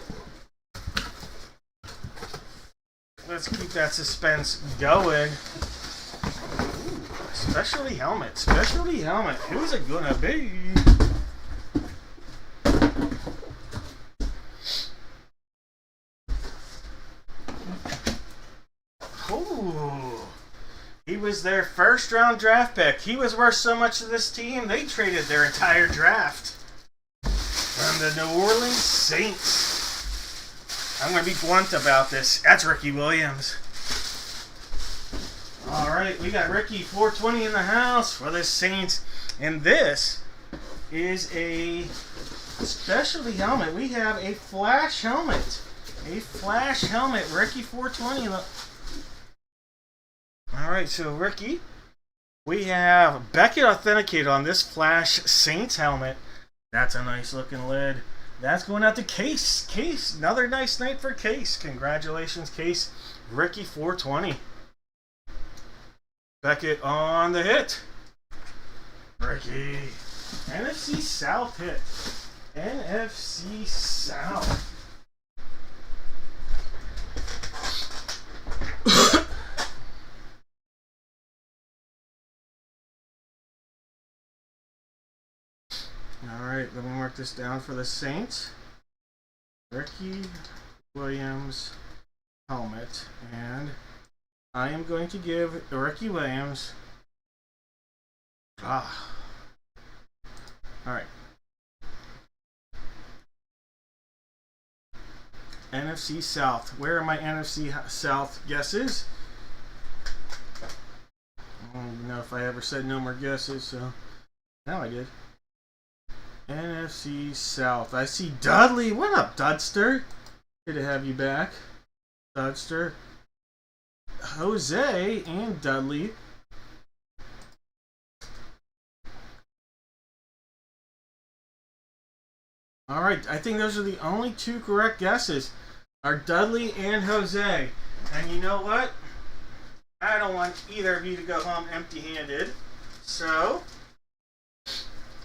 Let's keep that suspense going. Specialty helmet. Specialty helmet. Who's it gonna be? Ooh. He was their first round draft pick. He was worth so much to this team, they traded their entire draft. From the New Orleans Saints. I'm going to be blunt about this. That's Ricky Williams. Alright, we got Ricky 420 in the house for the Saints. And this is a specialty helmet. We have a flash helmet. A flash helmet. Ricky 420. Alright, so Ricky, we have Beckett authenticated on this flash Saints helmet. That's a nice looking lid. That's going out to Case. Case, another nice night for Case. Congratulations, Case. Ricky 420. Beckett on the hit. Ricky. NFC South hit. NFC South. Alright, let me mark this down for the Saints. Ricky Williams helmet. And I am going to give Ricky Williams... Alright. NFC South. Where are my NFC South guesses? I don't even know if I ever said no more guesses, so now I did. NFC South. I see Dudley. What up, Dudster? Good to have you back, Dudster. Jose and Dudley. Alright, I think those are the only two correct guesses. Are Dudley and Jose. And you know what? I don't want either of you to go home empty-handed. So...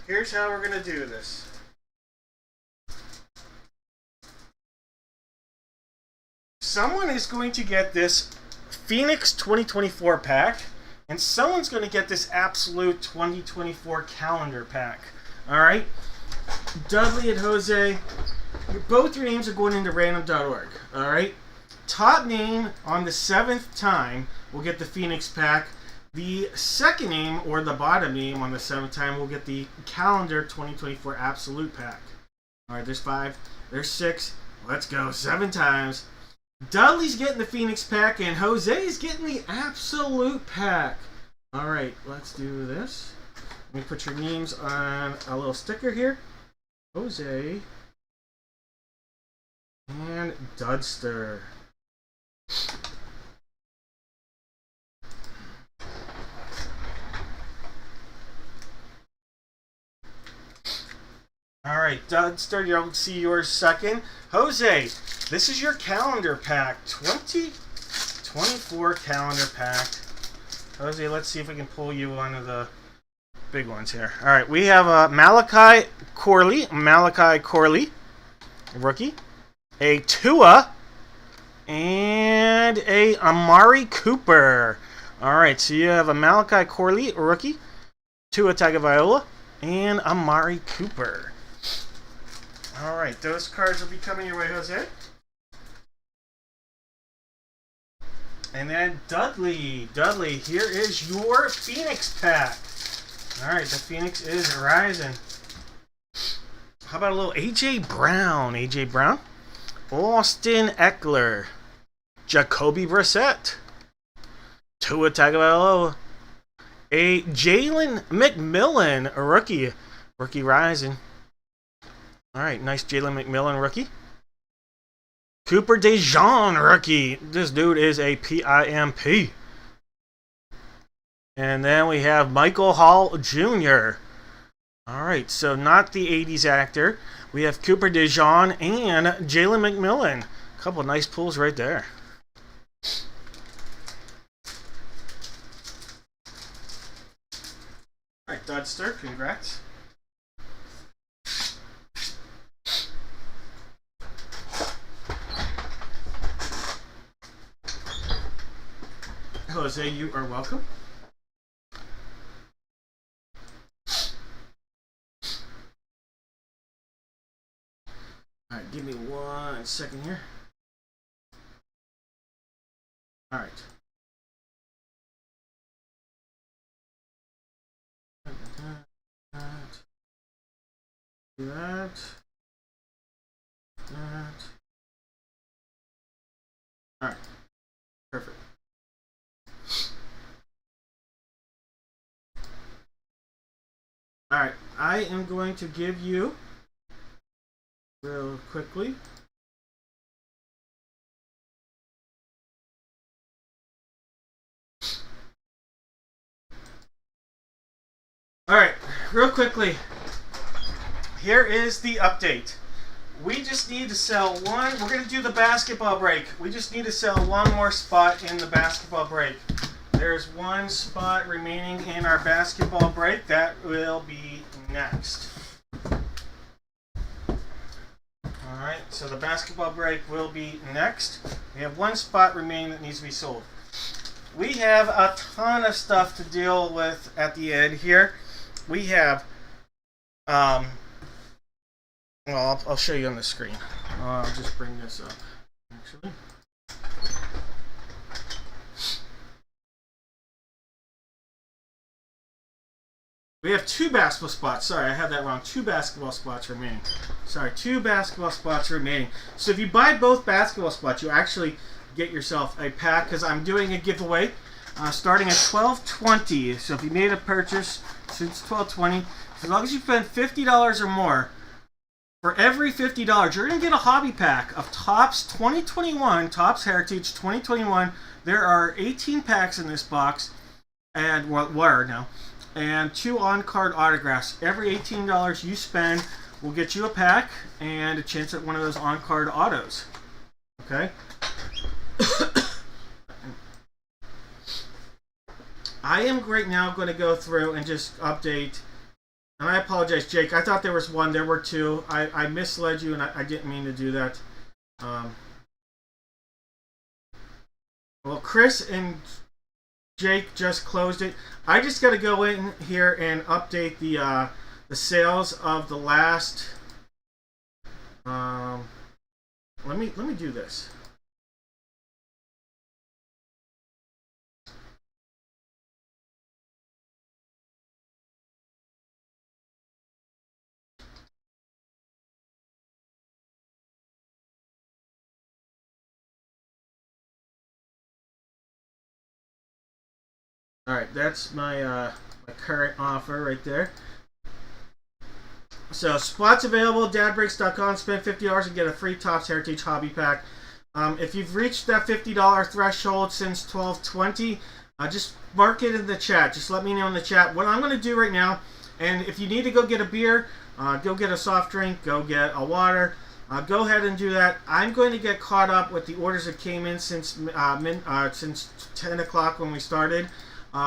here's how we're going to do this. Someone is going to get this Phoenix 2024 pack, and someone's going to get this Absolute 2024 calendar pack. Alright? Dudley and Jose, both your names are going into random.org. Alright? Top name on the 7th time will get the Phoenix pack. The second name, or the bottom name on the 7th time, will get the calendar 2024 Absolute pack. Alright, there's 5. There's 6. Let's go. 7 times. Dudley's getting the Phoenix pack, and Jose's getting the Absolute pack. Alright, let's do this. Let me put your names on a little sticker here. Jose and Dudster. Alright, Dudster, you'll see yours second. Jose, this is your calendar pack. 2024 calendar pack. Jose, let's see if we can pull you one of the big ones here. Alright, we have Malachi Corley, rookie. A Tua, and a Amari Cooper. Alright, so you have a Malachi Corley, rookie, Tua Tagovailoa, and Amari Cooper. Alright, those cards will be coming your way, Jose. And then Dudley. Dudley, here is your Phoenix pack. Alright, the Phoenix is rising. How about a little A.J. Brown? A.J. Brown. Austin Eckler. Jacoby Brissett. Tua Tagovailoa. A Jalen McMillan, a rookie. Rookie rising. Alright, nice Jalen McMillan rookie. Cooper DeJean rookie. This dude is a PIMP. And then we have Michael Hall Jr. All right, so not the 80s actor. We have Cooper DeJean and Jalen McMillan. A couple nice pulls right there. All right, Dudster, congrats. Jose, you are welcome. All right, give me 1 second here. All right. Do that. All right. Perfect. All right. I am going to give you real quickly. All right, real quickly. Here is the update. We just need to sell one. We're going to do the basketball break. We just need to sell one more spot in the basketball break. There's one spot remaining in our basketball break. That will be next. Alright, so the basketball break will be next. We have one spot remaining that needs to be sold. We have a ton of stuff to deal with at the end here. We have, well, I'll show you on the screen. I'll just bring this up, actually. We have 2 basketball spots. Sorry, I had that wrong. 2 basketball spots remaining. Sorry, 2 basketball spots remaining. So if you buy both basketball spots, you actually get yourself a pack, because I'm doing a giveaway starting at $12.20. So if you made a purchase since $12.20, as long as you spend $50 or more, for every $50, you're going to get a hobby pack of Topps 2021, Topps Heritage 2021. There are 18 packs in this box, and what are now, and 2 on-card autographs. Every $18 you spend will get you a pack and a chance at one of those on-card autos. Okay? I am right now going to go through and just update. And I apologize, Jake. I thought there was 1. There were 2. I misled you, and I didn't mean to do that. Well, Chris and Jake just closed it. I just got to go in here and update the sales of the last. Let me do this. All right, that's my current offer right there. So spots available, dadbreaks.com. Spend $50 and get a free Topps Heritage Hobby Pack. If you've reached that $50 threshold since 12/20, just mark it in the chat. Just let me know in the chat what I'm going to do right now. And if you need to go get a beer, go get a soft drink, go get a water, go ahead and do that. I'm going to get caught up with the orders that came in since 10 o'clock when we started.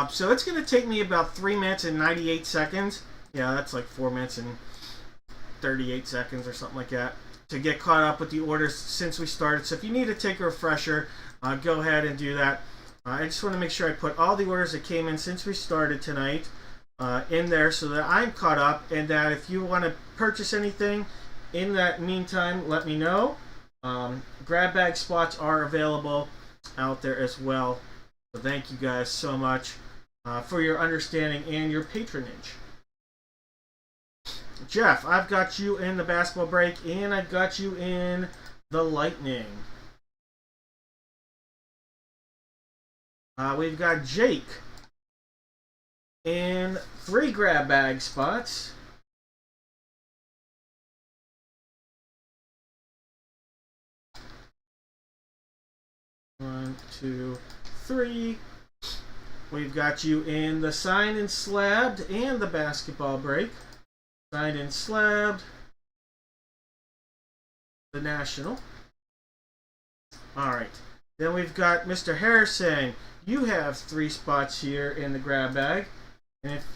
So it's going to take me about 3 minutes and 98 seconds. Yeah, that's like 4 minutes and 38 seconds or something like that to get caught up with the orders since we started. So if you need to take a refresher, go ahead and do that. I just want to make sure I put all the orders that came in since we started tonight in there so that I'm caught up, and that if you want to purchase anything in that meantime, let me know. Grab bag spots are available out there as well. So thank you guys so much for your understanding and your patronage. Jeff, I've got you in the basketball break, and I've got you in the Lightning. We've got Jake in 3 grab bag spots. One, two, 3. We've got you in the signed and slabbed and the basketball break. Signed and slabbed. The National. Alright. Then we've got Mr. Harrison. You have 3 spots here in the grab bag. And if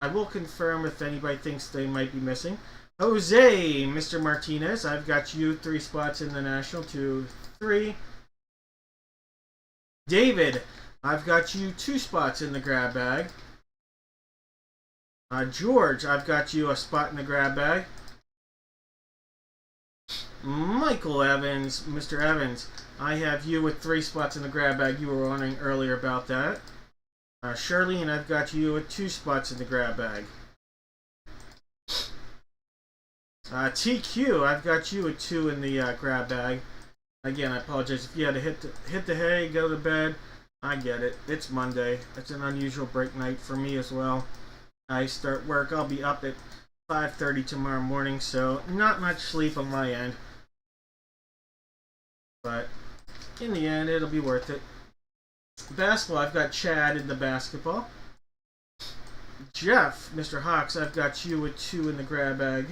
I will confirm if anybody thinks they might be missing. Jose, Mr. Martinez, I've got you 3 spots in the National. 2, 3. David, I've got you 2 spots in the grab bag. George, I've got you a spot in the grab bag. Michael Evans, Mr. Evans, I have you with 3 spots in the grab bag. You were wondering earlier about that. Shirley, and I've got you with 2 spots in the grab bag. TQ, I've got you with 2 in the grab bag. Again, I apologize if you had to hit the hay, go to bed. I get it. It's Monday. It's an unusual break night for me as well. I start work. I'll be up at 5:30 tomorrow morning, so not much sleep on my end. But in the end, it'll be worth it. Basketball, I've got Chad in the basketball. Jeff, Mr. Hawks, I've got you with 2 in the grab bag.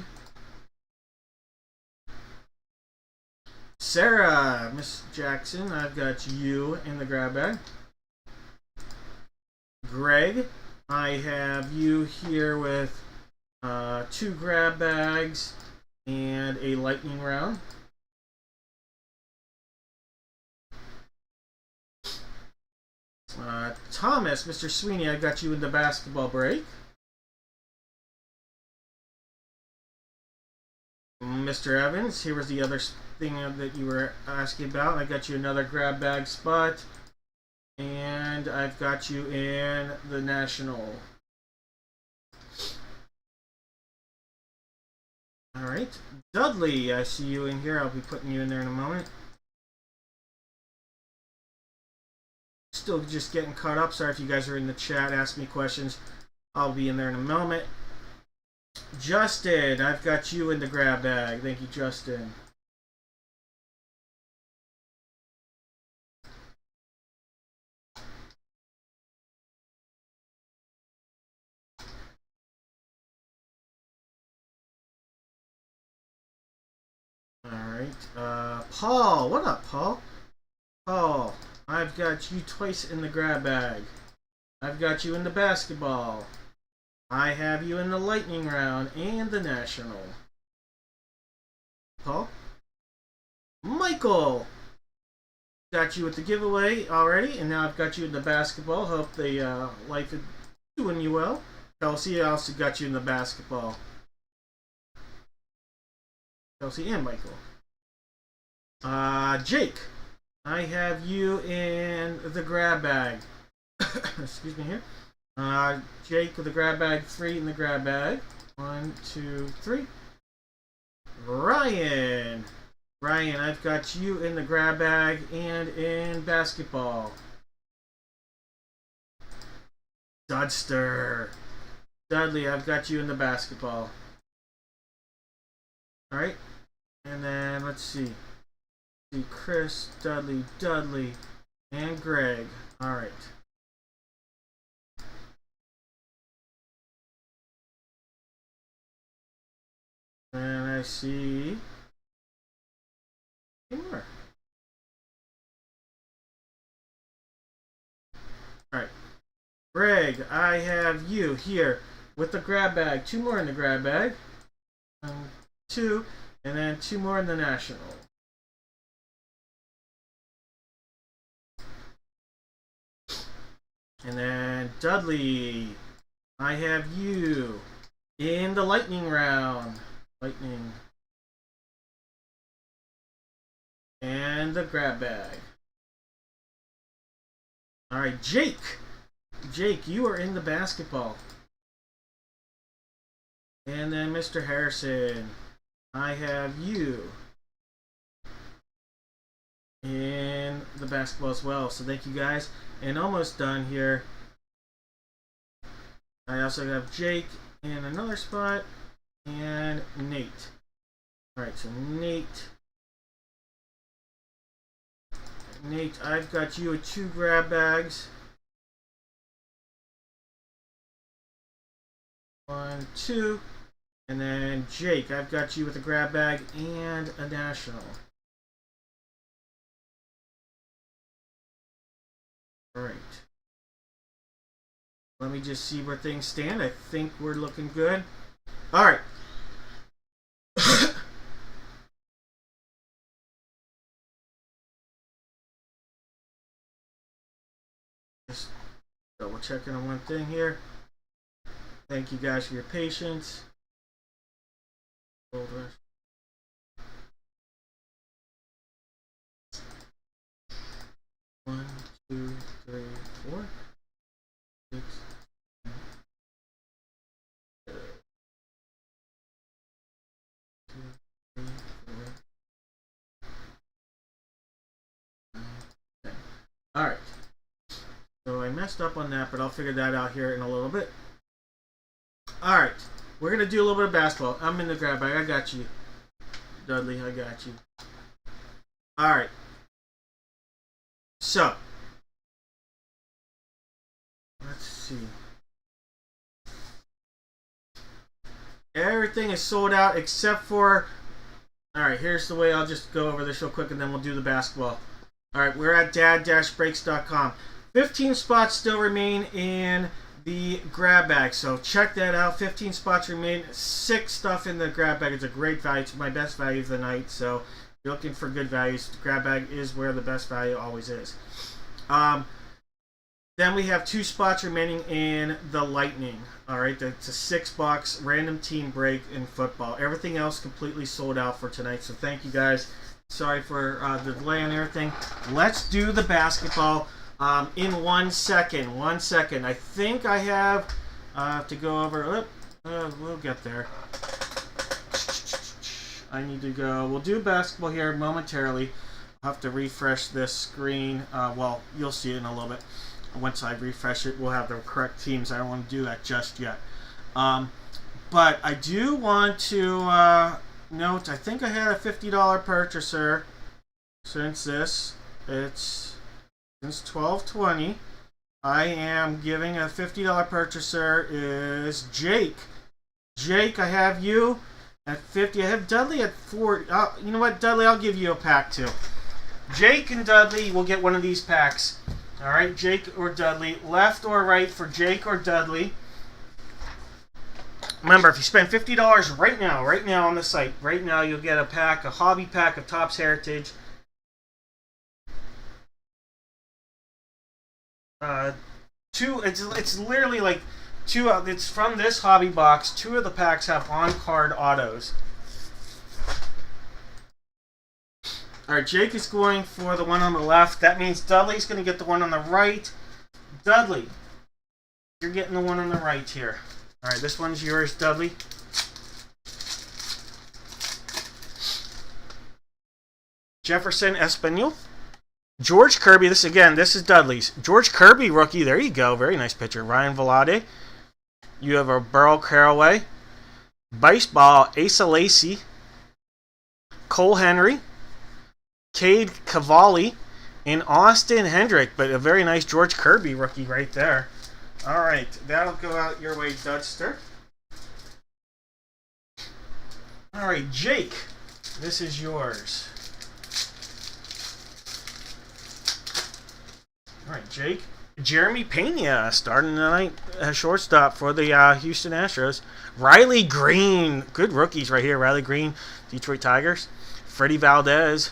Sarah, Miss Jackson, I've got you in the grab bag. Greg, I have you here with 2 grab bags and a lightning round. Thomas, Mr. Sweeney, I got you in the basketball break. Mr. Evans, here was the other thing that you were asking about. I got you another grab bag spot. And I've got you in the National. Alright. Dudley, I see you in here. I'll be putting you in there in a moment. Still just getting caught up. Sorry if you guys are in the chat, ask me questions. I'll be in there in a moment. Justin, I've got you in the grab bag. Thank you, Justin. Alright. Paul, what up, Paul? Paul, I've got you twice in the grab bag. I've got you in the basketball. I have you in the lightning round and the National. Paul? Michael! Got you with the giveaway already, and now I've got you in the basketball. Hope the life is doing you well. Kelsey, I also got you in the basketball. Kelsey and Michael. Jake, I have you in the grab bag. Excuse me here. Jake with the grab bag, 3 in the grab bag. 1, 2, 3. Ryan, I've got you in the grab bag and in basketball. Dudster, Dudley, I've got you in the basketball. Alright, and then let's see. Chris, Dudley, and Greg. Alright. And I see 2 more. Alright. Greg, I have you here with the grab bag. 2 more in the grab bag. 2, and then 2 more in the National. And then Dudley, I have you in the lightning round. Lightning. And the grab bag. Alright, Jake. Jake, you are in the basketball. And then Mr. Harrison, I have you in the basketball as well. So thank you guys. And almost done here. I also have Jake in another spot. And Nate. Alright, so Nate, I've got you with 2 grab bags. 1, 2. And then Jake, I've got you with a grab bag and a national. All right. Let me just see where things stand. I think we're looking good. All right. Just double checking on one thing here. Thank you guys for your patience. One, 2, 3, 4, 6. 2, 3, 4, 9, 10. All right. So I messed up on that, but I'll figure that out here in a little bit. All right. We're going to do a little bit of basketball. I'm in the grab bag. I got you. Dudley, I got you. All right. So, let's see. Everything is sold out except for... All right, here's the way. I'll just go over this real quick and then we'll do the basketball. All right, we're at dad-breaks.com. 15 spots still remain in the grab bag, so check that out. 15 spots remain. 6 stuff in the grab bag. It's a great value. It's my best value of the night, so if you're looking for good values, the grab bag is where the best value always is. Then we have 2 spots remaining in the Lightning. All right, that's a $6 random team break in football. Everything else completely sold out for tonight, so thank you guys. Sorry for the delay and everything. Let's do the basketball in 1 second. 1 second. I think I have to go over. We'll get there. I need to go. We'll do basketball here momentarily. I'll have to refresh this screen. Well, you'll see it in a little bit. Once I refresh it, we'll have the correct teams. I don't want to do that just yet. But I do want to note, I think I had a $50 purchaser since it's since 12/20. I am giving a $50 purchaser is Jake. Jake, I have you at 50. I have Dudley at 40. You know what, Dudley, I'll give you a pack too. Jake and Dudley will get one of these packs. All right, Jake or Dudley. Left or right for Jake or Dudley. Remember, if you spend $50 right now on the site, right now you'll get a pack, a hobby pack of Topps Heritage. It's literally like two. It's from this hobby box. 2 of the packs have on-card autos. All right, Jake is going for the one on the left. That means Dudley's going to get the one on the right. Dudley, you're getting the one on the right here. All right, this one's yours, Dudley. Jefferson Espinal. George Kirby. This is Dudley's. George Kirby rookie. There you go. Very nice picture. Ryan Velade. You have a Burl Caraway. Baseball. Asa Lacy. Cole Henry. Cade Cavalli, and Austin Hendrick, but a very nice George Kirby rookie right there. All right, that'll go out your way, Dudster. All right, Jake, this is yours. All right, Jake. Jeremy Pena starting tonight, shortstop for the Houston Astros. Riley Green, good rookies right here. Riley Green, Detroit Tigers. Freddie Valdez.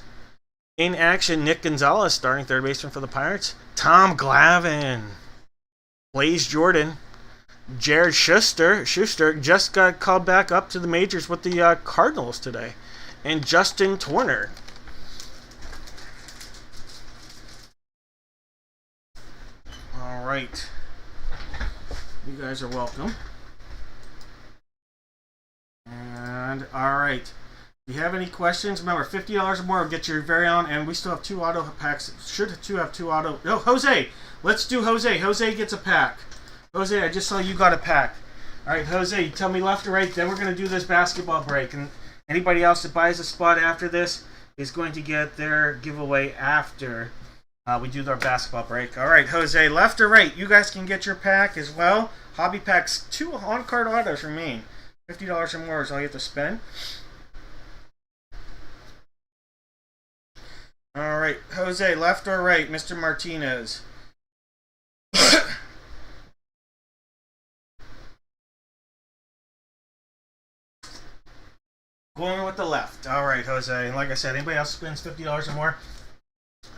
In action, Nick Gonzalez, starting third baseman for the Pirates. Tom Glavine. Blaze Jordan. Jared Schuster just got called back up to the majors with the Cardinals today. And Justin Turner. All right. You guys are welcome. And, all right. If you have any questions, remember, $50 or more will get your very own, and we still have 2 auto packs. Should have 2 auto. Oh, Jose! Let's do Jose. Jose gets a pack. Jose, I just saw you got a pack. All right, Jose, tell me left or right. Then we're going to do this basketball break. And anybody else that buys a spot after this is going to get their giveaway after we do our basketball break. All right, Jose, left or right. You guys can get your pack as well. Hobby packs, 2 on-card autos remain. $50 or more is all you have to spend. All right, Jose, left or right, Mr. Martinez? Going with the left. All right, Jose. Like I said, anybody else spends $50 or more,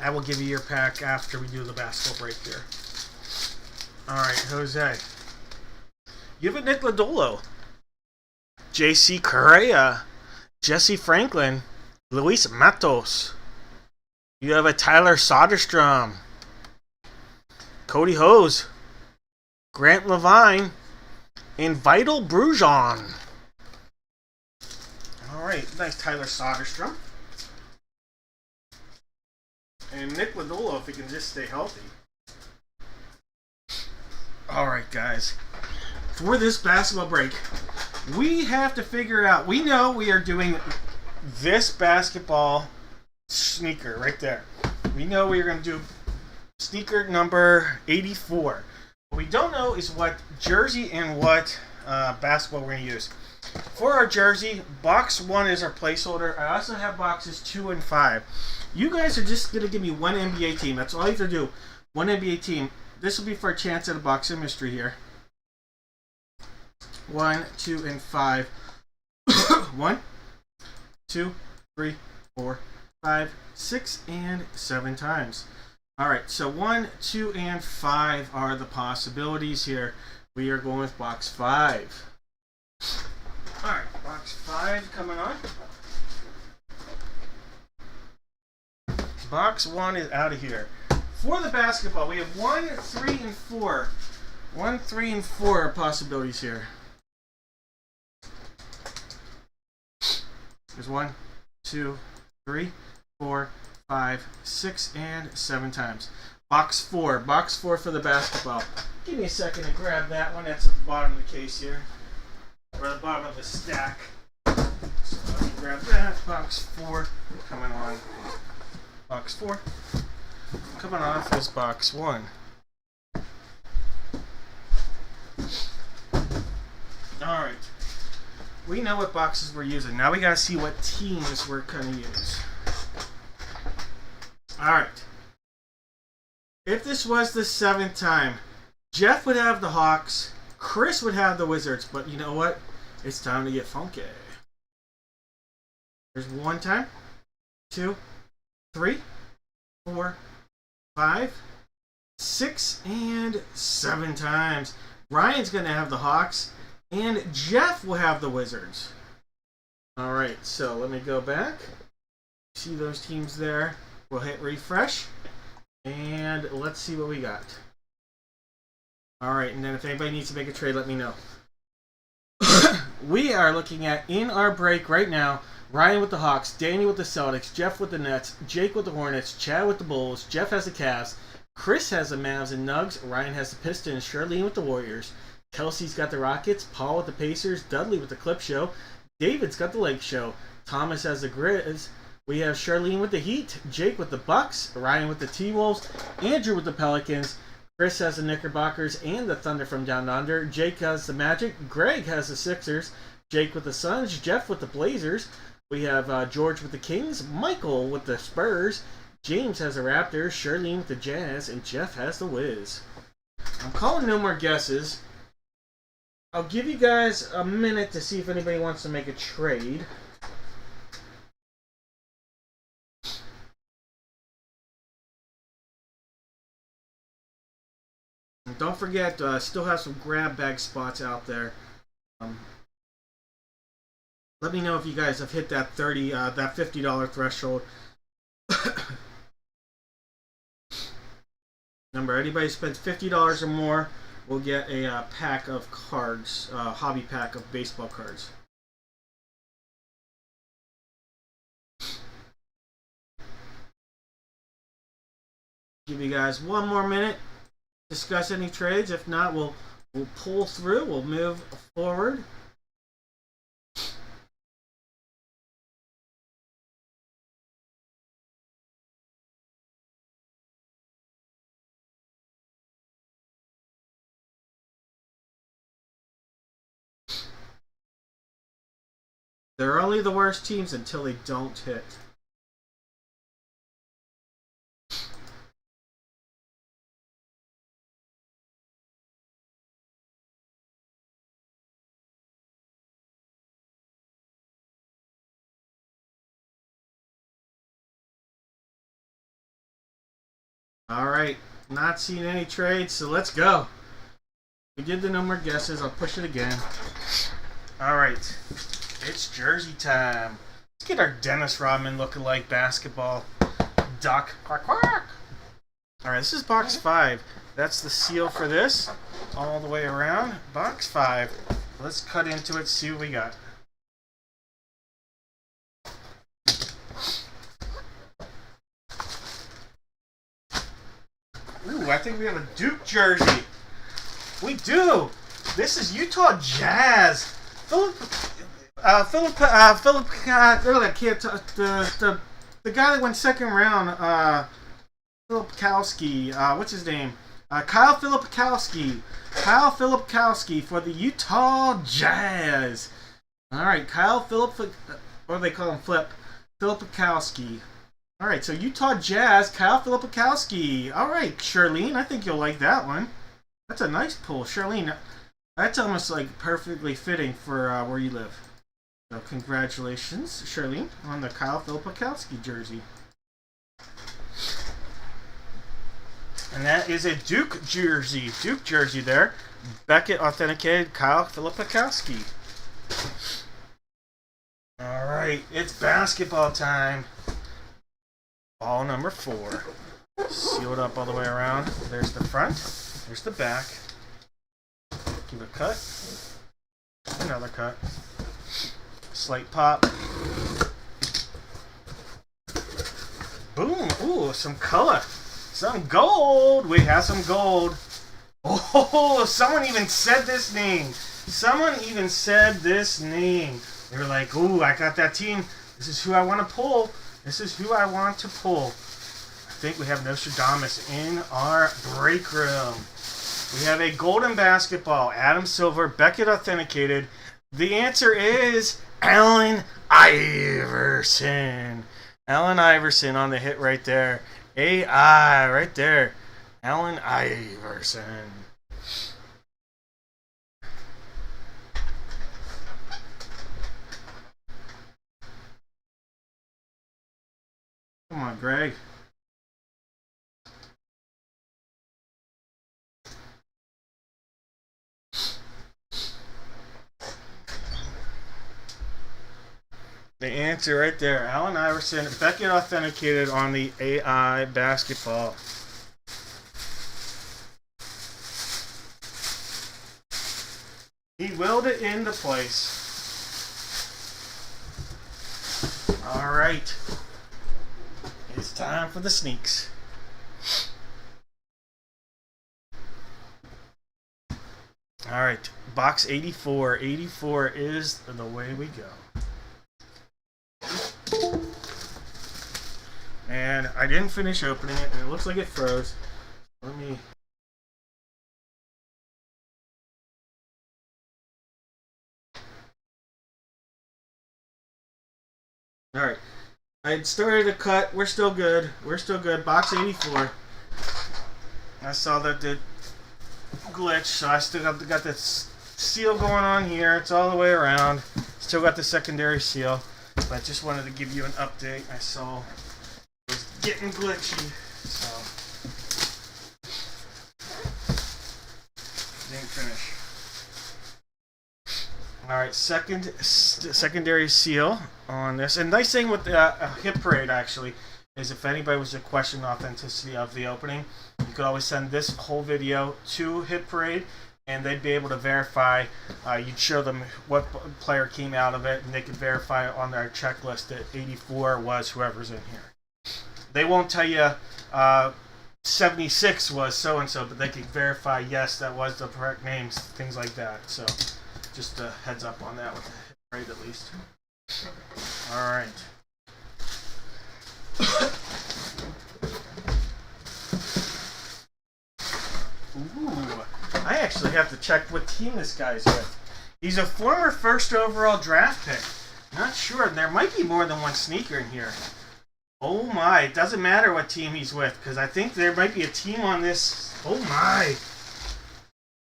I will give you your pack after we do the basketball break here. All right, Jose. You have a Nick Lodolo, J.C. Correa, Jesse Franklin, Luis Matos. You have a Tyler Soderstrom, Cody Hose, Grant Levine, and Vital Brujon. All right, nice Tyler Soderstrom. And Nick Lodolo, if he can just stay healthy. All right, guys. For this basketball break, we have to figure out. We know we are doing this basketball sneaker right there. We know we are going to do sneaker number 84. What we don't know is what jersey and what basketball we're going to use. For our jersey, box 1 is our placeholder. I also have boxes 2 and 5. You guys are just going to give me one NBA team. That's all you have to do. One NBA team. This will be for a chance at a box of mystery here. 1, 2, and 5. 1, 2, 3, 4, 5, 6, and 7 times. Alright, so 1, 2, and 5 are the possibilities here. We are going with box 5. Alright, box 5 coming on. Box 1 is out of here. For the basketball, we have 1, 3, and 4. 1, 3, and 4 are possibilities here. There's 1, 2, 3, 4, 5, 6, and 7 times. Box 4. Box 4 for the basketball. Give me a second to grab that one. That's at the bottom of the case here. Or the bottom of the stack. So let me grab that. Box 4 coming on. Box 4 coming off is box 1. Alright. We know what boxes we're using. Now we gotta see what teams we're gonna use. Alright. If this was the 7th time, Jeff would have the Hawks, Chris would have the Wizards, but you know what? It's time to get funky. There's 1 time, 2, 3, 4, 5, 6, and 7 times. Ryan's gonna have the Hawks, and Jeff will have the Wizards. Alright, so let me go back. See those teams there. We'll hit refresh. And let's see what we got. Alright, and then if anybody needs to make a trade, let me know. We are looking at, in our break right now, Ryan with the Hawks, Danny with the Celtics, Jeff with the Nets, Jake with the Hornets, Chad with the Bulls, Jeff has the Cavs, Chris has the Mavs and Nugs, Ryan has the Pistons, Charlene with the Warriors, Kelsey's got the Rockets, Paul with the Pacers, Dudley with the Clip Show, David's got the Lake Show, Thomas has the Grizz, we have Charlene with the Heat, Jake with the Bucks, Ryan with the T-Wolves, Andrew with the Pelicans, Chris has the Knickerbockers and the Thunder from Down Under, Jake has the Magic, Greg has the Sixers, Jake with the Suns, Jeff with the Blazers, we have George with the Kings, Michael with the Spurs, James has the Raptors, Charlene with the Jazz, and Jeff has the Wiz. I'm calling no more guesses. I'll give you guys a minute to see if anybody wants to make a trade. And don't forget, still have some grab bag spots out there. Let me know if you guys have hit that that $50 threshold. Remember, anybody who spends $50 or more will get a pack of cards, hobby pack of baseball cards. Give you guys one more minute. Discuss any trades. If not, we'll pull through. We'll move forward. They're only the worst teams until they don't hit. Alright, not seeing any trades, so let's go. We did the no more guesses. I'll push it again. Alright, it's jersey time. Let's get our Dennis Rodman lookalike basketball duck. Quack, quack. Alright, this is box 5. That's the seal for this. All the way around. Box 5. Let's cut into it, see what we got. Ooh, I think we have a Duke jersey. We do. This is Utah Jazz. Philip, I can't talk, the guy that went second round, Filipkowski, what's his name? Kyle Filipkowski. Kyle Filipkowski for the Utah Jazz. Alright, Kyle Philip, what do they call him? Filipkowski. Alright, so Utah Jazz, Kyle Filipkowski. Alright, Charlene, I think you'll like that one. That's a nice pull. Charlene, that's almost like perfectly fitting for where you live. So congratulations, Charlene, on the Kyle Filipkowski jersey. And that is a Duke jersey. Duke jersey there. Beckett authenticated Kyle Filipkowski. Alright, it's basketball time. Ball number 4. Sealed up all the way around. There's the front. There's the back. Give a cut. Another cut. Slight pop. Boom. Ooh, some color. Some gold. We have some gold. Oh, someone even said this name. Someone even said this name. They were like, ooh, I got that team. This is who I want to pull. This is who I want to pull. I think we have Nostradamus in our break room. We have a golden basketball. Adam Silver, Beckett authenticated. The answer is Allen Iverson. Allen Iverson on the hit right there. AI right there. Allen Iverson. Come on, Greg. The answer right there. Allen Iverson. Beckett authenticated on the AI basketball. He willed it into place. All right. It's time for the sneaks. All right. Box 84. 84 is the way we go. And I didn't finish opening it, and it looks like it froze. Let me... Alright. I had started to cut. We're still good. We're still good. Box 84. I saw that the glitch, so I still got this seal going on here. It's all the way around. Still got the secondary seal. But I just wanted to give you an update. I saw it was getting glitchy, so didn't finish. All right, secondary seal on this. And nice thing with the hit parade actually is if anybody was to question the authenticity of the opening, you could always send this whole video to Hit Parade, and they'd be able to verify. You'd show them what player came out of it, and they could verify on their checklist that 84 was whoever's in here. They won't tell you 76 was so-and-so, but they can verify, yes, that was the correct names, things like that. So just a heads up on that with the Hit Parade at least. All right. Ooh, I actually have to check what team this guy's with. He's a former first overall draft pick. Not sure. There might be more than one sneaker in here. Oh my. It doesn't matter what team he's with, because I think there might be a team on this. Oh my.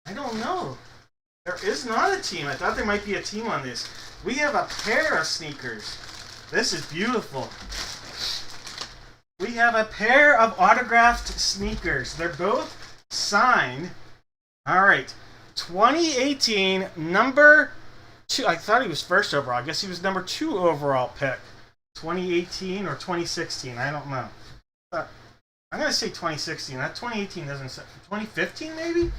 I don't know. There is not a team. I thought there might be a team on this. We have a pair of sneakers. This is beautiful. We have a pair of autographed sneakers. They're both signed. All right. 2018, number 2. I thought he was first overall. I guess he was number 2 overall pick. 2018 or 2016. I don't know. I'm going to say 2016. That 2018 doesn't sound... 2015 maybe?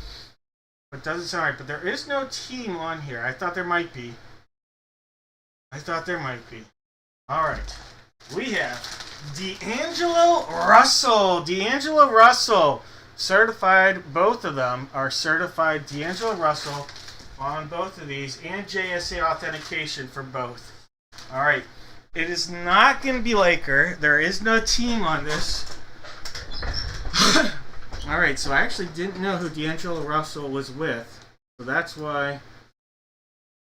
It doesn't sound right. But there is no team on here. I thought there might be. All right. We have D'Angelo Russell. D'Angelo Russell. Certified. Both of them are certified D'Angelo Russell on both of these. And JSA authentication for both. All right. It is not going to be Laker. There is no team on this. All right, so I actually didn't know who D'Angelo Russell was with. So that's why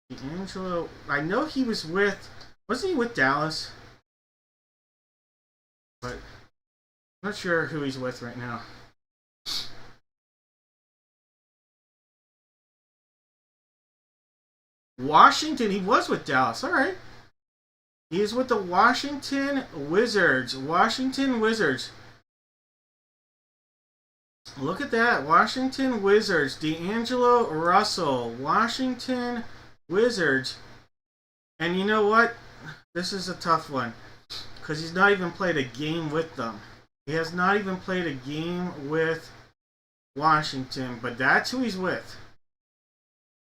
D'Angelo... I know he was with... Wasn't he with Dallas? But I'm not sure who he's with right now. Washington, he was with Dallas. All right. He is with the Washington Wizards. Washington Wizards. Look at that. Washington Wizards. D'Angelo Russell. Washington Wizards. And you know what? This is a tough one. Because he's not even played a game with them. He has not even played a game with Washington. But that's who he's with.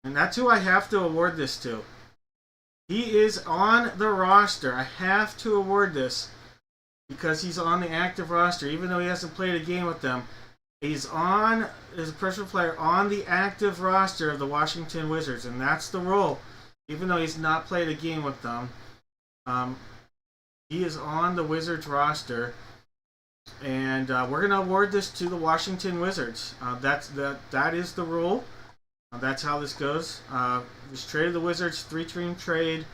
And that's who I have to award this to. He is on the roster. I have to award this because he's on the active roster. Even though he hasn't played a game with them, he's on as a professional player on the active roster of the Washington Wizards, and that's the role. Even though he's not played a game with them, he is on the Wizards roster, and we're going to award this to the Washington Wizards. That is the rule. That's how this goes. Was traded the Wizards, 3-team trade,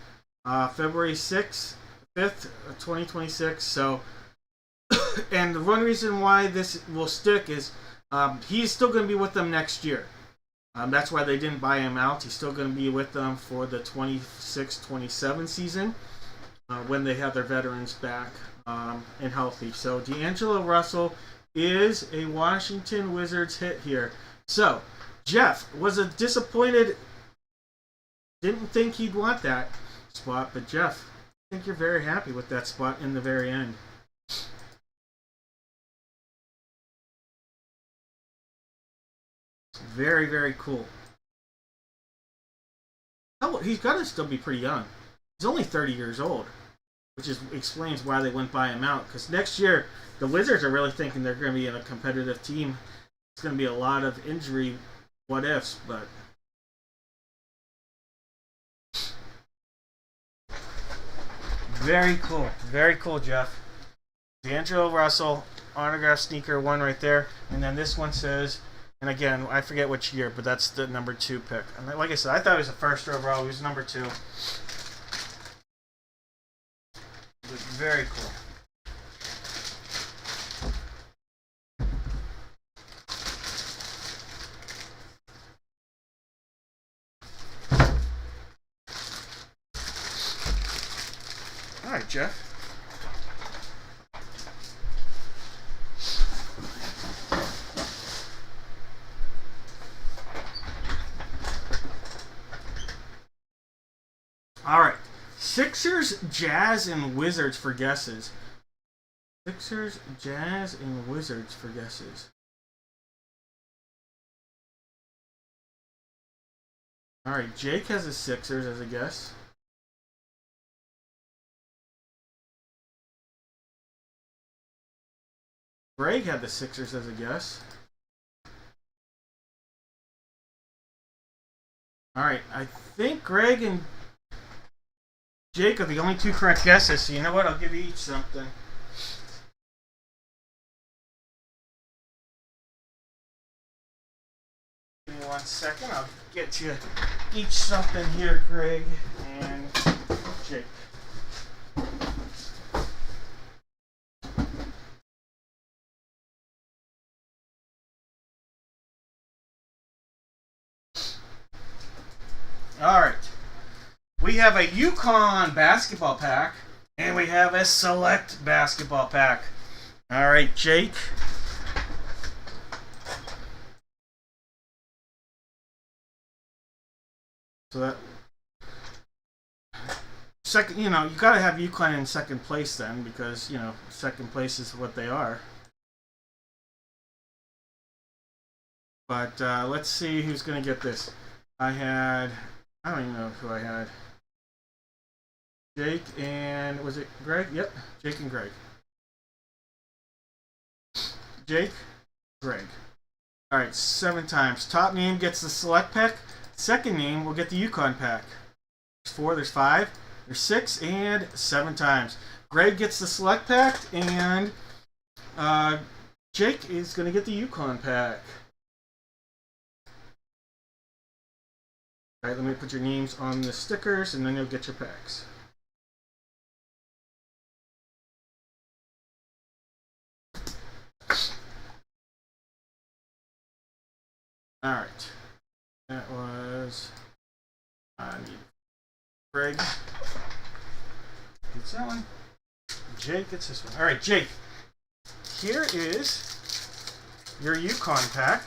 February 5th, 2026. So, and the one reason why this will stick is he's still going to be with them next year. That's why they didn't buy him out. He's still going to be with them for the 26-27 season when they have their veterans back and healthy. So, D'Angelo Russell is a Washington Wizards hit here. So, Jeff was a disappointed. Didn't think he'd want that spot, but Jeff, I think you're very happy with that spot in the very end. Very, very cool. Oh, he's got to still be pretty young. He's only 30 years old, which explains why they wouldn't buy him out. Because next year, the Wizards are really thinking they're going to be in a competitive team. It's going to be a lot of injury what ifs, but very cool, Jeff. D'Angelo Russell autograph sneaker 1 right there, and then this one says, and again I forget which year, but that's the number 2 pick. And like I said, I thought he was the first overall. He was number 2. But very cool. All right, Jeff. All right. Sixers, Jazz, and Wizards for guesses. Sixers, Jazz, and Wizards for guesses. All right. Jake has the Sixers as a guess. Greg had the Sixers as a guess. Alright, I think Greg and Jake are the only 2 correct guesses, so you know what? I'll give you each something. Give me 1 second. I'll get you each something here, Greg and Jake. Alright. We have a Yukon basketball pack, and we have a Select basketball pack. Alright, Jake. So that second, you gotta have Yukon in second place then, because second place is what they are. But let's see who's gonna get this. I don't even know who I had. Jake and was it Greg? Yep, Jake and Greg. Jake, Greg. All right, 7 times. Top name gets the Select pack. Second name will get the Yukon pack. There's 4, there's 5, there's 6, and 7 times. Greg gets the Select pack, and Jake is going to get the Yukon pack. All right, let me put your names on the stickers, and then you'll get your packs. All right. That was Greg. Gets that one. Jake gets this one. All right, Jake. Here is your Yukon pack.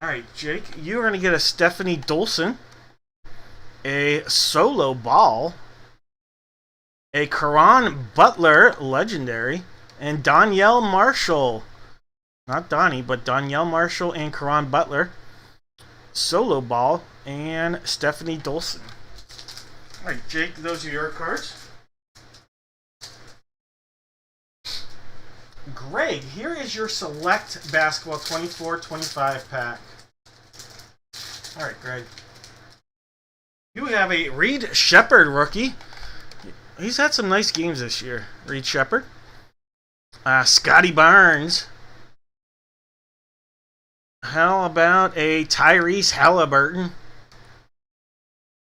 All right, Jake. You're going to get a Stephanie Dolson, a Solo Ball, a Caron Butler Legendary, and Danielle Marshall. Not Donnie, but Danielle Marshall and Caron Butler. Solo Ball, and Stephanie Dolson. Alright, Jake, those are your cards. Greg, here is your Select Basketball 24-25 pack. Alright, Greg. You have a Reed Shepherd rookie. He's had some nice games this year. Reed Shepherd. Scotty Barnes. How about a Tyrese Halliburton?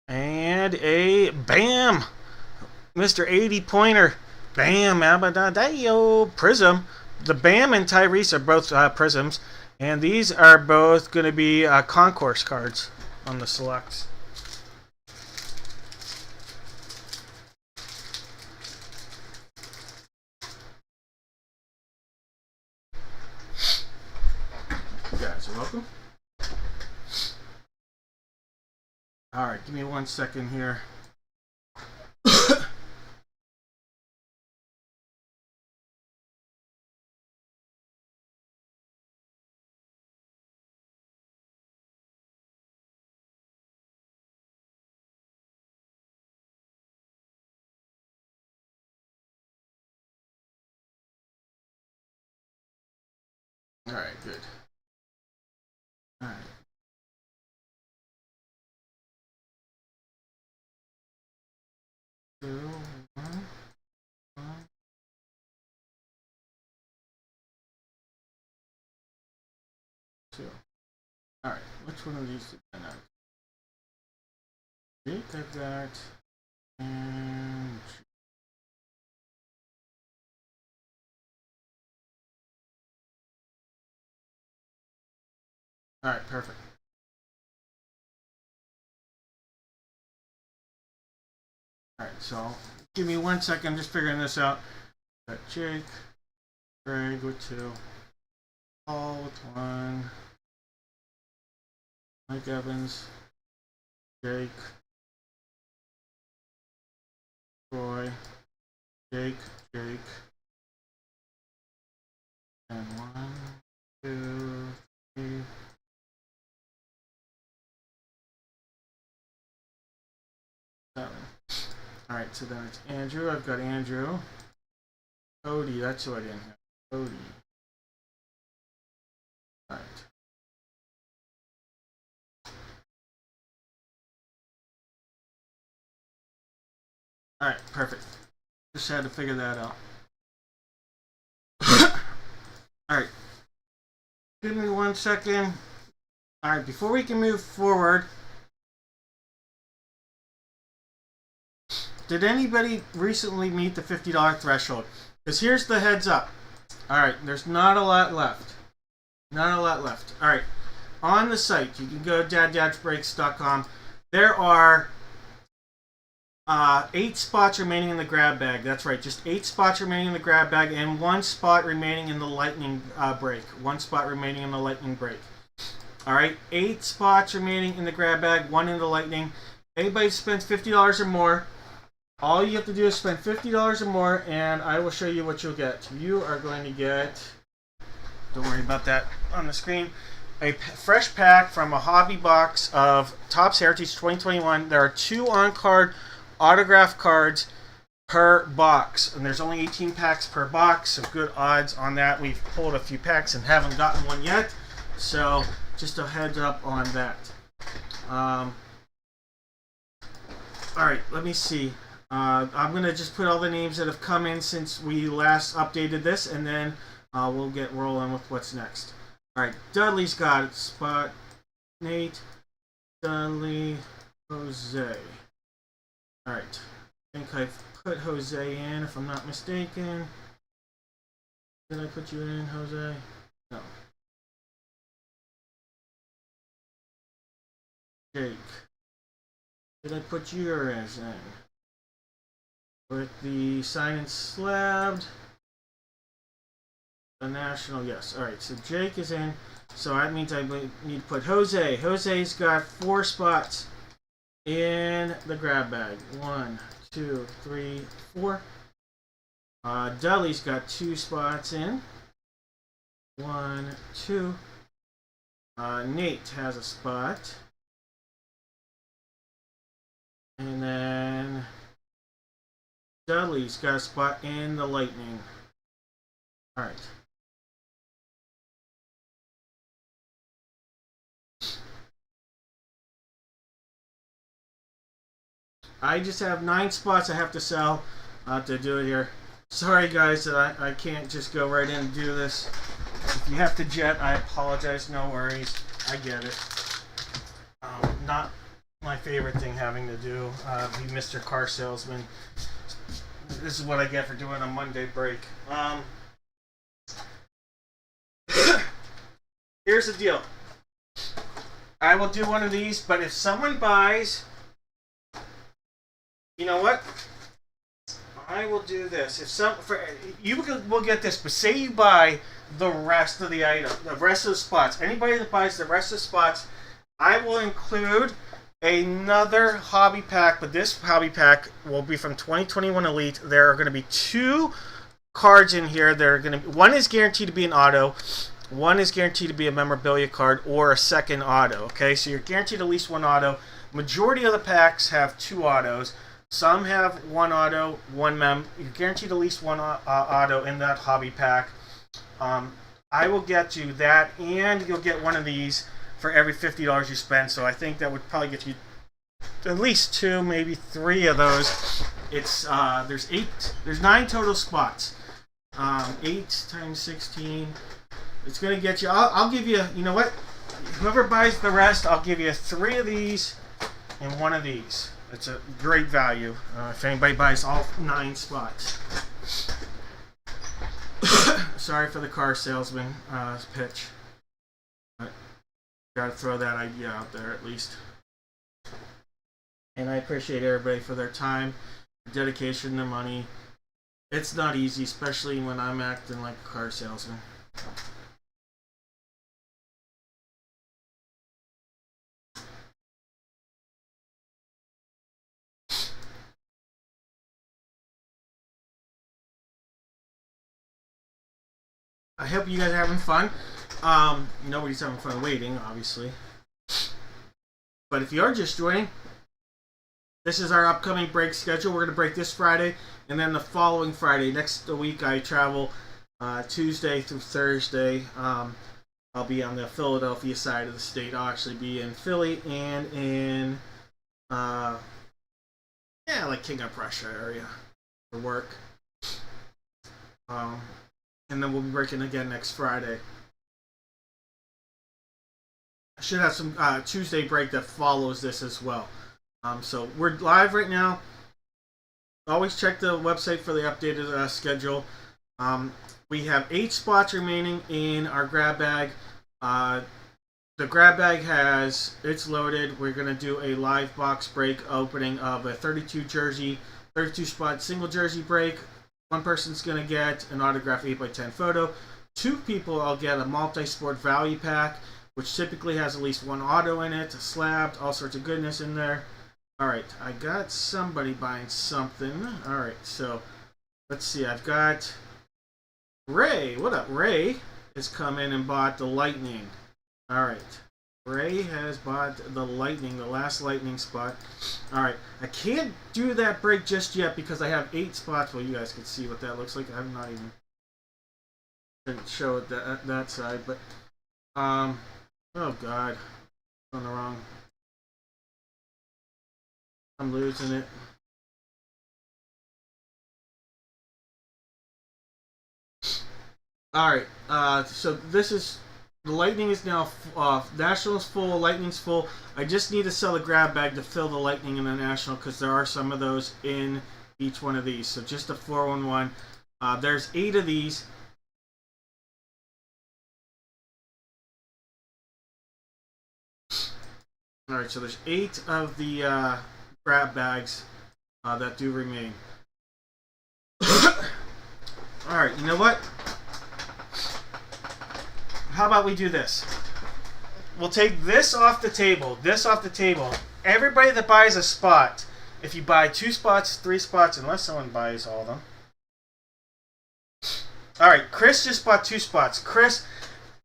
And a Bam! Mr. 80-pointer. Bam! Abadadeo Prism. The Bam and Tyrese are both Prisms. And these are both going to be Concourse cards on the Selects. You guys are welcome. Alright, give me 1 second here. Alright, good. Alright. Two, one, 2. Alright, which one of these did I not? I've got, and alright, perfect. Alright, so give me 1 second, I'm just figuring this out. Got Jake, Greg with 2, Paul with 1, Mike Evans, Jake, Troy, Jake, and 1, 2, 3, 7. Alright, so then it's Andrew. I've got Andrew. Cody, that's who I didn't have. Cody. Alright. Alright, perfect. Just had to figure that out. Alright. Give me 1 second. Alright, before we can move forward, did anybody recently meet the $50 threshold? Because here's the heads up. Alright, there's not a lot left. Not a lot left. Alright, on the site, you can go to daddadgebreaks.com. There are 8 spots remaining in the grab bag. That's right, just 8 spots remaining in the grab bag and 1 spot remaining in the lightning break. 1 spot remaining in the lightning break. Alright, 8 spots remaining in the grab bag, 1 in the lightning. Anybody spends $50 or more, all you have to do is spend $50 or more, and I will show you what you'll get. You are going to get, don't worry about that on the screen, a fresh pack from a hobby box of Topps Heritage 2021. There are 2 on-card autograph cards per box, and there's only 18 packs per box, so good odds on that. We've pulled a few packs and haven't gotten one yet, so just a heads up on that. Alright, let me see. I'm going to just put all the names that have come in since we last updated this, and then we'll get rolling with what's next. Alright, Dudley's got it. Spot. Nate. Dudley. Jose. Alright. I think I've put Jose in, if I'm not mistaken. Did I put you in, Jose? No. Jake. Did I put yours in? With the sign and slabbed. The national, yes. Alright, so Jake is in. So that means I need to put Jose. Jose's got 4 spots in the grab bag. 1, 2, 3, 4. Dudley's got 2 spots in. 1, 2. Nate has a spot. And then Dudley's got a spot in the lightning. Alright. I just have 9 spots I have to sell to do it here. Sorry guys that I can't just go right in and do this. If you have to jet, I apologize, no worries. I get it. Not my favorite thing having to do, be Mr. Car Salesman. This is what I get for doing a Monday break. Here's the deal. I will do one of these, but if someone buys, you know what? I will do this. You will get this, but say you buy the rest of the item, the rest of the spots. Anybody that buys the rest of the spots, I will include another hobby pack, but this hobby pack will be from 2021 Elite. There are going to be 2 cards in here. One is guaranteed to be an auto. One is guaranteed to be a memorabilia card or a second auto. Okay, so you're guaranteed at least 1 auto. Majority of the packs have 2 autos. Some have 1 auto, 1 mem. You're guaranteed at least 1 auto in that hobby pack. I will get you that, and you'll get one of these for every $50 you spend. So I think that would probably get you at least 2, maybe 3 of those. It's there's 9 total spots. 8 times 16. It's gonna get you. I'll give you. You know what? Whoever buys the rest, I'll give you 3 of these and 1 of these. It's a great value if anybody buys all 9 spots. Sorry for the car salesman pitch. But gotta throw that idea out there at least. And I appreciate everybody for their time, dedication, their money. It's not easy, especially when I'm acting like a car salesman. I hope you guys are having fun. Nobody's having fun waiting, obviously. But if you are just joining, this is our upcoming break schedule. We're going to break this Friday, and then the following Friday. Next week, I travel Tuesday through Thursday. I'll be on the Philadelphia side of the state. I'll actually be in Philly and in, like King of Prussia area for work. And then we'll be breaking again next Friday. I should have some Tuesday break that follows this as well. So we're live right now. Always check the website for the updated schedule. We have 8 spots remaining in our grab bag. The grab bag it's loaded. We're going to do a live box break opening of a 32 jersey, 32 spot single jersey break. One person's going to get an autographed 8x10 photo. Two people will get a multi-sport value pack, which typically has at least one auto in it, slabbed, all sorts of goodness in there. Alright, I got somebody buying something. Alright, so let's see. I've got Ray. What up, Ray? Has come in and bought the Lightning. Alright. Ray has bought the Lightning, the last Lightning spot. Alright. I can't do that break just yet because I have 8 spots. Well, you guys can see what that looks like. I'm not even going to show it that side. But, oh God. On the wrong. I'm losing it. Alright. So this is... The Lightning is now National's full, Lightning's full. I just need to sell a grab bag to fill the Lightning and the National because there are some of those in each one of these. So just a 411. There's 8 of these. Alright, so there's 8 of the grab bags that do remain. Alright, you know what? How about we do this? We'll take this off the table. Everybody that buys a spot, if you buy 2 spots, 3 spots, unless someone buys all of them. Alright, Chris just bought 2 spots. Chris,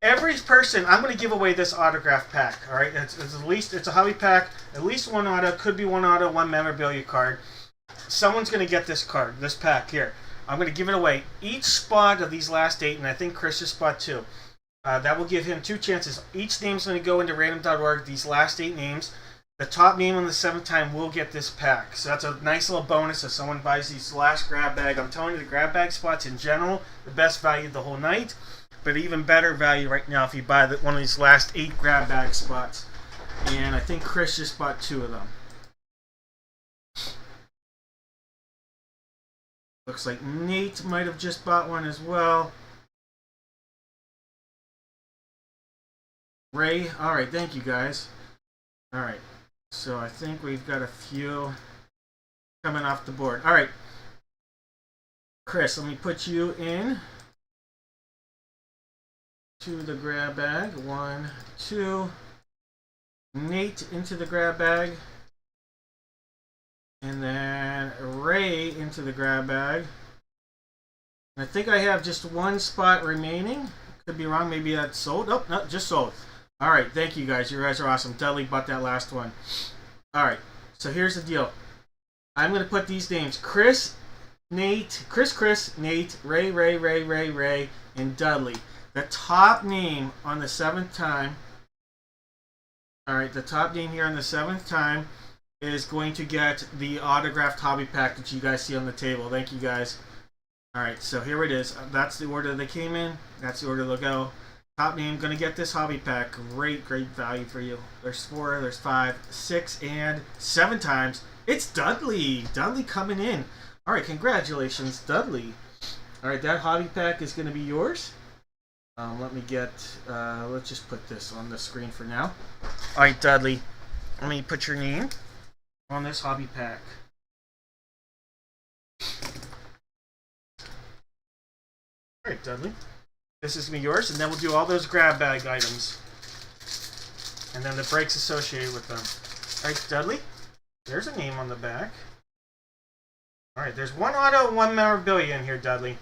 every person, I'm going to give away this autograph pack. Alright, it's a hobby pack. At least 1 auto, could be 1 auto, 1 memorabilia card. Someone's going to get this card, this pack here. I'm going to give it away. Each spot of these last 8, and I think Chris just bought 2. That will give him 2 chances. Each name's going to go into random.org, these last 8 names. The top name on the 7th time will get this pack. So that's a nice little bonus if someone buys these last grab bag. I'm telling you, the grab bag spots in general, the best value the whole night. But even better value right now if you buy one of these last 8 grab bag spots. And I think Chris just bought 2 of them. Looks like Nate might have just bought one as well. Ray, alright, thank you guys. Alright, so I think we've got a few coming off the board. Alright, Chris, let me put you in to the grab bag. 1, 2. Nate into the grab bag. And then Ray into the grab bag. I think I have just 1 spot remaining. Could be wrong, maybe that's sold. Oh, no, just sold. Alright, thank you guys. You guys are awesome. Dudley bought that last one. Alright, so here's the deal. I'm going to put these names. Chris, Nate, Nate, Ray, and Dudley. The top name on the 7th time. Alright, the top name here on the 7th time is going to get the autographed hobby pack that you guys see on the table. Thank you guys. Alright, so here it is. That's the order they came in. That's the order they'll go. Top name, gonna get this hobby pack. Great value for you. There's 4, there's 5, 6, and 7 times. It's Dudley. Dudley coming in. Alright, congratulations, Dudley. Alright, that hobby pack is gonna be yours. Let me get, let's just put this on the screen for now. Alright, Dudley, let me put your name on this hobby pack. Alright, Dudley. This is going to be yours, and then we'll do all those grab bag items. And then the breaks associated with them. Alright, Dudley. There's a name on the back. Alright, there's 1 auto and 1 memorabilia in here, Dudley.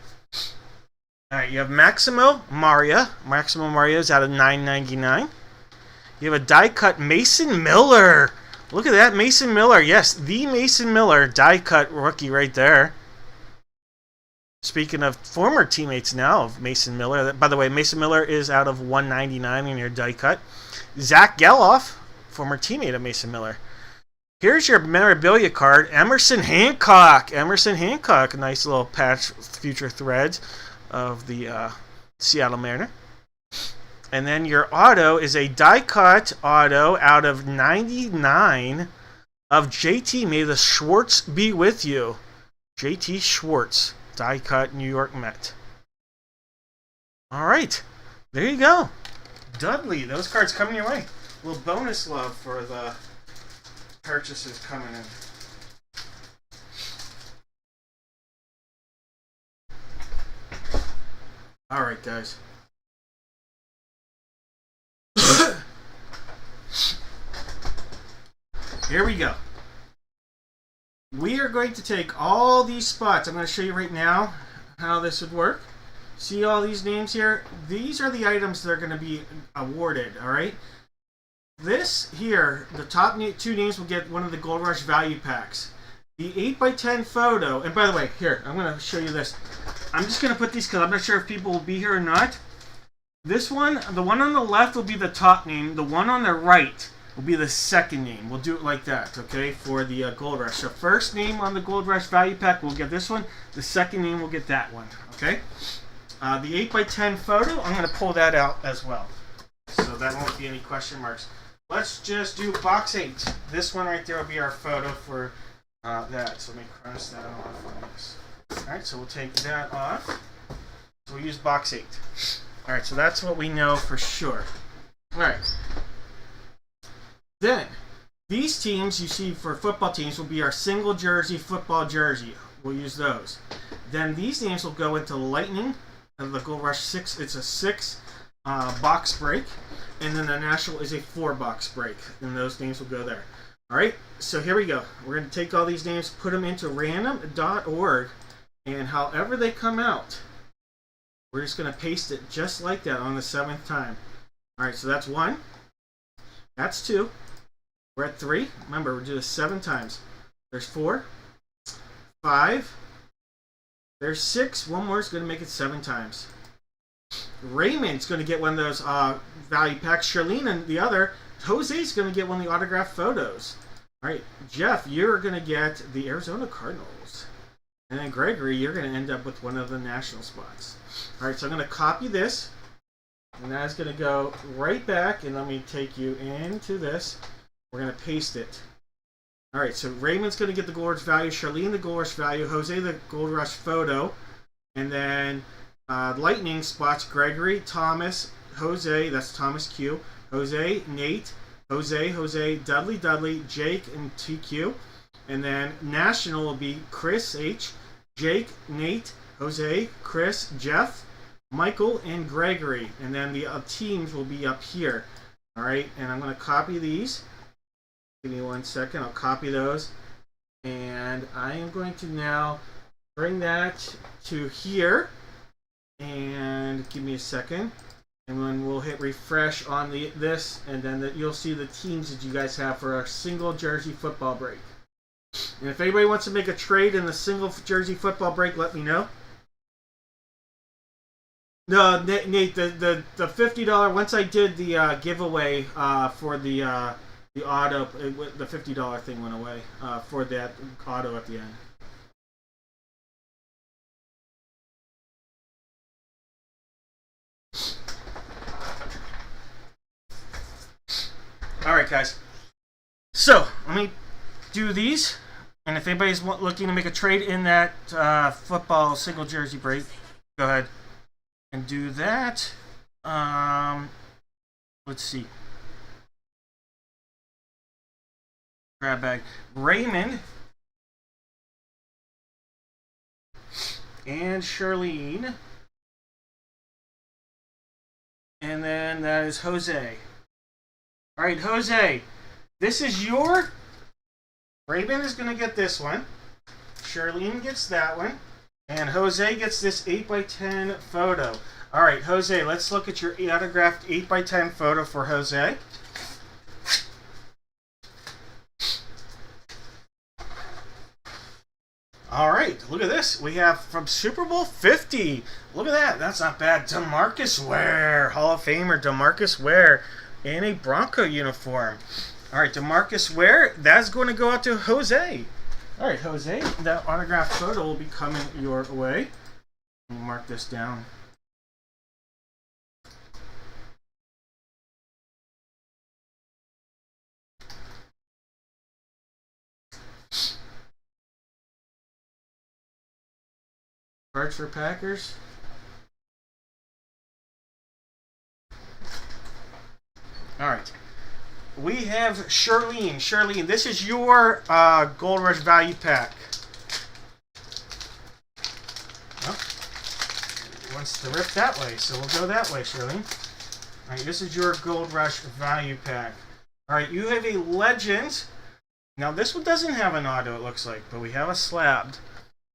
Alright, you have Maximo Maria. Maximo Maria is out of $9.99. You have a die-cut Mason Miller. Look at that, Mason Miller. Yes, the Mason Miller die-cut rookie right there. Speaking of former teammates now of Mason Miller, by the way, Mason Miller is out of $199 in your die cut. Zach Geloff, former teammate of Mason Miller. Here's your memorabilia card, Emerson Hancock. Emerson Hancock, a nice little patch future threads of the Seattle Mariner. And then your auto is a die cut auto out of 99 of JT. May the Schwartz be with you. JT Schwartz. Die-cut New York Met. Alright, there you go. Dudley, those cards coming your way. A little bonus love for the purchases coming in. All right, guys. Here we go. We are going to take all these spots. I'm going to show you right now how this would work. See all these names here? These are the items that are going to be awarded, all right? This here, the top two names will get one of the Gold Rush value packs. The 8x10 photo, and by the way, here, I'm going to show you this. I'm just going to put these because I'm not sure if people will be here or not. This one, the one on the left will be the top name. The one on the right will be the second name. We'll do it like that, okay, for the Gold Rush. So first name on the Gold Rush value pack will get this one. The second name will get that one, okay? The 8x10 photo, I'm going to pull that out as well. So that won't be any question marks. Let's just do box 8. This one right there will be our photo for that. So let me cross that off on this. Alright, so we'll take that off. So we'll use box 8. Alright, so that's what we know for sure. Alright. Then, these teams you see for football teams will be our single jersey, football jersey. We'll use those. Then these names will go into Lightning, and the Gold Rush 6. It's a 6 box break. And then the National is a 4 box break. And those names will go there. Alright, so here we go. We're going to take all these names, put them into random.org, and however they come out, we're just going to paste it just like that on the 7th time. Alright, so that's 1. That's 2. We're at 3. Remember, we're doing this 7 times. There's 4. 5. There's 6. One more is going to make it 7 times. Raymond's going to get one of those value packs. Charlene and the other. Jose's going to get one of the autographed photos. Alright, Jeff, you're going to get the Arizona Cardinals. And then Gregory, you're going to end up with one of the national spots. Alright, so I'm going to copy this. And that's going to go right back. And let me take you into this. We're going to paste it. Alright, so Raymond's going to get the Gold Rush value. Charlene, the Gold Rush value. Jose, the Gold Rush photo. And then Lightning spots Gregory, Thomas, Jose, that's Thomas Q, Jose, Nate, Jose, Dudley, Jake, and TQ. And then National will be Chris H, Jake, Nate, Jose, Chris, Jeff, Michael, and Gregory. And then the teams will be up here. Alright, and I'm going to copy these. Give me 1 second, I'll copy those. And I am going to now bring that to here. And give me a second. And then we'll hit refresh on this. And then you'll see the teams that you guys have for our single jersey football break. And if anybody wants to make a trade in the single jersey football break, let me know. No, Nate, the $50, once I did the giveaway for the auto, the $50 thing went away for that auto at the end. Alright, guys. So, let me do these. And if anybody's looking to make a trade in that football single jersey break, go ahead and do that. Let's see. Grab bag. Raymond and Charlene. And then that is Jose. Alright, Jose. This is your... Raymond is going to get this one. Charlene gets that one. And Jose gets this 8x10 photo. Alright, Jose, let's look at your autographed 8x10 photo for Jose. Alright, look at this. We have from Super Bowl 50. Look at that. That's not bad. DeMarcus Ware. Hall of Famer DeMarcus Ware in a Bronco uniform. Alright, DeMarcus Ware. That's going to go out to Jose. Alright, Jose, that autographed photo will be coming your way. Let me mark this down. Cards for Packers. All right. We have Charlene. Charlene, this is your Gold Rush Value Pack. Well, he wants to rip that way, so we'll go that way, Charlene. All right, this is your Gold Rush Value Pack. All right, you have a Legends. Now, this one doesn't have an auto, it looks like, but we have a slabbed.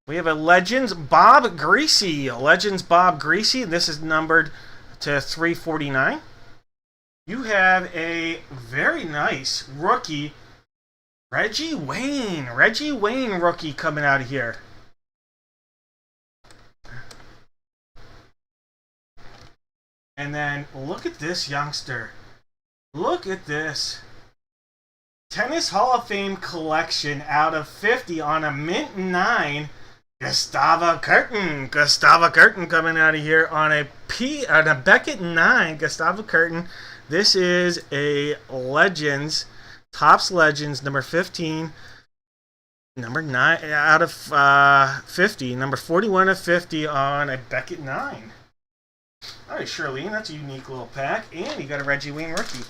We have a Legends Bob Greasy. Legends Bob Greasy. This is numbered to 349. You have a very nice rookie, Reggie Wayne. Reggie Wayne rookie coming out of here. And then look at this youngster. Look at this. Tennis Hall of Fame collection out of 50 on a mint 9. Gustavo Curtin. Gustavo Curtin coming out of here on a Beckett 9. Gustavo Curtin. This is a Legends, Topps Legends, number 15, number 9 out of 50, number 41 of 50 on a Beckett 9. All right, Charlene, that's a unique little pack. And you got a Reggie Wayne rookie.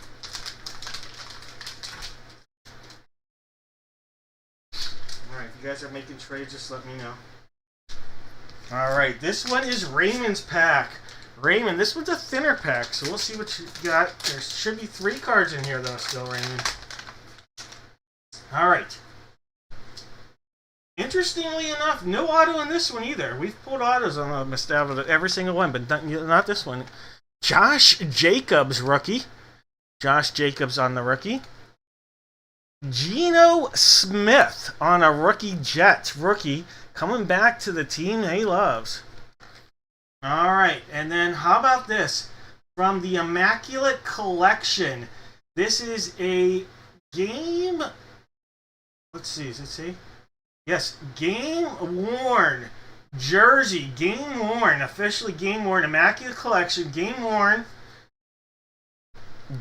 All right, if you guys are making trades, just let me know. All right, this one is Raymond's pack. Raymond, this one's a thinner pack, so we'll see what you got. There should be 3 cards in here, though, still, Raymond. All right. Interestingly enough, no auto in this one either. We've pulled autos on almost every single one, but not this one. Josh Jacobs, rookie. Josh Jacobs on the rookie. Geno Smith on a rookie Jets. Rookie coming back to the team he loves. All right, and then how about this? From the Immaculate Collection. This is a game... Let's see, does it say? Yes, game worn jersey. Game worn. Officially game worn. Immaculate Collection. Game worn.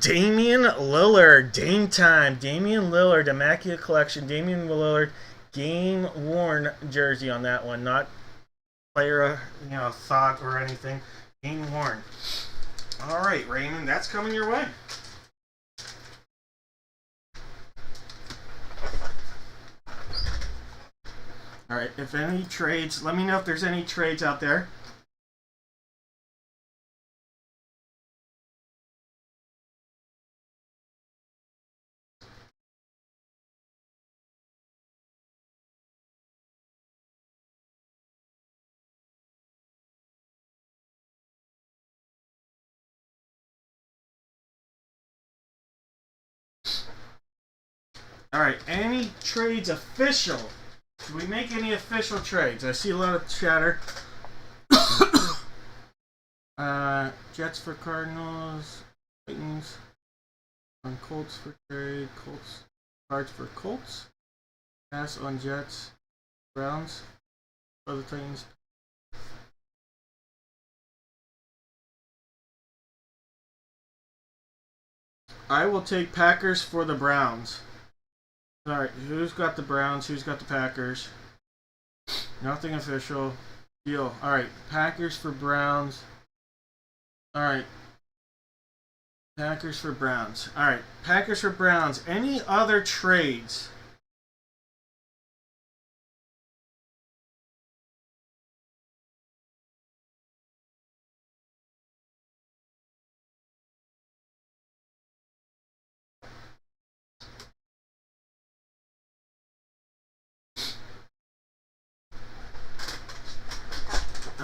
Damian Lillard. Dame time. Damian Lillard. Immaculate Collection. Damian Lillard. Game worn jersey on that one. Not player, thought or anything. Game worn. All right, Raymond, that's coming your way. All right, if any trades, let me know if there's any trades out there. All right, any trades official? Do we make any official trades? I see a lot of chatter. Jets for Cardinals, Titans on Colts for trade, Colts cards for Colts, pass on Jets, Browns for the Titans. I will take Packers for the Browns. Alright, who's got the Browns? Who's got the Packers? Nothing official. Deal. Alright, Packers for Browns. Alright. Packers for Browns. Alright, Packers for Browns. Any other trades?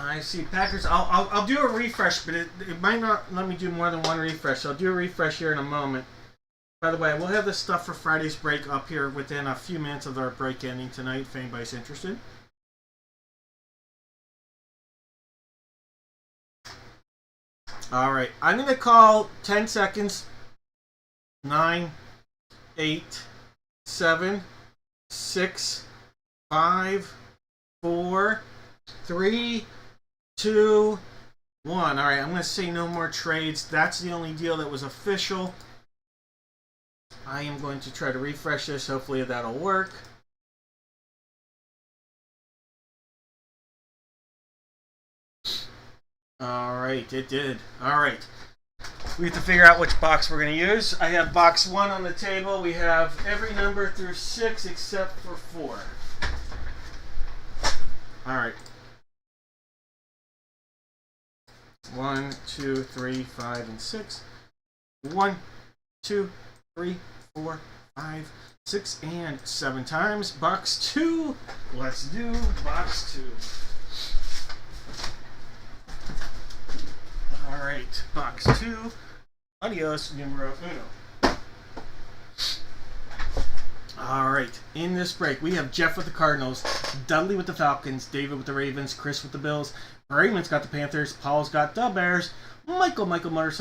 I see Packers. I'll do a refresh, but it might not let me do more than one refresh. So I'll do a refresh here in a moment. By the way, we'll have this stuff for Friday's break up here within a few minutes of our break ending tonight, if anybody's interested. All right, I'm going to call 10 seconds. 9, 8, 7, 6, 5, 4, 3, 2, 1. All right, I'm going to say no more trades. That's the only deal that was official. I am going to try to refresh this. Hopefully that'll work. All right, it did. All right. We have to figure out which box we're going to use. I have box 1 on the table. We have every number through 6 except for 4. Alright. 1, 2, 3, 5, and 6. 1, 2, 3, 4, 5, 6, and 7 times. Box 2. Let's do box 2. Alright, box 2. Adios, numero uno. Alright, in this break, we have Jeff with the Cardinals, Dudley with the Falcons, David with the Ravens, Chris with the Bills, Raymond's got the Panthers, Paul's got the Bears, Michael Evans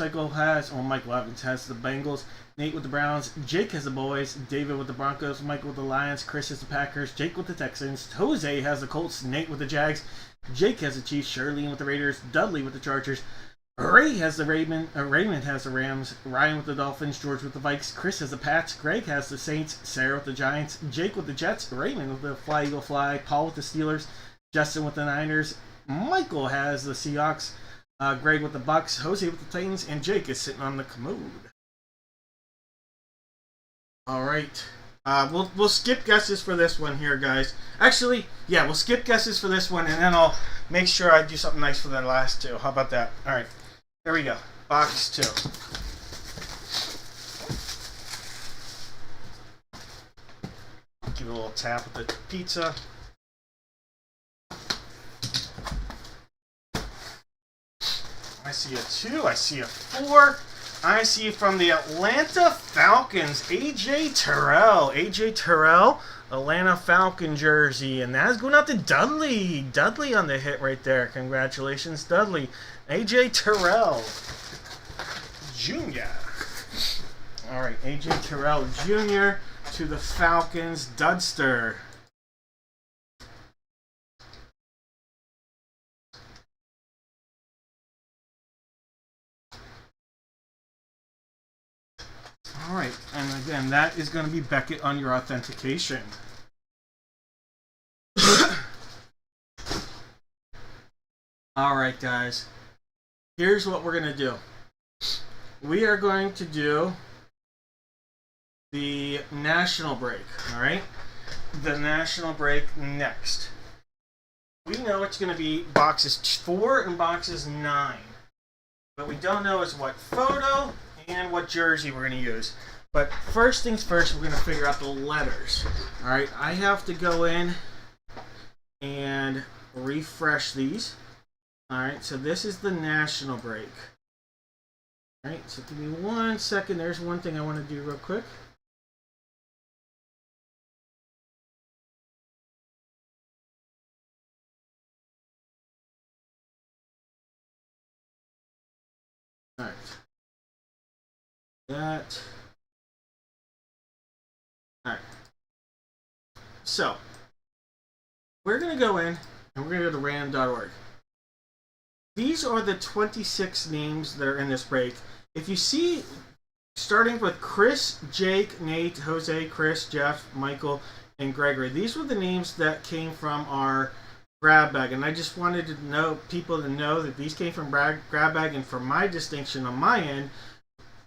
has the Bengals, Nate with the Browns, Jake has the Boys, David with the Broncos, Michael with the Lions, Chris has the Packers, Jake with the Texans, Jose has the Colts, Nate with the Jags, Jake has the Chiefs, Charlene with the Raiders, Dudley with the Chargers, Ray has the Raymond has the Rams, Ryan with the Dolphins, George with the Vikes, Chris has the Pats, Greg has the Saints, Sarah with the Giants, Jake with the Jets, Raymond with the Fly Eagle Fly, Paul with the Steelers, Justin with the Niners, Michael has the Seahawks, Greg with the Bucks, Jose with the Titans, and Jake is sitting on the commode. Alright. We'll skip guesses for this one here, guys. Actually, yeah, we'll skip guesses for this one, and then I'll make sure I do something nice for the last two. How about that? Alright. Here we go. Box 2. Give it a little tap with the pizza. I see a 2. I see a 4. I see from the Atlanta Falcons, AJ Terrell. AJ Terrell, Atlanta Falcon jersey. And that's going out to Dudley. Dudley on the hit right there. Congratulations, Dudley. AJ Terrell Jr. All right, AJ Terrell Jr. to the Falcons, Dudster. All right, and again, that is going to be Beckett on your authentication. All right, guys. Here's what we're going to do. We are going to do the national break, all right? The national break next. We know it's going to be boxes 4 and boxes 9. What we don't know is what photo and what jersey we're going to use. But first things first, we're going to figure out the letters. All right, I have to go in and refresh these. All right, so this is the national break. All right, so give me 1 second. There's one thing I want to do real quick. All right. That. All right. So, we're going to go in and we're going to go to random.org. These are the 26 names that are in this break. If you see, starting with Chris, Jake, Nate, Jose, Chris, Jeff, Michael, and Gregory, these were the names that came from our grab bag. And I just wanted to know people to know that these came from grab bag, and for my distinction on my end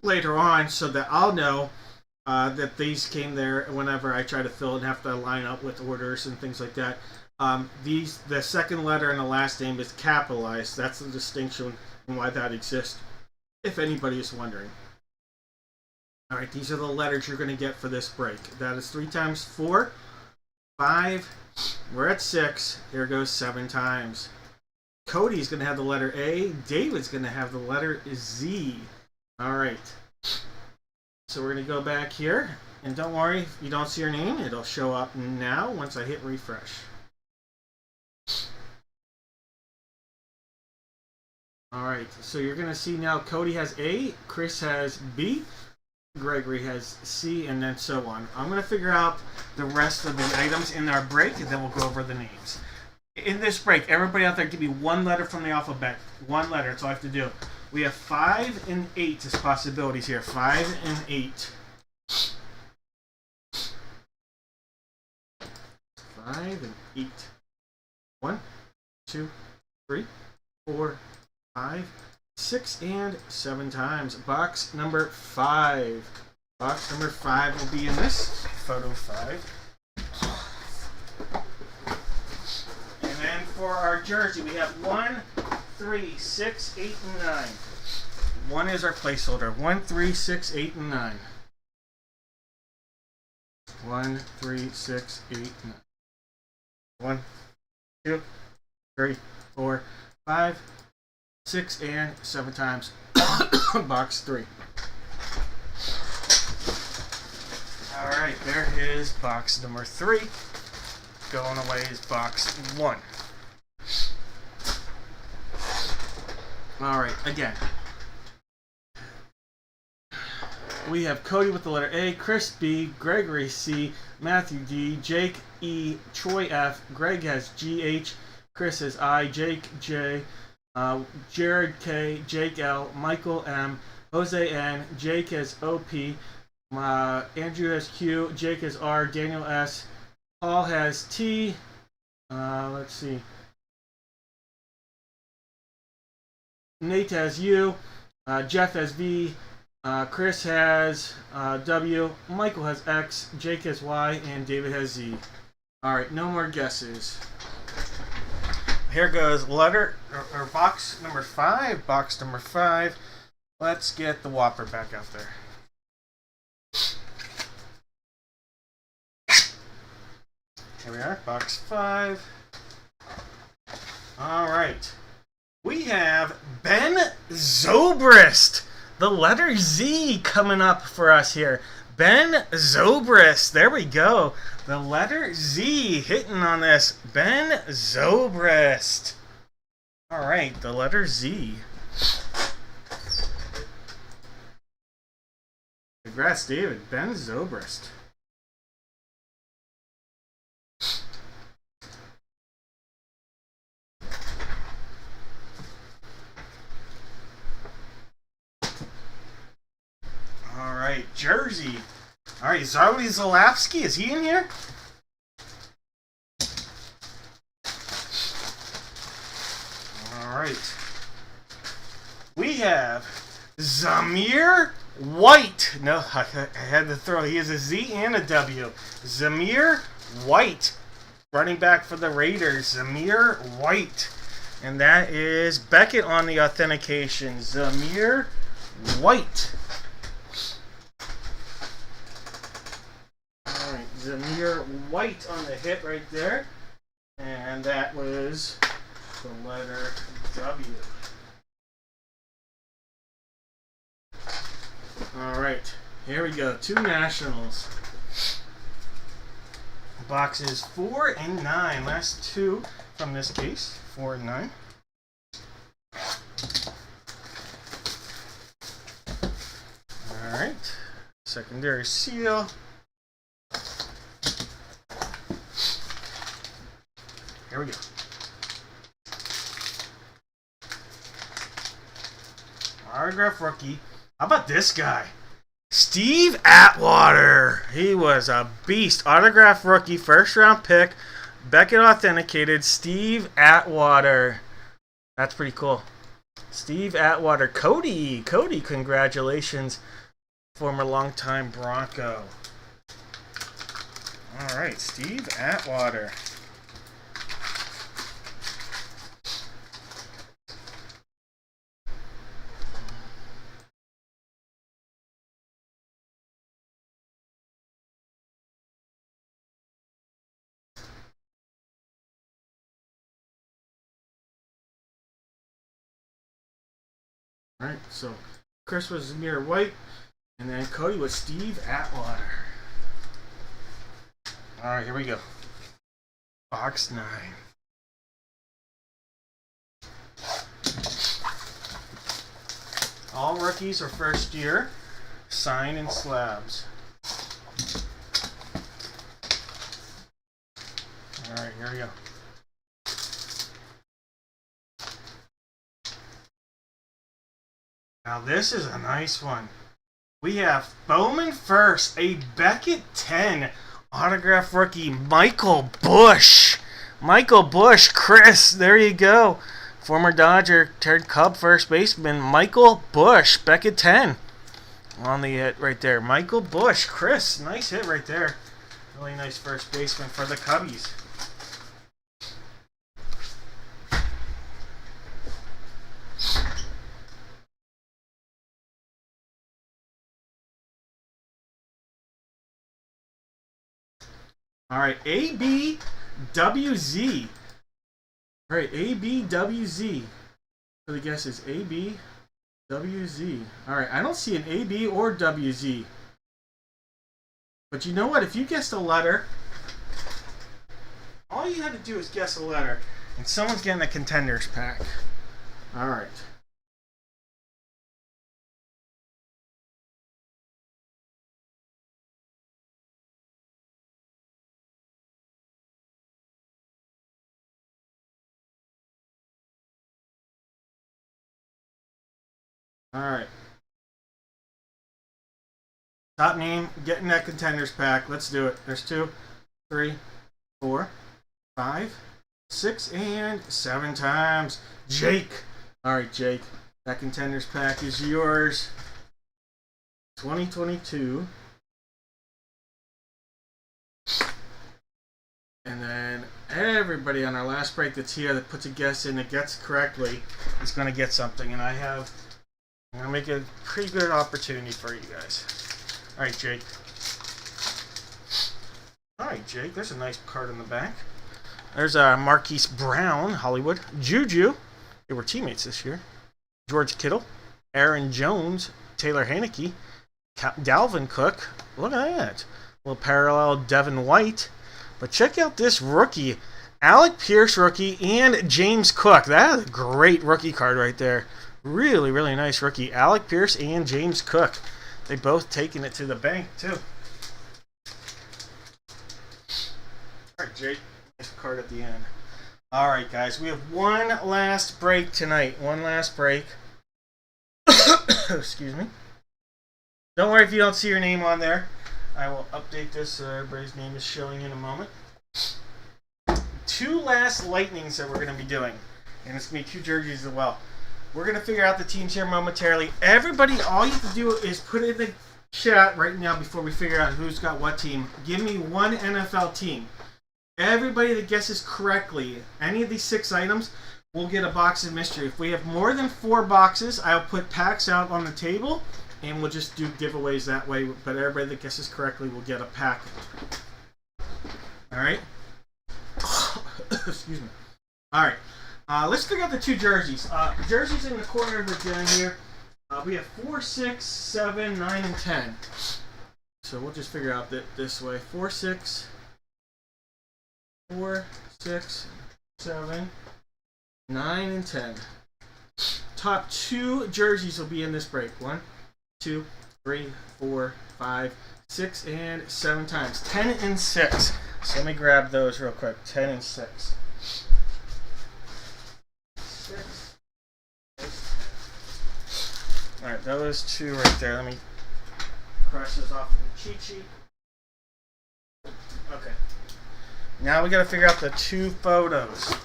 later on, so that I'll know that these came there whenever I try to fill and have to line up with orders and things like that. The second letter and the last name is capitalized. That's the distinction and why that exists, if anybody is wondering. All right, these are the letters you're going to get for this break. That is 3 times 4, 5. We're at 6. Here goes 7 times. Cody's going to have the letter A. David's going to have the letter Z. All right. So we're going to go back here. And don't worry, if you don't see your name, it'll show up now once I hit refresh. All right, so you're going to see now Cody has A, Chris has B, Gregory has C, and then so on. I'm going to figure out the rest of the items in our break, and then we'll go over the names. In this break, everybody out there give me 1 letter from the alphabet. 1 letter, that's all I have to do. We have 5 and 8 as possibilities here. 5 and 8. 5 and 8. 1, 2, 3, 4, 5, 6 and 7 times. Box number 5. Box number 5 will be in this photo 5. And then for our jersey, we have 1, 3, 6, 8, and 9. 1 is our placeholder. 1, 3, 6, 8, and 9. 1, 3, 6, 8, 9. 1, 2, 3, 4, 5, 6, and 7 times. Box 3. Alright, there is box number 3. Going away is box 1. Alright, again. We have Cody with the letter A, Chris B, Gregory C, Matthew D, Jake E, Troy F, Greg has GH, Chris has I, Jake J, Jared K, Jake L, Michael M, Jose N, Jake has OP, Andrew has Q, Jake has R, Daniel S, Paul has T, let's see, Nate has U, Jeff has V, Chris has W, Michael has X, Jake has Y, and David has Z. Alright, no more guesses. Here goes letter, or box number 5. Box number 5. Let's get the Whopper back out there. Here we are, box 5. Alright. We have Ben Zobrist. The letter Z coming up for us here. Ben Zobrist. There we go. The letter Z hitting on this. Ben Zobrist. Alright, the letter Z. Congrats, David. Ben Zobrist. Alright, jersey. Alright, Zarly Zalapski, is he in here? Alright. We have Zamir White. No, I had to throw. He has a Z and a W. Zamir White. Running back for the Raiders. Zamir White. And that is Beckett on the authentication. Zamir White. Alright, Zamir White on the hit right there. And that was the letter W. Alright, here we go. 2 Nationals. Boxes 4 and 9. Last 2 from this case. 4 and 9. Alright. Secondary seal. Here we go. Autograph rookie. How about this guy? Steve Atwater. He was a beast. Autograph rookie, first round pick. Beckett authenticated. Steve Atwater. That's pretty cool. Steve Atwater. Cody, congratulations. Former longtime Bronco. Alright, Steve Atwater. Alright, so Chris was Zamir White, and then Cody was Steve Atwater. Alright, here we go. Box 9. All rookies are first year. Sign in slabs. Alright, here we go. Now this is a nice one. We have Bowman first, a Beckett 10, autograph rookie Michael Bush. Michael Bush, Chris, there you go. Former Dodger turned Cub first baseman Michael Busch, back at 10. On the hit right there. Michael Busch. Chris, nice hit right there. Really nice first baseman for the Cubbies. All right, ABWZ. All right, ABWZ. So the guess is ABWZ. All right, I don't see an AB or WZ. But you know what? If you guessed a letter, all you had to do is guess a letter, and someone's getting a contenders pack. All right. All right. Top name, getting that contenders pack. Let's do it. There's 2, 3, 4, 5, 6, and 7 times. Jake. All right, Jake. That contenders pack is yours. 2022. And then everybody on our last break that's here that puts a guess in that gets correctly is going to get something. And I'm going to make a pretty good opportunity for you guys. All right, Jake. All right, Jake. There's a nice card in the back. There's Marquise Brown, Hollywood. Juju. They were teammates this year. George Kittle. Aaron Jones. Taylor Haneke. Dalvin Cook. Look at that. A little parallel Devin White. But check out this rookie. Alec Pierce rookie and James Cook. That is a great rookie card right there. Really, really nice rookie. Alec Pierce and James Cook. They both taking it to the bank, too. All right, Jake. Nice card at the end. All right, guys. We have one last break tonight. One last break. Excuse me. Don't worry if you don't see your name on there. I will update this so everybody's name is showing in a moment. 2 last lightnings that we're going to be doing. And it's going to be 2 jerseys as well. We're going to figure out the teams here momentarily. Everybody, all you have to do is put in the chat right now before we figure out who's got what team. Give me one NFL team. Everybody that guesses correctly any of these 6 items will get a box of mystery. If we have more than 4 boxes, I'll put packs out on the table, and we'll just do giveaways that way. But everybody that guesses correctly will get a pack. All right? Excuse me. All right. Let's figure out the 2 jerseys. Jerseys in the corner of the den here. We have 4, 6, 7, 9, and 10. So we'll just figure out that this way. 4, 6, 7, 9, and 10. Top 2 jerseys will be in this break. 1, 2, 3, 4, 5, 6, and 7 times. 10 and 6. So let me grab those real quick. 10 and 6. 6. Alright, those 2 right there. Let me cross those off the cheat sheet. Okay. Now we got to figure out the 2 photos.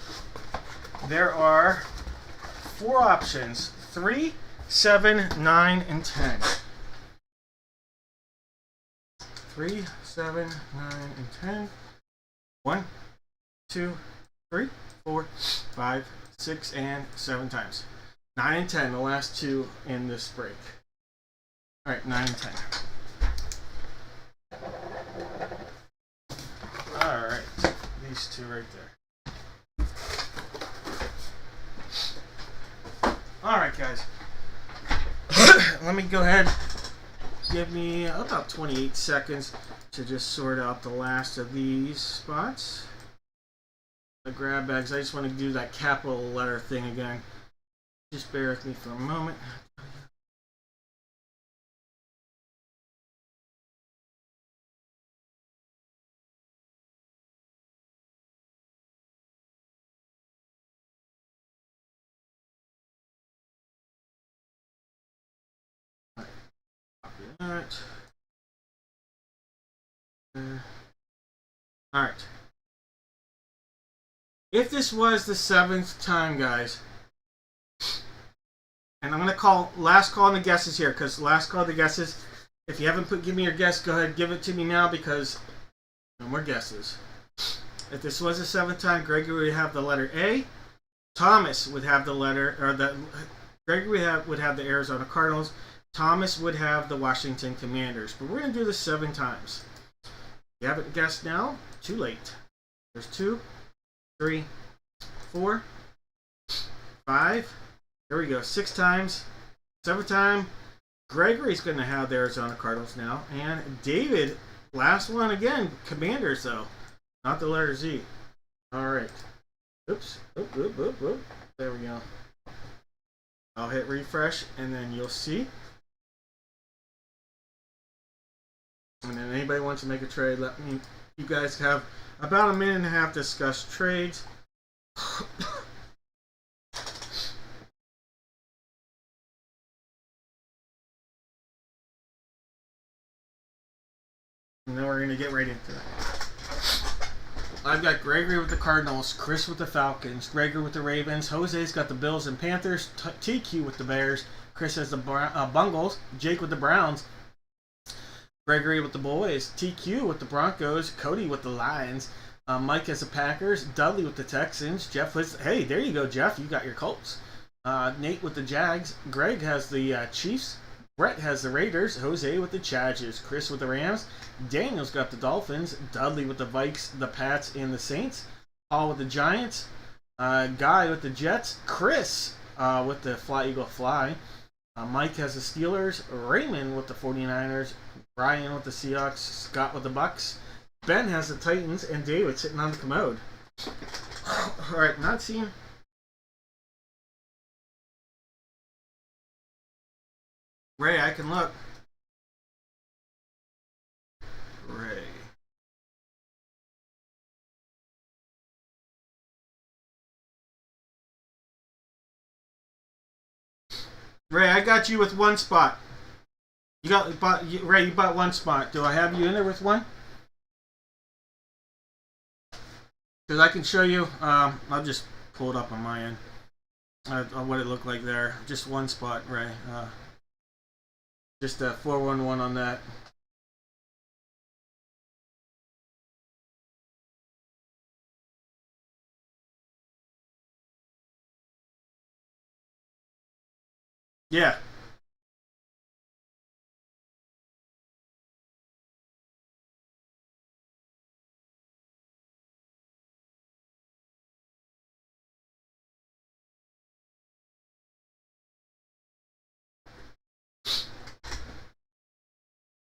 There are 4 options. 3, 7, 9, and 10. 3, 7, 9, and 10. 1, 2, 3, 4, 5, 6, and 7 times. 9 and 10, the last 2 in this break. Alright, 9 and 10. Alright, these 2 right there. Alright, guys. Let me go ahead. Give me about 28 seconds to just sort out the last of these spots. The grab bags. I just want to do that capital letter thing again. Just bear with me for a moment. That. Alright. If this was the 7th time, guys, And I'm going to call last call on the guesses here, because last call on the guesses, if you haven't give me your guess, go ahead, give it to me now, because no more guesses. If this was a 7th time, Gregory would have the letter A. Thomas would have the letter, or the Gregory would have the Arizona Cardinals. Thomas would have the Washington Commanders. But we're going to do this 7 times. If you haven't guessed now, too late. There's 2, 3, 4, 5. There we go. 6 times. 7th time. Gregory's going to have the Arizona Cardinals now. And David, last one again. Commanders, though. Not the letter Z. All right. Oops. Oop, oop, oop, oop. There we go. I'll hit refresh, and then you'll see. And then anybody wants to make a trade, let me. You guys have about a minute and a half to discuss trades. And then we're going to get right into it. I've got Gregory with the Cardinals, Chris with the Falcons, Gregory with the Ravens, Jose's got the Bills and Panthers, TQ with the Bears, Chris has the Bungles, Jake with the Browns, Gregory with the Boys, TQ with the Broncos, Cody with the Lions, Mike has the Packers, Dudley with the Texans, Jeff with, hey, there you go, Jeff, you got your Colts, Nate with the Jags, Greg has the Chiefs, Brett has the Raiders, Jose with the Chargers, Chris with the Rams, Daniel's got the Dolphins, Dudley with the Vikes, the Pats, and the Saints, Paul with the Giants, Guy with the Jets, Chris with the Fly Eagle Fly, Mike has the Steelers, Raymond with the 49ers, Brian with the Seahawks, Scott with the Bucks, Ben has the Titans, and David sitting on the commode. Alright, not seeing... Ray, I can look. Ray. Ray, I got you with 1 spot. Ray, you bought 1 spot. Do I have you in there with 1? Because I can show you. I'll just pull it up on my end. On what it looked like there. Just 1 spot, Ray. Just a 411 on that. Yeah.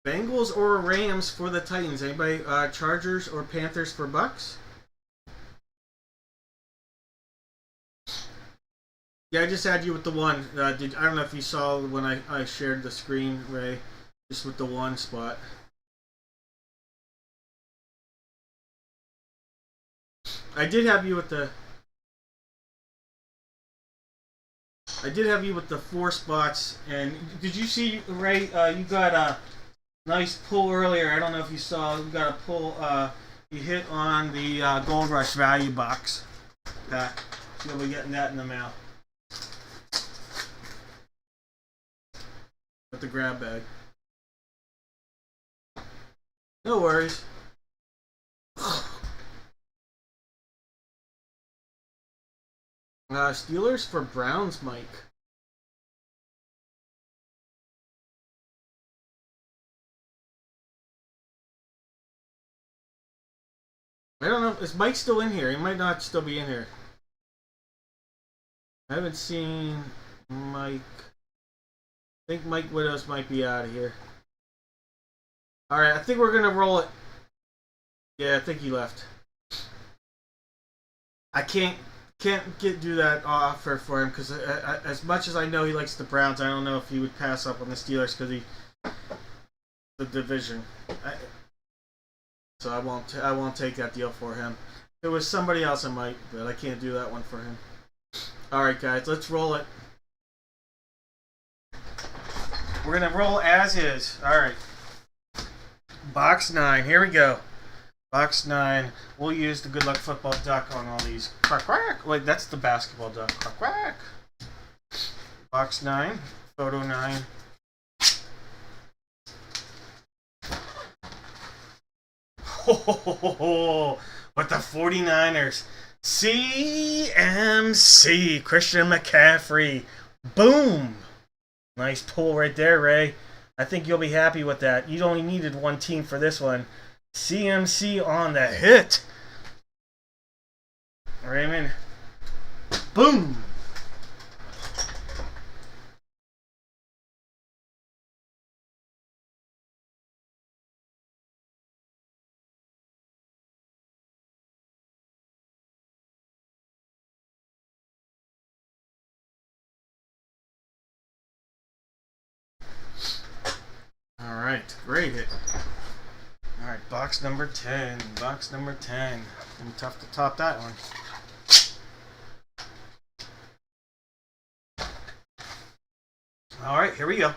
Bengals or Rams for the Titans? Anybody? Chargers or Panthers for Bucks? Yeah, I just had you with the 1. I don't know if you saw when I shared the screen, Ray. Just with the 1 spot. I did have you with the... I did have you with the 4 spots. And did you see, Ray, you got a nice pull earlier. I don't know if you saw. You got a pull. You hit on the Gold Rush Value Box pack. You'll be getting that in the mail. With the grab bag. No worries. Steelers for Browns, Mike. I don't know. Is Mike still in here? He might not still be in here. I haven't seen Mike. I think Mike Widows might be out of here. Alright, I think we're going to roll it. Yeah, I think he left. I can't do that offer for him because as much as I know he likes the Browns, I don't know if he would pass up on the Steelers because the division. So I won't take that deal for him. If it was somebody else I might, but I can't do that one for him. All right, guys, let's roll it. We're gonna roll as is. All right. Box 9. Here we go. Box 9. We'll use the Good Luck Football duck on all these. Quack, quack. Wait, that's the basketball duck. Quack, quack. Box 9, photo 9. Ho, with the 49ers. CMC, Christian McCaffrey. Boom. Nice pull right there, Ray. I think you'll be happy with that. You only needed one team for this one. CMC on the hit. Raymond. Boom. All right, great hit. All right, box number 10. Box number 10. Gonna be tough to top that one. All right, here we go.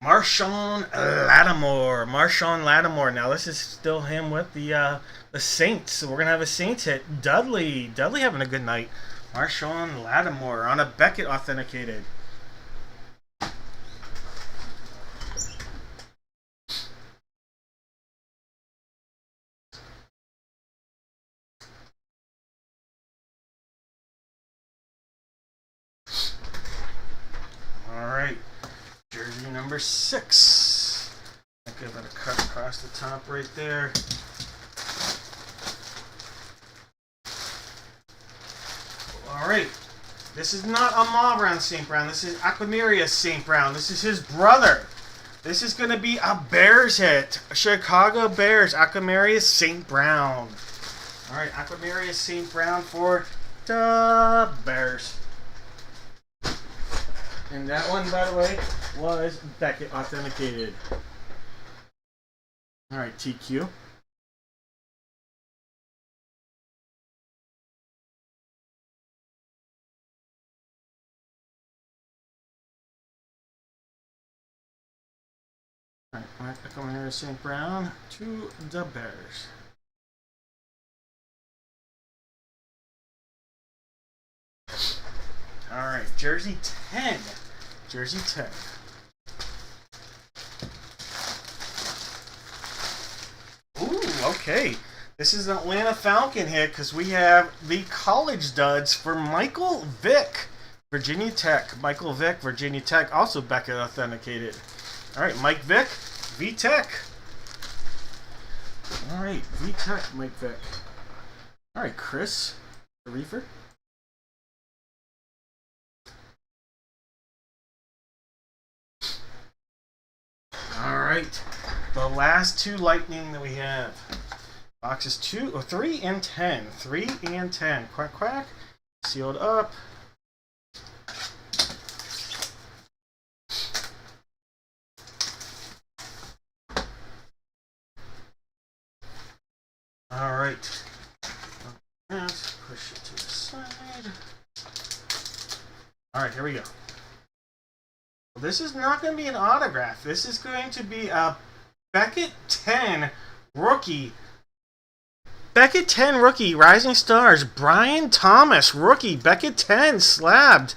Marshawn Lattimore. Marshawn Lattimore. Now this is still him with the Saints. So we're gonna have a Saints hit. Dudley. Dudley having a good night. Marshawn Lattimore on a Beckett authenticated. All right. Jersey number 6. I'll give it a cut across the top right there. All right. This is not Amavron St. Brown. This is Aquamarius St. Brown. This is his brother. This is going to be a Bears hit. Chicago Bears, Aquamarius St. Brown. All right, Aquamarius St. Brown for the Bears. And that one, by the way, was Beckett authenticated. All right, TQ. All right, coming here, St. Brown to the Bears. All right, Jersey 10. Jersey 10. Ooh, okay. This is an Atlanta Falcon hit because we have the college duds for Michael Vick, Virginia Tech. Michael Vick, Virginia Tech, also Beckett authenticated. All right, Mike Vick, V-Tech. All right, V-Tech, Mike Vick. All right, Chris, the Reefer. All right, the last two Lightning that we have. Boxes 3 and 10. 3 and 10. Quack, quack. Sealed up. All right. Push it to the side. All right, here we go. This is not going to be an autograph. This is going to be a Beckett 10 rookie. Beckett 10 rookie, Rising Stars. Brian Thomas, rookie. Beckett 10, slabbed.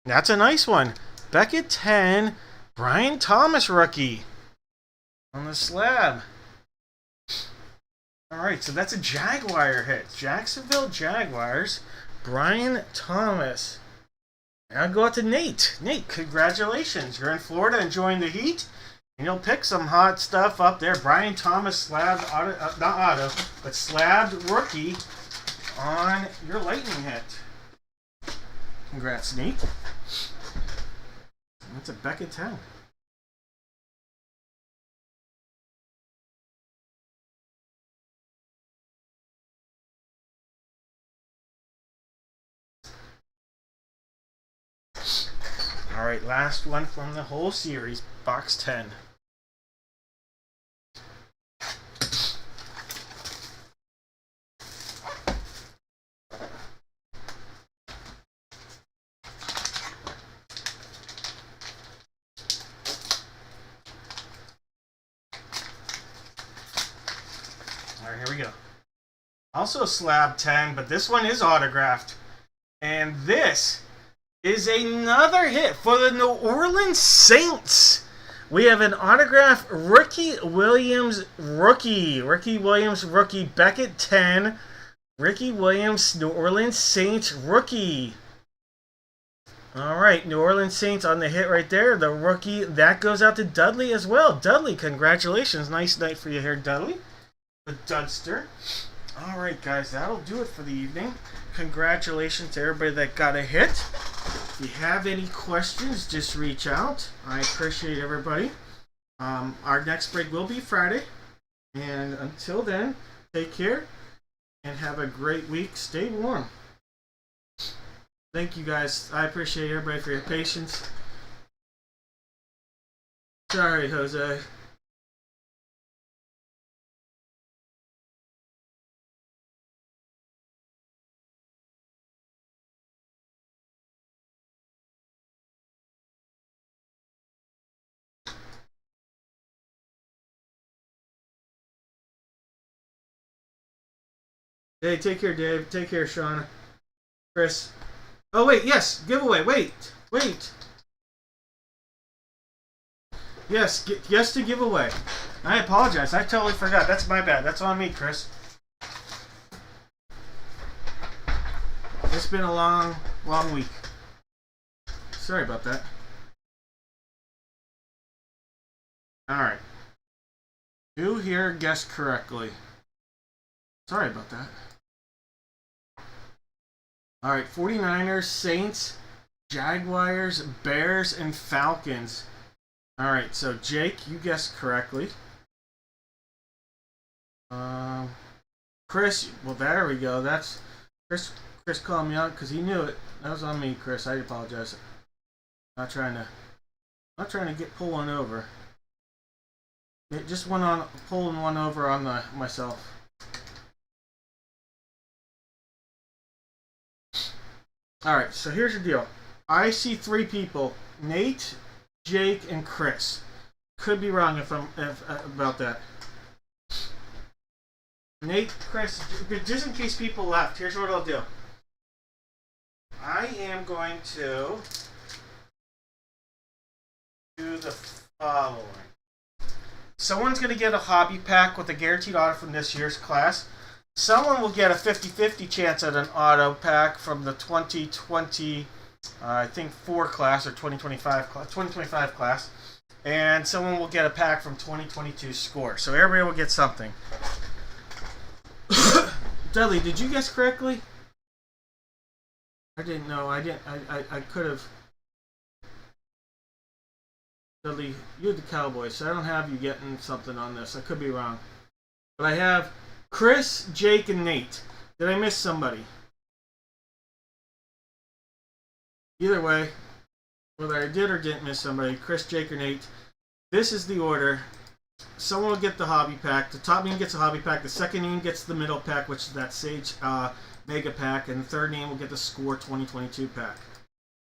That's a nice one. Beckett 10, Brian Thomas rookie. On the slab. Alright, so that's a Jaguar hit. Jacksonville Jaguars. Brian Thomas. Now go out to Nate. Nate, congratulations. You're in Florida enjoying the heat. And you'll pick some hot stuff up there. Brian Thomas slabbed, but slabbed rookie on your Lightning hit. Congrats, Nate. That's a Beckett 10. All right, last one from the whole series, box 10. All right, here we go. Also slab 10, but this one is autographed. And this is another hit for the New Orleans Saints. We have an autograph Ricky Williams rookie. Ricky Williams rookie, Beckett 10. Ricky Williams, New Orleans Saints rookie. Alright, New Orleans Saints on the hit right there. The rookie, that goes out to Dudley as well. Dudley, congratulations. Nice night for you here, Dudley. The Dudster. Alright, guys, that'll do it for the evening. Congratulations to everybody that got a hit. If you have any questions, just reach out. I appreciate everybody. Our next break will be Friday. And until then, take care and have a great week. Stay warm. Thank you, guys. I appreciate everybody for your patience. Sorry, Jose. Hey, take care, Dave. Take care, Shauna. Chris. Oh, wait, yes, giveaway. Wait. Yes, yes to giveaway. I apologize. I totally forgot. That's my bad. That's on me, Chris. It's been a long week. Sorry about that. Alright. Who here guessed correctly? Sorry about that. Alright, 49ers, Saints, Jaguars, Bears, and Falcons. Alright, so Jake, you guessed correctly. Chris, well there we go. That's Chris called me out because he knew it. That was on me, Chris. I apologize. Not trying to get pull one over. It just went on pulling one over on myself. Alright, so here's the deal. I see 3 people. Nate, Jake, and Chris. Could be wrong if about that. Nate, Chris, just in case people left, here's what I'll do. I am going to do the following. Someone's going to get a hobby pack with a guaranteed auto from this year's class. Someone will get a 50-50 chance at an auto pack from the 2020, I think 4 class or 2025 class. And someone will get a pack from 2022 score. So everybody will get something. Dudley, did you guess correctly? I didn't know. I could have. Dudley, you're the Cowboys, so I don't have you getting something on this. I could be wrong. But I have Chris, Jake, and Nate. Did I miss somebody? Either way, whether I did or didn't miss somebody, Chris, Jake, or Nate, this is the order. Someone will get the hobby pack. The top name gets a hobby pack. The second name gets the middle pack, which is that Sage Mega Pack. And the third name will get the Score 2022 pack.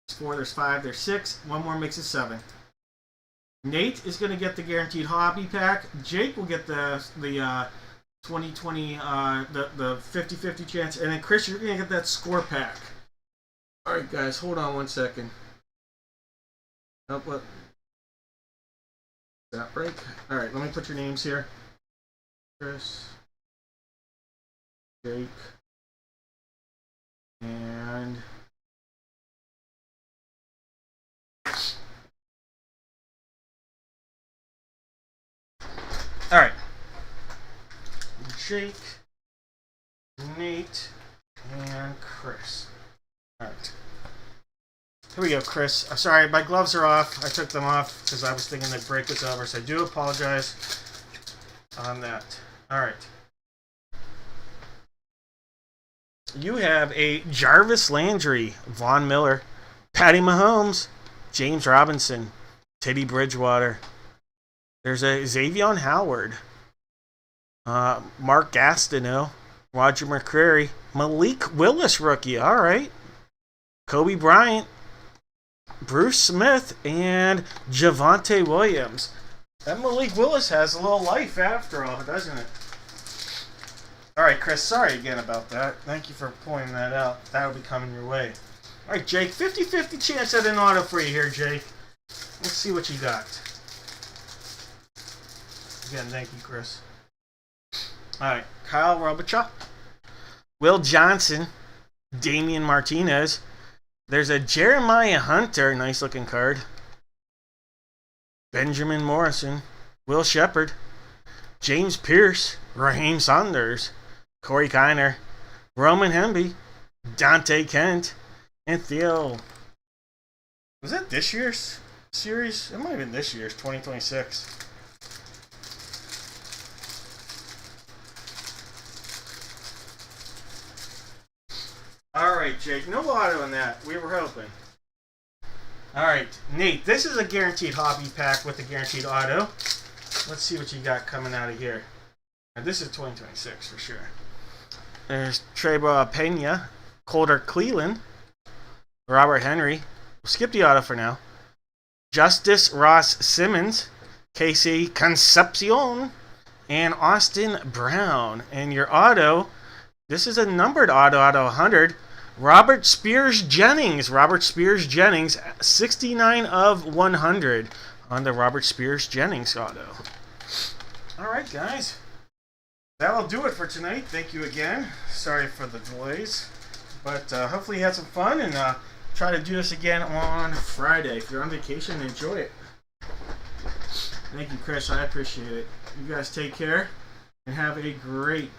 There's 4, there's 5, there's 6. One more makes it 7. Nate is going to get the guaranteed hobby pack. Jake will get the 2020, the 50-50 chance. And then Chris, you're going to get that Score pack. Alright guys, hold on one second. Oh, what? That break? Alright, let me put your names here. Chris, Jake, and alright. Jake, Nate, and Chris. Alright. Here we go, Chris. Sorry, my gloves are off. I took them off because I was thinking the break was over, so I do apologize on that. Alright. You have a Jarvis Landry, Von Miller, Patty Mahomes, James Robinson, Teddy Bridgewater. There's a Xavier Howard, Mark Gastineau, Roger McCreary, Malik Willis rookie. Alright. Kobe Bryant, Bruce Smith, and Javonte Williams. That Malik Willis has a little life after all, doesn't it? Alright, Chris, sorry again about that. Thank you for pointing that out. That'll be coming your way. All right, Jake, 50-50 chance at an auto for you here, Jake. Let's see what you got. Again, thank you, Chris. All right, Kyle Robichaud, Will Johnson, Damian Martinez. There's a Jeremiah Hunter, nice looking card. Benjamin Morrison, Will Shepard, James Pierce, Raheem Saunders, Corey Kiner, Roman Hemby, Dante Kent, and Theo. Was that this year's series? It might have been this year's, 2026. Alright, Jake, no auto in that. We were hoping. Alright, Nate, this is a guaranteed hobby pack with a guaranteed auto. Let's see what you got coming out of here. Now, this is 2026 for sure. There's Trevor Pena, Colter Cleveland, Robert Henry. We'll skip the auto for now. Justice Ross Simmons, Casey Concepcion, and Austin Brown. And your auto, this is a numbered auto out of 100. Robert Spears Jennings. Robert Spears Jennings, 69 of 100 on the Robert Spears Jennings auto. All right, guys. That'll do it for tonight. Thank you again. Sorry for the delays. But hopefully you had some fun, and try to do this again on Friday. If you're on vacation, enjoy it. Thank you, Chris. I appreciate it. You guys take care and have a great